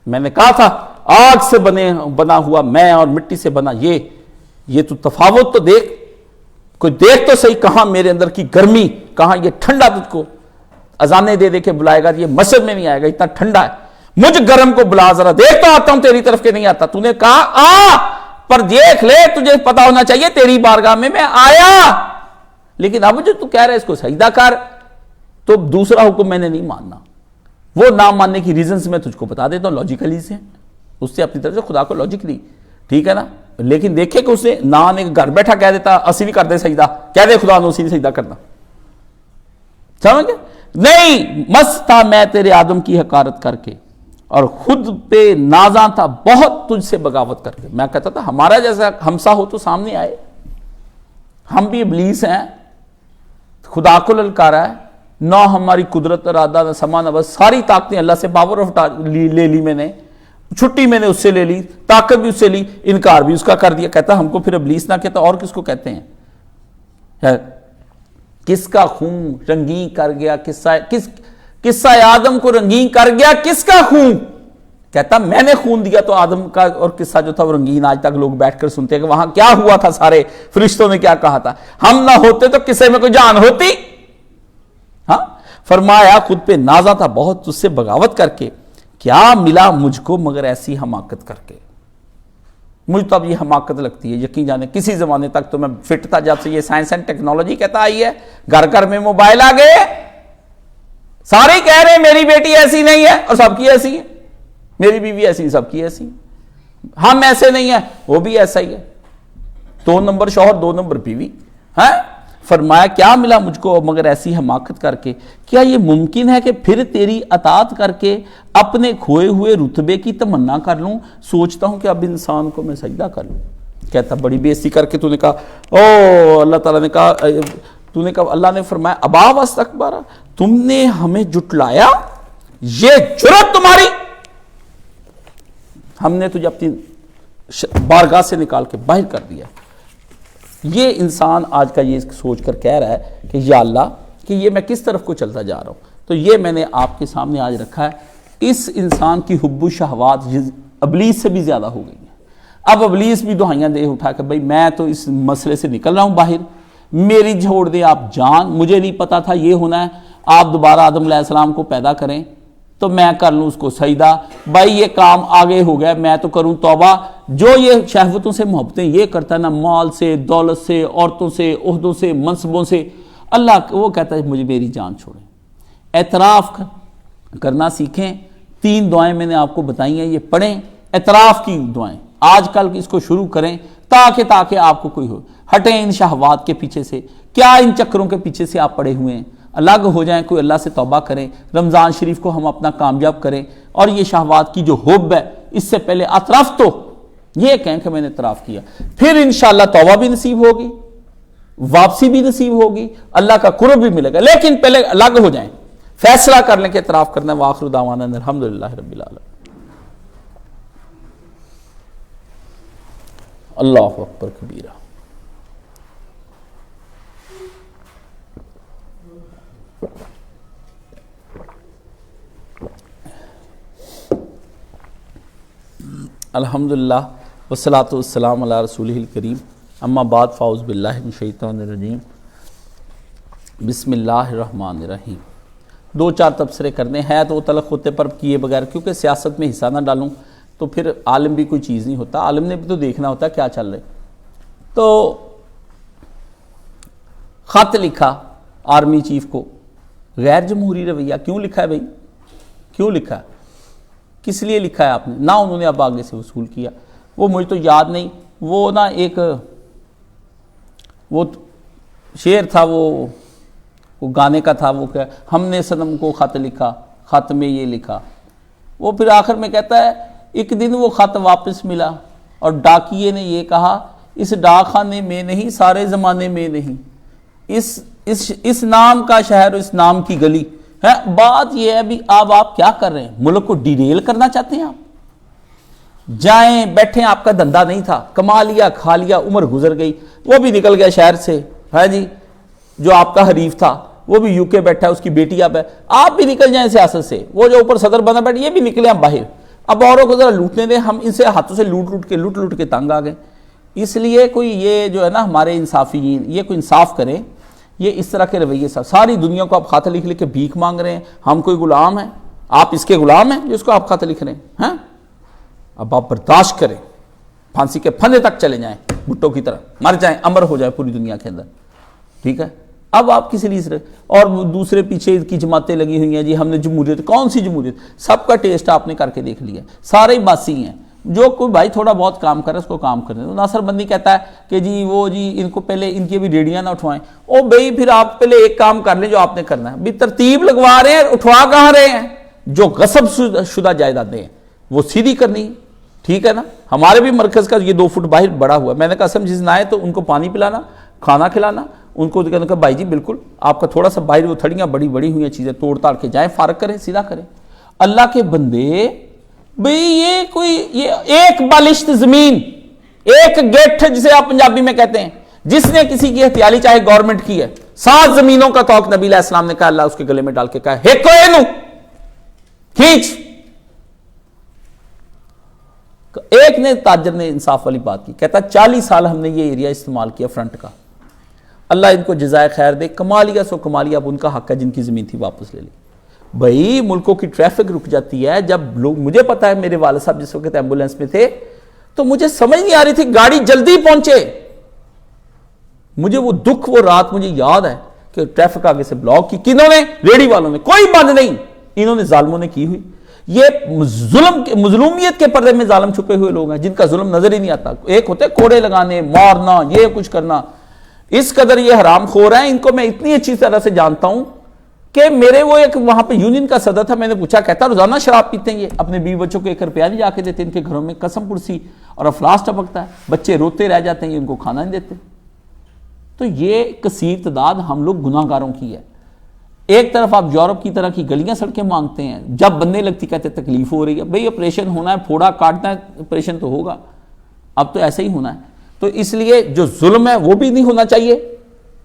میں نے کہا تھا آگ سے بنا ہوا میں اور مٹی سے بنا یہ تو تفاوت تو دیکھ، کوئی دیکھ تو صحیح، کہاں میرے اندر کی گرمی، کہاں یہ ٹھنڈا تجھ کو اذانیں دے دے کے بلائے گا، یہ مسجد میں نہیں آئے گا، اتنا ٹھنڈا ہے، مجھ گرم کو بلا ذرا، دیکھتا آتا ہوں تیری طرف کے نہیں آتا، تو نے کہا آ پر دیکھ لے، تجھے پتا ہونا چاہیے تیری بارگاہ میں آیا، لیکن اب جو تو کہہ رہا ہے اس کو سجدہ کر، تو دوسرا حکم میں نے نہیں ماننا، وہ نہ ماننے کی ریزنز میں تجھ کو بتا دیتا ہوں لاجیکلی سے، اس سے اپنی طرف سے خدا کو لاجیکلی، ٹھیک ہے نا، لیکن دیکھے کہ اسے نہ آنے گھر بیٹھا کہہ دیتا اسی بھی کر دے سجدہ، کہہ دے خدا نے اسی نے سجدہ کرنا، سمجھ گئے؟ نہیں، مست تھا میں تیرے آدم کی حقارت کر کے، اور خود پہ نازاں تھا بہت تجھ سے بغاوت کر کے، میں کہتا تھا ہمارا جیسا ہمسا ہو تو سامنے آئے، ہم بھی ابلیس ہیں، خدا کو للکارا ہے، نہ ہماری قدرت ارادہ نہ سما نہ بس، ساری طاقتیں اللہ سے پاور آف لے لی، میں نے چھٹی میں نے اس سے لے لی، طاقت بھی اس سے لی، انکار بھی اس کا کر دیا، کہتا ہم کو پھر ابلیس نہ کہتا اور کس کو کہتے ہیں؟ کس کا خون رنگین کر گیا، قصہ آدم کو رنگین کر گیا کس کا خون؟ کہتا میں نے خون دیا، تو آدم کا اور قصہ جو تھا وہ رنگین، آج تک لوگ بیٹھ کر سنتے ہیں کہ وہاں کیا ہوا تھا، سارے فرشتوں نے کیا کہا تھا، ہم نہ ہوتے تو قصے میں کوئی جان ہوتی؟ ہاں، فرمایا خود پہ نازا تھا بہت تجھ سے بغاوت کر کے، کیا ملا مجھ کو مگر ایسی حماقت کر کے، مجھ تو اب یہ حماقت لگتی ہے، یقین جانے کسی زمانے تک تو میں فٹ تھا، جب سے یہ سائنس اینڈ ٹیکنالوجی کہتا آئی ہے، گھر گھر میں موبائل آ گئے، سارے کہہ رہے ہیں میری بیٹی ایسی نہیں ہے اور سب کی ایسی ہے، میری بیوی ایسی سب کی ایسی، ہم ایسے نہیں ہیں وہ بھی ایسا ہی ہے، 2 نمبر شوہر 2 نمبر بیوی، ہاں؟ فرمایا کیا ملا مجھ کو مگر ایسی حماقت کر کے، کیا یہ ممکن ہے کہ پھر تیری اطاعت کر کے اپنے کھوئے ہوئے رتبے کی تمنا کر لوں، سوچتا ہوں کہ اب انسان کو میں سجدہ کر لوں، کہتا بڑی بے عزتی کر کے تو نے کہا، او اللہ تعالیٰ نے کہا، تو نے کہا، اللہ نے فرمایا ابا واستکبارا، تم نے ہمیں جٹلایا، یہ جرات تمہاری، ہم نے تجھے اپنی بارگاہ سے نکال کے باہر کر دیا۔ یہ انسان آج کا یہ سوچ کر کہہ رہا ہے کہ یا اللہ کہ یہ میں کس طرف کو چلتا جا رہا ہوں، تو یہ میں نے آپ کے سامنے آج رکھا ہے، اس انسان کی حب و شہوات ابلیس سے بھی زیادہ ہو گئی ہیں، اب ابلیس بھی دہائیاں دے اٹھا کہ بھئی میں تو اس مسئلے سے نکل رہا ہوں باہر، میری چھوڑ دے آپ جان، مجھے نہیں پتا تھا یہ ہونا ہے، آپ دوبارہ آدم علیہ السلام کو پیدا کریں تو میں کر لوں اس کو سجدہ، بھائی یہ کام آگے ہو گیا، میں تو کروں توبہ، جو یہ شہوتوں سے محبتیں یہ کرتا ہے نا، مال سے، دولت سے، عورتوں سے، عہدوں سے، منصبوں سے، اللہ وہ کہتا ہے مجھے میری جان چھوڑیں، اعتراف کرنا سیکھیں، 3 دعائیں میں نے آپ کو بتائی ہیں، یہ پڑھیں، اعتراف کی دعائیں آج کل اس کو شروع کریں تاکہ آپ کو کوئی ہو، ہٹیں ان شہوات کے پیچھے سے، کیا ان چکروں کے پیچھے سے آپ پڑے ہوئے ہیں، الگ ہو جائیں، کوئی اللہ سے توبہ کریں، رمضان شریف کو ہم اپنا کامیاب کریں، اور یہ شہوات کی جو حب ہے اس سے پہلے اعتراف تو یہ کہیں کہ میں نے اعتراف کیا، پھر انشاءاللہ توبہ بھی نصیب ہوگی، واپسی بھی نصیب ہوگی، اللہ کا قرب بھی ملے گا، لیکن پہلے الگ ہو جائیں، فیصلہ کر لیں کہ اعتراف کرنا ہے۔ وآخر دعوانا الحمدللہ رب العالمین۔ اللہ اکبر کبیرہ۔ الحمدللہ والصلاۃ والسلام علی رسولہ الکریم، اما بعد فاعوذ باللہ من الشیطان الرجیم، بسم اللہ الرحمن الرحیم۔ دو چار تبصرے کرنے ہیں تو وہ تلخ ہوتے پر کیے بغیر، کیونکہ سیاست میں حصہ نہ ڈالوں تو پھر عالم بھی کوئی چیز نہیں ہوتا، عالم نے بھی تو دیکھنا ہوتا ہے کیا چل رہا ہے۔ تو خط لکھا آرمی چیف کو، غیر جمہوری رویہ کیوں لکھا ہے بھائی؟ کیوں لکھا ہے؟ کس لیے لکھا ہے آپ نے؟ نہ انہوں نے اب آگے سے وصول کیا، وہ مجھے تو یاد نہیں، وہ نا ایک وہ شعر تھا، وہ گانے کا تھا، وہ کہ ہم نے صنم کو خط لکھا، خط میں یہ لکھا، وہ پھر آخر میں کہتا ہے ایک دن وہ خط واپس ملا اور ڈاکیے نے یہ کہا اس ڈاک خانے میں نہیں، سارے زمانے میں نہیں، اس نام کا شہر، اس نام کی گلی ہے۔ بات یہ ہے بھی اب آپ کیا کر رہے ہیں؟ ملک کو ڈیریل کرنا چاہتے ہیں آپ؟ جائیں بیٹھیں، آپ کا دھندا نہیں تھا، کما لیا کھا لیا، عمر گزر گئی، وہ بھی نکل گیا شہر سے، ہے جی، جو آپ کا حریف تھا وہ بھی UK بیٹھا ہے، اس کی بیٹی اب ہے، آپ بھی نکل جائیں سیاست سے، وہ جو اوپر صدر بنا بیٹھے یہ بھی نکلے ہم باہر، اب اوروں کو ذرا لوٹنے دیں، ہم ان سے ہاتھوں سے لوٹ کے تنگ آ گئے۔ اس لیے کوئی یہ جو ہے نا ہمارے انصافیین، یہ کوئی انصاف کریں، یہ اس طرح کے رویے ساری دنیا کو آپ خط لکھ کے بھیک مانگ رہے ہیں، ہم کوئی غلام ہیں؟ آپ اس کے غلام ہیں جس کو آپ خط لکھ رہے ہیں؟ اب آپ برداشت کریں، پھانسی کے پھندے تک چلے جائیں، بھٹو کی طرح مر جائیں، امر ہو جائے پوری دنیا کے اندر، ٹھیک ہے؟ اب آپ کسی لیے اور دوسرے پیچھے کی جماعتیں لگی ہوئی ہیں جی ہم نے جمہوریت، کون سی جمہوریت؟ سب کا ٹیسٹ آپ نے کر کے دیکھ لیا، سارے ہی باسی ہیں، جو کوئی بھائی تھوڑا بہت کام کرے اس کو کام کرنے دو۔ ناصر بندی کہتا ہے کہ جی وہ جی ان کو پہلے ان کی بھی ریڑیاں نہ اٹھوائیں، او بھائی پھر آپ پہلے ایک کام کر لیں جو آپ نے کرنا ہے، بھی ترتیب لگوا رہے ہیں، اٹھوا کہاں رہے ہیں؟ جو غصب شدہ جائیدادیں ہیں وہ سیدھی کرنی، ٹھیک ہے نا؟ ہمارے بھی مرکز کا یہ 2 فٹ باہر بڑا ہوا ہے، میں نے کہا سمجھ نہ آئے تو ان کو پانی پلانا، کھانا کھلانا، ان کو کہا بھائی جی بالکل آپ کا تھوڑا سا باہر وہ تھڑیاں بڑی ہوئی ہیں چیزیں توڑ تاڑ کے جائیں، فارغ کریں، سیدھا کریں۔ اللہ کے بندے بھئی یہ ایک بالشت زمین، ایک گیٹھ جسے آپ پنجابی میں کہتے ہیں، جس نے کسی کی احتیالی چاہے گورنمنٹ کی ہے، 7 زمینوں کا توق نبی علیہ السلام نے کہا، اللہ اس کے گلے میں ڈال کے کہا ہیکو اینو کھینچ۔ ایک نے تاجر نے انصاف والی بات کی، کہتا 40 سال ہم نے یہ ایریا استعمال کیا فرنٹ کا، اللہ ان کو جزائے خیر دے، کما لیا سو کما لیا، اب ان کا حق ہے، جن کی زمین تھی واپس لے لی۔ بھائی ملکوں کی ٹریفک رک جاتی ہے جب لوگ، مجھے پتا ہے میرے والد صاحب جس وقت ایمبولینس میں تھے تو مجھے سمجھ نہیں آ رہی تھی گاڑی جلدی پہنچے، مجھے وہ دکھ، وہ رات مجھے یاد ہے کہ ٹریفک آگے سے بلاک کی، کنہوں نے؟ ریڑی والوں نے، کوئی بند نہیں، انہوں نے ظالموں نے کی ہوئی۔ یہ مظلومیت کے پردے میں ظالم چھپے ہوئے لوگ ہیں جن کا ظلم نظر ہی نہیں آتا، ایک ہوتے کوڑے لگانے، مارنا، یہ کچھ کرنا، اس قدر یہ حرام خور ہیں، ان کو میں اتنی اچھی طرح سے جانتا ہوں کہ میرے وہ ایک وہاں پہ یونین کا صدر تھا، میں نے پوچھا، کہتا روزانہ شراب پیتے ہیں یہ، اپنے بیوی بچوں کو 1 روپیہ نہیں جا کے دیتے، ان کے گھروں میں قسم پرسی اور افلاس ٹپکتا ہے، بچے روتے رہ جاتے ہیں، یہ ان کو کھانا نہیں دیتے۔ تو یہ کثیر تعداد ہم لوگ گناہ گاروں کی ہے۔ ایک طرف آپ یورپ کی طرح کی گلیاں سڑکیں مانگتے ہیں، جب بننے لگتی کہتے تکلیف ہو رہی ہے، بھئی آپریشن ہونا ہے، پھوڑا کاٹنا ہے، آپریشن تو ہوگا، اب تو ایسے ہی ہونا ہے۔ تو اس لیے جو ظلم ہے وہ بھی نہیں ہونا چاہیے،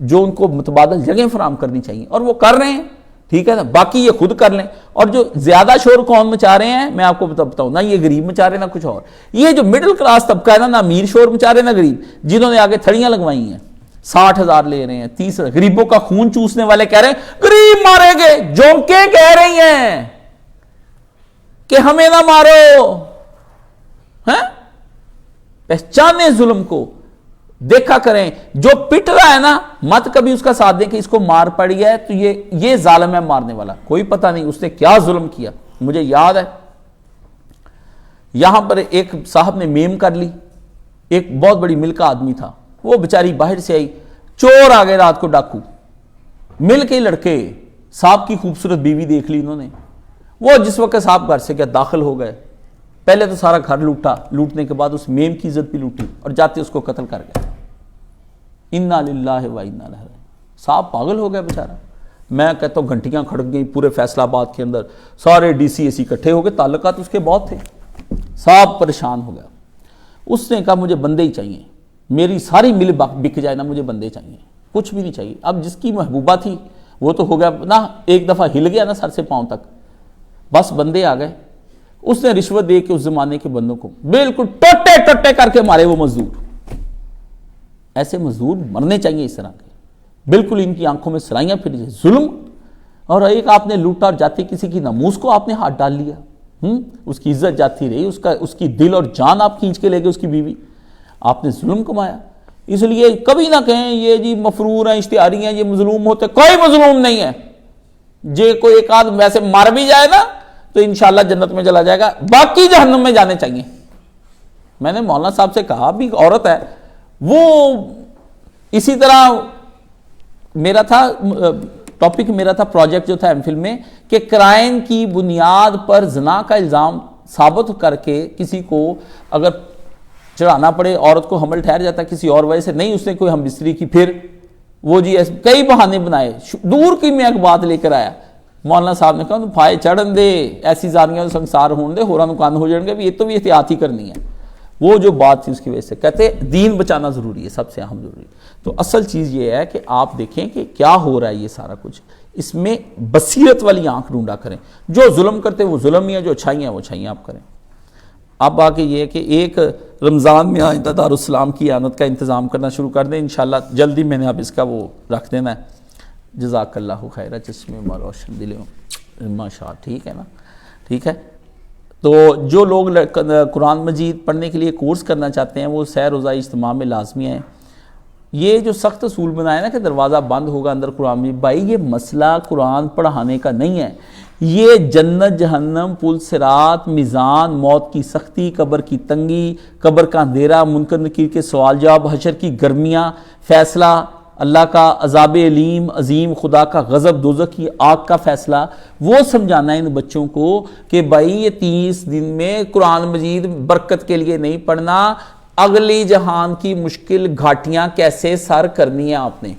جو ان کو متبادل جگہیں فراہم کرنی چاہیے، اور وہ کر رہے ہیں، ٹھیک ہے نا؟ باقی یہ خود کر لیں۔ اور جو زیادہ شور کون مچا رہے ہیں میں آپ کو بتاؤں، نہ یہ غریب مچا رہے نہ کچھ اور، یہ جو مڈل کلاس طبقہ ہے نہ امیر شور مچا رہے نہ غریب، جنہوں نے آگے تھڑیاں لگوائی ہیں، 60,000 لے رہے ہیں، 30,000، غریبوں کا خون چوسنے والے کہہ رہے ہیں غریب مارے گے، جونکے کہہ رہی ہیں کہ ہمیں نہ مارو، ہیں؟ پہچانے ظلم کو، دیکھا کریں، جو پٹ رہا ہے نا مت کبھی اس کا ساتھ دیں کہ اس کو مار پڑی ہے تو یہ ظالم ہے مارنے والا، کوئی پتہ نہیں اس نے کیا ظلم کیا۔ مجھے یاد ہے یہاں پر ایک صاحب نے میم کر لی، ایک بہت بڑی مل کا آدمی تھا، وہ بیچاری باہر سے آئی، چور آ گئے رات کو، ڈاکو مل کے لڑکے، صاحب کی خوبصورت بیوی دیکھ لی انہوں نے، وہ جس وقت صاحب گھر سے کیا داخل ہو گئے، پہلے تو سارا گھر لوٹا، لوٹنے کے بعد اس میم کی عزت بھی لوٹی اور جاتے اس کو قتل کر گئے۔ انا للہ و انا الیہ راجعون۔ صاحب پاگل ہو گیا بیچارہ، میں کہتا ہوں گھنٹیاں کھڑک گئیں پورے فیصل آباد کے اندر، سارے DC AC اکٹھے ہو گئے، تعلقات اس کے بہت تھے، صاحب پریشان ہو گیا۔ اس نے کہا مجھے بندے ہی چاہیے، میری ساری مل بک جائے نا، مجھے بندے چاہیے، کچھ بھی نہیں چاہیے۔ اب جس کی محبوبہ تھی وہ تو ہو گیا نا، ایک دفعہ ہل گیا نا سر سے پاؤں تک، بس بندے آ گئے. اس نے رشوت دے کے اس زمانے کے بندوں کو بالکل ٹوٹے ٹوٹے کر کے مارے وہ مزدور. ایسے مزدور مرنے چاہیے اس طرح کے، بالکل ان کی آنکھوں میں سرائیاں پھر جائے. ظلم. اور ایک آپ نے لوٹا اور جاتے کسی کی ناموس کو آپ نے ہاتھ ڈال لیا، اس کی عزت جاتی رہی، اس کی دل اور جان آپ کھینچ کے لے گئے، اس کی بیوی. آپ نے ظلم کمایا. اس لیے کبھی نہ کہیں یہ جی مفرور ہیں، اشتہاری ہیں، یہ مظلوم ہوتے. کوئی مظلوم نہیں ہے. جے کوئی ایک آدھ ویسے مار بھی جائے نا تو انشاءاللہ جنت میں چلا جائے گا، باقی جہنم میں جانے چاہیے. میں نے مولانا صاحب سے کہا بھی عورت ہے وہ اسی طرح میرا تھا ٹاپک، میرا تھا پروجیکٹ جو تھا ایم فل میں کہ کرائم کی بنیاد پر زنا کا الزام ثابت کر کے کسی کو اگر چڑھانا پڑے، عورت کو حمل ٹھہر جاتا کسی اور وجہ سے، نہیں اس نے کوئی ہم بستری کی، پھر وہ جی کئی بہانے بنائے. دور کی میں ایک بات لے کر آیا، مولانا صاحب نے کہا تو پھائے چڑھن دے، ایسی زانیاں سنسار ہون دے، ہوراں نقان ہو جائیں گے، یہ تو بھی احتیاط ہی کرنی ہے. وہ جو بات تھی اس کی وجہ سے کہتے دین بچانا ضروری ہے، سب سے اہم ضروری. تو اصل چیز یہ ہے کہ آپ دیکھیں کہ کیا ہو رہا ہے یہ سارا کچھ، اس میں بصیرت والی آنکھ ڈھونڈا کریں. جو ظلم کرتے وہ ظلم ہی ہے، جو اچھائیاں ہیں وہ اچھائیاں آپ کریں. اب آگے یہ ہے کہ ایک رمضان میں آئندہ دارالسلام کی اعانت کا انتظام کرنا شروع کر دیں انشاءاللہ جلدی. میں نے اب اس کا وہ رکھ دینا ہے. جزاک اللہ خیرہ، چشمے میں روشن دلوں ماشاء. ٹھیک ہے نا، ٹھیک ہے. تو جو لوگ قرآن مجید پڑھنے کے لیے کورس کرنا چاہتے ہیں وہ سہ روزہ اجتماع میں لازمی ہیں. یہ جو سخت اصول بنائے نا کہ دروازہ بند ہوگا اندر قرآن مجید، بھائی یہ مسئلہ قرآن پڑھانے کا نہیں ہے، یہ جنت جہنم، پل صراط، میزان، موت کی سختی، قبر کی تنگی، قبر کا اندھیرا، منکر نکیر کے سوال جواب، حشر کی گرمیاں، فیصلہ اللہ کا، عذاب علیم عظیم خدا کا غضب، دوزخ کی آگ کا فیصلہ، وہ سمجھانا ہے ان بچوں کو کہ بھائی یہ 30 دن میں قرآن مجید برکت کے لیے نہیں پڑھنا، اگلی جہان کی مشکل گھاٹیاں کیسے سر کرنی ہے آپ نے.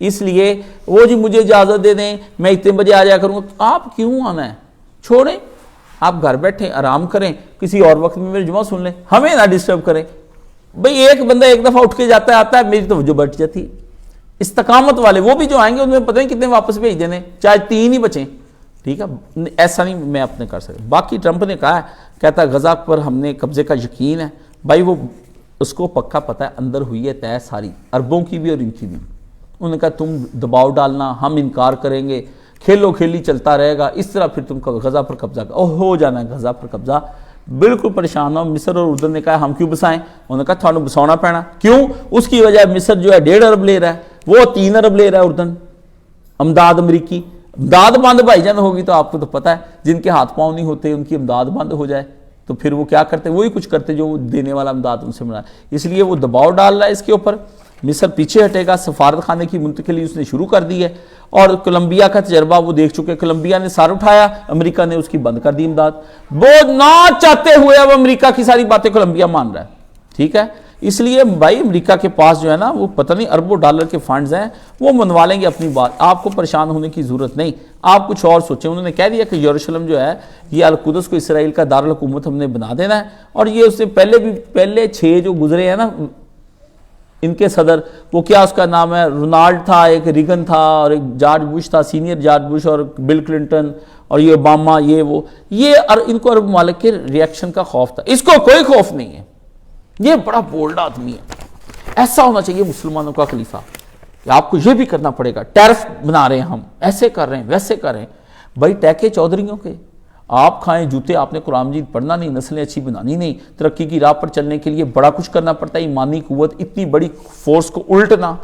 اس لیے وہ جی مجھے اجازت دے دیں میں اتنے بجے آ جایا کروں گا. آپ کیوں آنا ہے؟ چھوڑیں، آپ گھر بیٹھیں آرام کریں، کسی اور وقت میں میرے جمعہ سن لیں، ہمیں نہ ڈسٹرب کریں. بھئی ایک بندہ ایک دفعہ اٹھ کے جاتا ہے آتا ہے، میری توجہ بٹ جاتی ہے. استقامت والے وہ بھی جو آئیں گے ان میں پتہ نہیں کتنے واپس بھیج دینے، چاہے 3 ہی بچیں. ٹھیک ہے، ایسا نہیں میں اپنے کر سکتا. باقی ٹرمپ نے کہا ہے، کہتا ہے غزہ پر ہم نے قبضے کا یقین ہے. بھائی وہ اس کو پکا پتہ ہے اندر ہوئی ہے طے ساری، عربوں کی بھی اور ان کی بھی. انہوں نے کہا تم دباؤ ڈالنا، ہم انکار کریں گے، کھیلو کھیلی چلتا رہے گا، اس طرح پھر تم غزہ پر قبضہ ہو جانا ہے. غزہ پر قبضہ بالکل پریشان ہو. مصر اور اردن نے کہا ہم کیوں بسائیں؟ انہوں نے کہا تھانوں بساؤنا پینا. کیوں؟ اس کی وجہ مصر جو ہے 1.5 ارب لے رہا ہے، وہ 3 ارب لے رہا ہے اردن. امداد امریکی امداد بند بھائی جان ہوگی تو آپ کو تو پتہ ہے جن کے ہاتھ پاؤں نہیں ہوتے ان کی امداد بند ہو جائے تو پھر وہ کیا کرتے؟ وہی کچھ کرتے جو دینے والا امداد ان سے ملا. اس لیے وہ دباؤ ڈال رہا ہے اس کے اوپر. مصر پیچھے ہٹے گا، سفارت خانے کی منتقلی اس نے شروع کر دی ہے. اور کولمبیا کا تجربہ وہ دیکھ چکے، کولمبیا نے سر اٹھایا، امریکہ نے اس کی بند کر دی امداد. وہ نہ چاہتے ہوئے اب امریکہ کی ساری باتیں کولمبیا مان رہا ہے. ٹھیک ہے، اس لیے بھائی امریکہ کے پاس جو ہے نا وہ پتہ نہیں اربوں ڈالر کے فنڈز ہیں، وہ منوا لیں گے اپنی بات. آپ کو پریشان ہونے کی ضرورت نہیں، آپ کچھ اور سوچیں. انہوں نے کہہ دیا کہ یروشلم جو ہے یہ القدس کو اسرائیل کا دارالحکومت ہم نے بنا دینا ہے. اور یہ اس سے پہلے 6 جو گزرے ہیں نا ان کے صدر، وہ کیا اس کا نام ہے، رونالڈ تھا، ایک ریگن تھا، اور ایک جارج بش تھا، سینئر جارج بش، اور بل کلنٹن، اور یہ اوباما، یہ ان کو عرب ممالک کے ریئیکشن کا خوف تھا. اس کو کوئی خوف نہیں ہے، یہ بڑا بولڈ آدمی ہے. ایسا ہونا چاہیے مسلمانوں کا خلیفہ کہ آپ کو یہ بھی کرنا پڑے گا. ٹیرف بنا رہے ہیں ہم، ایسے کر رہے ہیں ویسے کر رہے ہیں. بھائی ٹیکے چودھریوں کے آپ کھائیں جوتے، آپ نے قرآن مجید پڑھنا نہیں، نسلیں اچھی بنانی نہیں. ترقی کی راہ پر چلنے کے لیے بڑا کچھ کرنا پڑتا ہے. ایمانی قوت، اتنی بڑی فورس کو الٹنا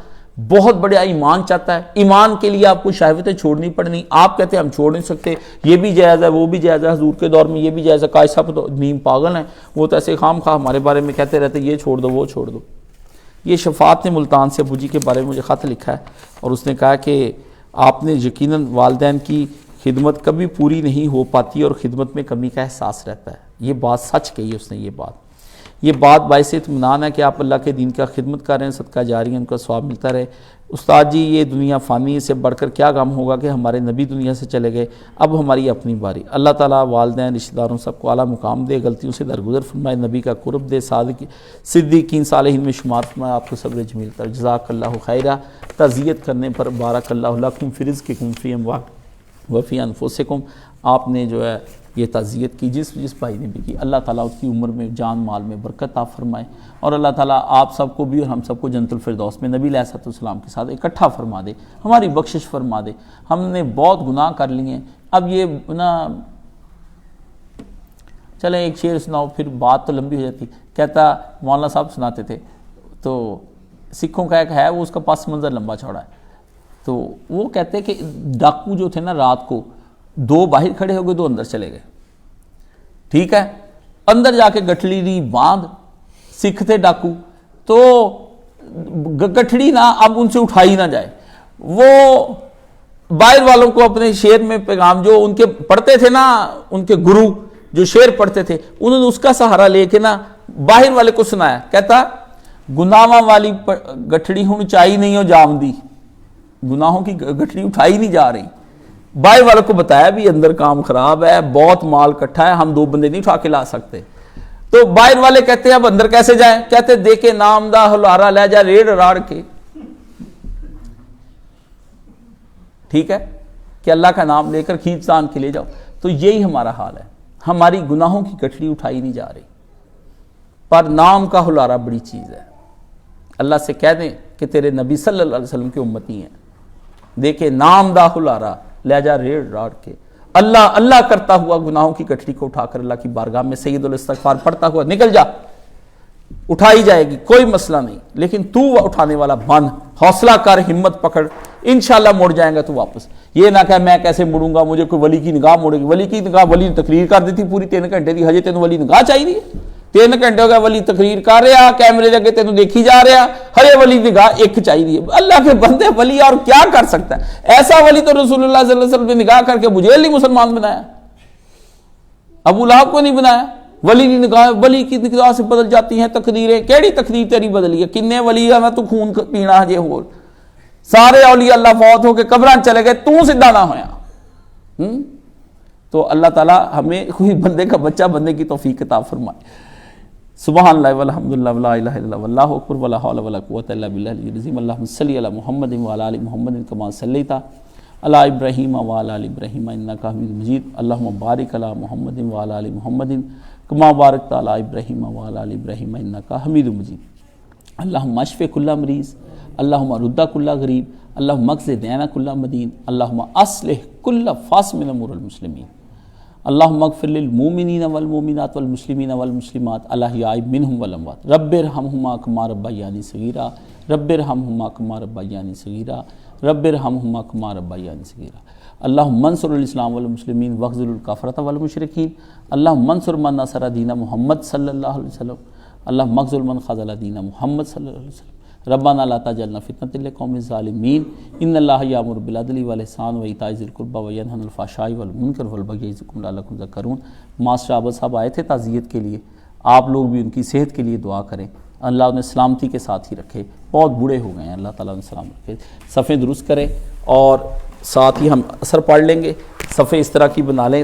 بہت بڑا ایمان چاہتا ہے. ایمان کے لیے آپ کو شہوتیں چھوڑنی پڑنی. آپ کہتے ہیں ہم چھوڑ نہیں سکتے، یہ بھی جائز ہے وہ بھی جائز ہے، حضور کے دور میں یہ بھی جائز ہے. قائد صاحب تو نیم پاگل ہیں، وہ تو ایسے خام خواہ ہمارے بارے میں کہتے رہتے یہ چھوڑ دو وہ چھوڑ دو. یہ شفاعت نے ملتان سے ابو جی کے بارے میں مجھے خط لکھا ہے اور اس نے کہا کہ آپ نے یقیناً والدین کی خدمت کبھی پوری نہیں ہو پاتی اور خدمت میں کمی کا احساس رہتا ہے. یہ بات سچ کہی اس نے. یہ بات باعث اطمینان ہے کہ آپ اللہ کے دین کا خدمت کر رہے ہیں، صدقہ جاری ہے، ان کا ثواب ملتا رہے. استاد جی یہ دنیا فانی سے بڑھ کر کیا غم ہوگا کہ ہمارے نبی دنیا سے چلے گئے، اب ہماری اپنی باری۔ اللہ تعالیٰ والدین رشتہ داروں سب کو اعلیٰ مقام دے، غلطیوں سے درگزر فرمائے، نبی کا قرب دے، صدیقین صالحین میں شمار فرمائے، آپ کو صبر جمیل کر۔ جزاک اللہ خیرہ۔ تعزیت کرنے پر بارک اللہ لکم فی رزقکم فی اموالکم وفی انفسکم، آپ نے جو ہے یہ تعزیت کی، جس بھائی نے بھی کی، اللہ تعالیٰ اس کی عمر میں جان مال میں برکت عطا فرمائے، اور اللہ تعالیٰ آپ سب کو بھی اور ہم سب کو جنت الفردوس میں نبی علیہ السلام کے ساتھ اکٹھا فرما دے، ہماری بخشش فرما دے۔ ہم نے بہت گناہ کر لیے ہیں، اب یہ چلیں ایک شعر سناؤ، پھر بات تو لمبی ہو جاتی۔ کہتا مولانا صاحب سناتے تھے، تو سکھوں کا ایک ہے، وہ اس کا پس منظر لمبا چوڑا ہے، تو وہ کہتے کہ ڈاکو جو تھے نا رات کو، 2 باہر کھڑے ہو گئے، 2 اندر چلے گئے، ٹھیک ہے، اندر جا کے گٹھڑی دی باندھ، سکھ تھے ڈاکو، تو گٹھڑی نہ اب ان سے اٹھائی نہ جائے، وہ باہر والوں کو اپنے شعر میں پیغام جو ان کے پڑھتے تھے نا، ان کے گرو جو شعر پڑھتے تھے، انہوں نے اس کا سہارا لے کے نا باہر والے کو سنایا۔ کہتا گناہاں والی گٹھڑی ہوں چائی نہیں ہو جام دی، گناہوں کی گٹھڑی اٹھائی نہیں جا رہی۔ باہر والوں کو بتایا بھی اندر کام خراب ہے، بہت مال کٹھا ہے، ہم 2 بندے نہیں اٹھا کے لا سکتے۔ تو باہر والے کہتے ہیں اب اندر کیسے جائیں؟ کہتے دیکھے نام دا ہلارا لے جا ریڑ راڑ کے، ٹھیک ہے، کہ اللہ کا نام لے کر کھینچ تان کے لے جاؤ۔ تو یہی ہمارا حال ہے، ہماری گناہوں کی گٹھڑی اٹھائی نہیں جا رہی، پر نام کا ہلارا بڑی چیز ہے۔ اللہ سے کہہ دیں کہ تیرے نبی صلی اللہ علیہ وسلم کے امتی ہیں، دیکھے نام دا ہلارا لے جا ریڑ راڑ کے، اللہ اللہ کرتا ہوا گناہوں کی گٹھڑی کو اٹھا کر اللہ کی بارگاہ میں سید الاستغفار پڑھتا ہوا نکل جا، اٹھائی جائے گی، کوئی مسئلہ نہیں، لیکن تو اٹھانے والا بن، حوصلہ کر، ہمت پکڑ، انشاءاللہ مڑ جائیں گا تو واپس۔ یہ نہ کہ میں کیسے مڑوں گا، مجھے کوئی ولی کی نگاہ مڑے گی، ولی کی نگاہ، ولی نے تقریر کر دی تھی پوری 3 گھنٹے دی، ہجے تینوں ولی نگاہ چاہیے، 3 گھنٹے ہو گئے ولی تقریر کر رہا، کیمرے دے تینوں دیکھی جا رہا، ہرے ولی نگاہ ایک چاہیے۔ اللہ کے بندے، ولی اور کیا کر سکتا ہے؟ ایسا ولی تو رسول اللہ صلی اللہ علیہ وسلم نے نگاہ کر کے مجھے نہیں مسلمان بنایا، ابو لہب کو نہیں بنایا۔ ولی کی نگاہ، ولی کی نگاہ سے بدل جاتی ہیں تقدیریں، کیڑی تقدیر تیری بدلی ہے؟ کنے ولی ہے تو خون پینا ہجے ہو، سارے اولیاء اللہ فوت ہو کے قبران چلے گئے، تو زندہ نہ ہویا۔ تو اللہ تعالیٰ ہمیں کوئی بندے کا بچہ بننے کی توفیق عطا فرمائے۔ سبحان اللہ والحمدللہ ولا الہ الا اللہ واللہ اکبر ولا حول ولا قوۃ الا باللہ العلی العظیم۔ اللہم صلی علی محمد وعلی آل محمد کما صلیت علی ابراہیم وعلی آل ابراہیم انک حمید مجید۔ اللہم بارک علی محمد وعلی آل محمد کما بارکت علی ابراہیم وعلی آل ابراہیم انک حمید مجید۔ اللہم اشف کل مریض، اللہم رد کل غریب، اللہم اقض دین کل مدین، اللہم اصلح کل فاسد من امور المسلمین، اللہم اغفر للمؤمنین والمؤمنات والمسلمین والمسلمات الاحیاء منہم والاموات، رب ارحمہما کما ربیانی صغیرا، رب ارحمہما کما ربیانی صغیرا، رب ارحمہما کما ربیانی صغیرا۔ اللہم انصر الاسلام والمسلمین واخذل الکفرۃ والمشرکین، اللہم انصر من نصر دین محمد صلی اللہ علیہ وسلم، اللہم اخذل من خذل دین محمد صلی اللہ علیہ وسلم۔ ربنا لا تجعلنا فتنة للقوم الظالمین، ان اللہ یامر بالعدل والاحسان وایتاء ذی القربی وینہی عن الفحشاء والمنکر والبغی یعظکم لعلکم تذکرون۔ ماسٹر عابد صاحب آئے تھے تعزیت کے لیے، آپ لوگ بھی ان کی صحت کے لیے دعا کریں، اللہ انہیں سلامتی کے ساتھ ہی رکھے، بہت بوڑھے ہو گئے ہیں، اللہ تعالیٰ انہیں سلام رکھے۔ صفیں درست کریں، اور ساتھ ہی ہم اثر پڑھ لیں گے، صفیں اس طرح کی بنا لیں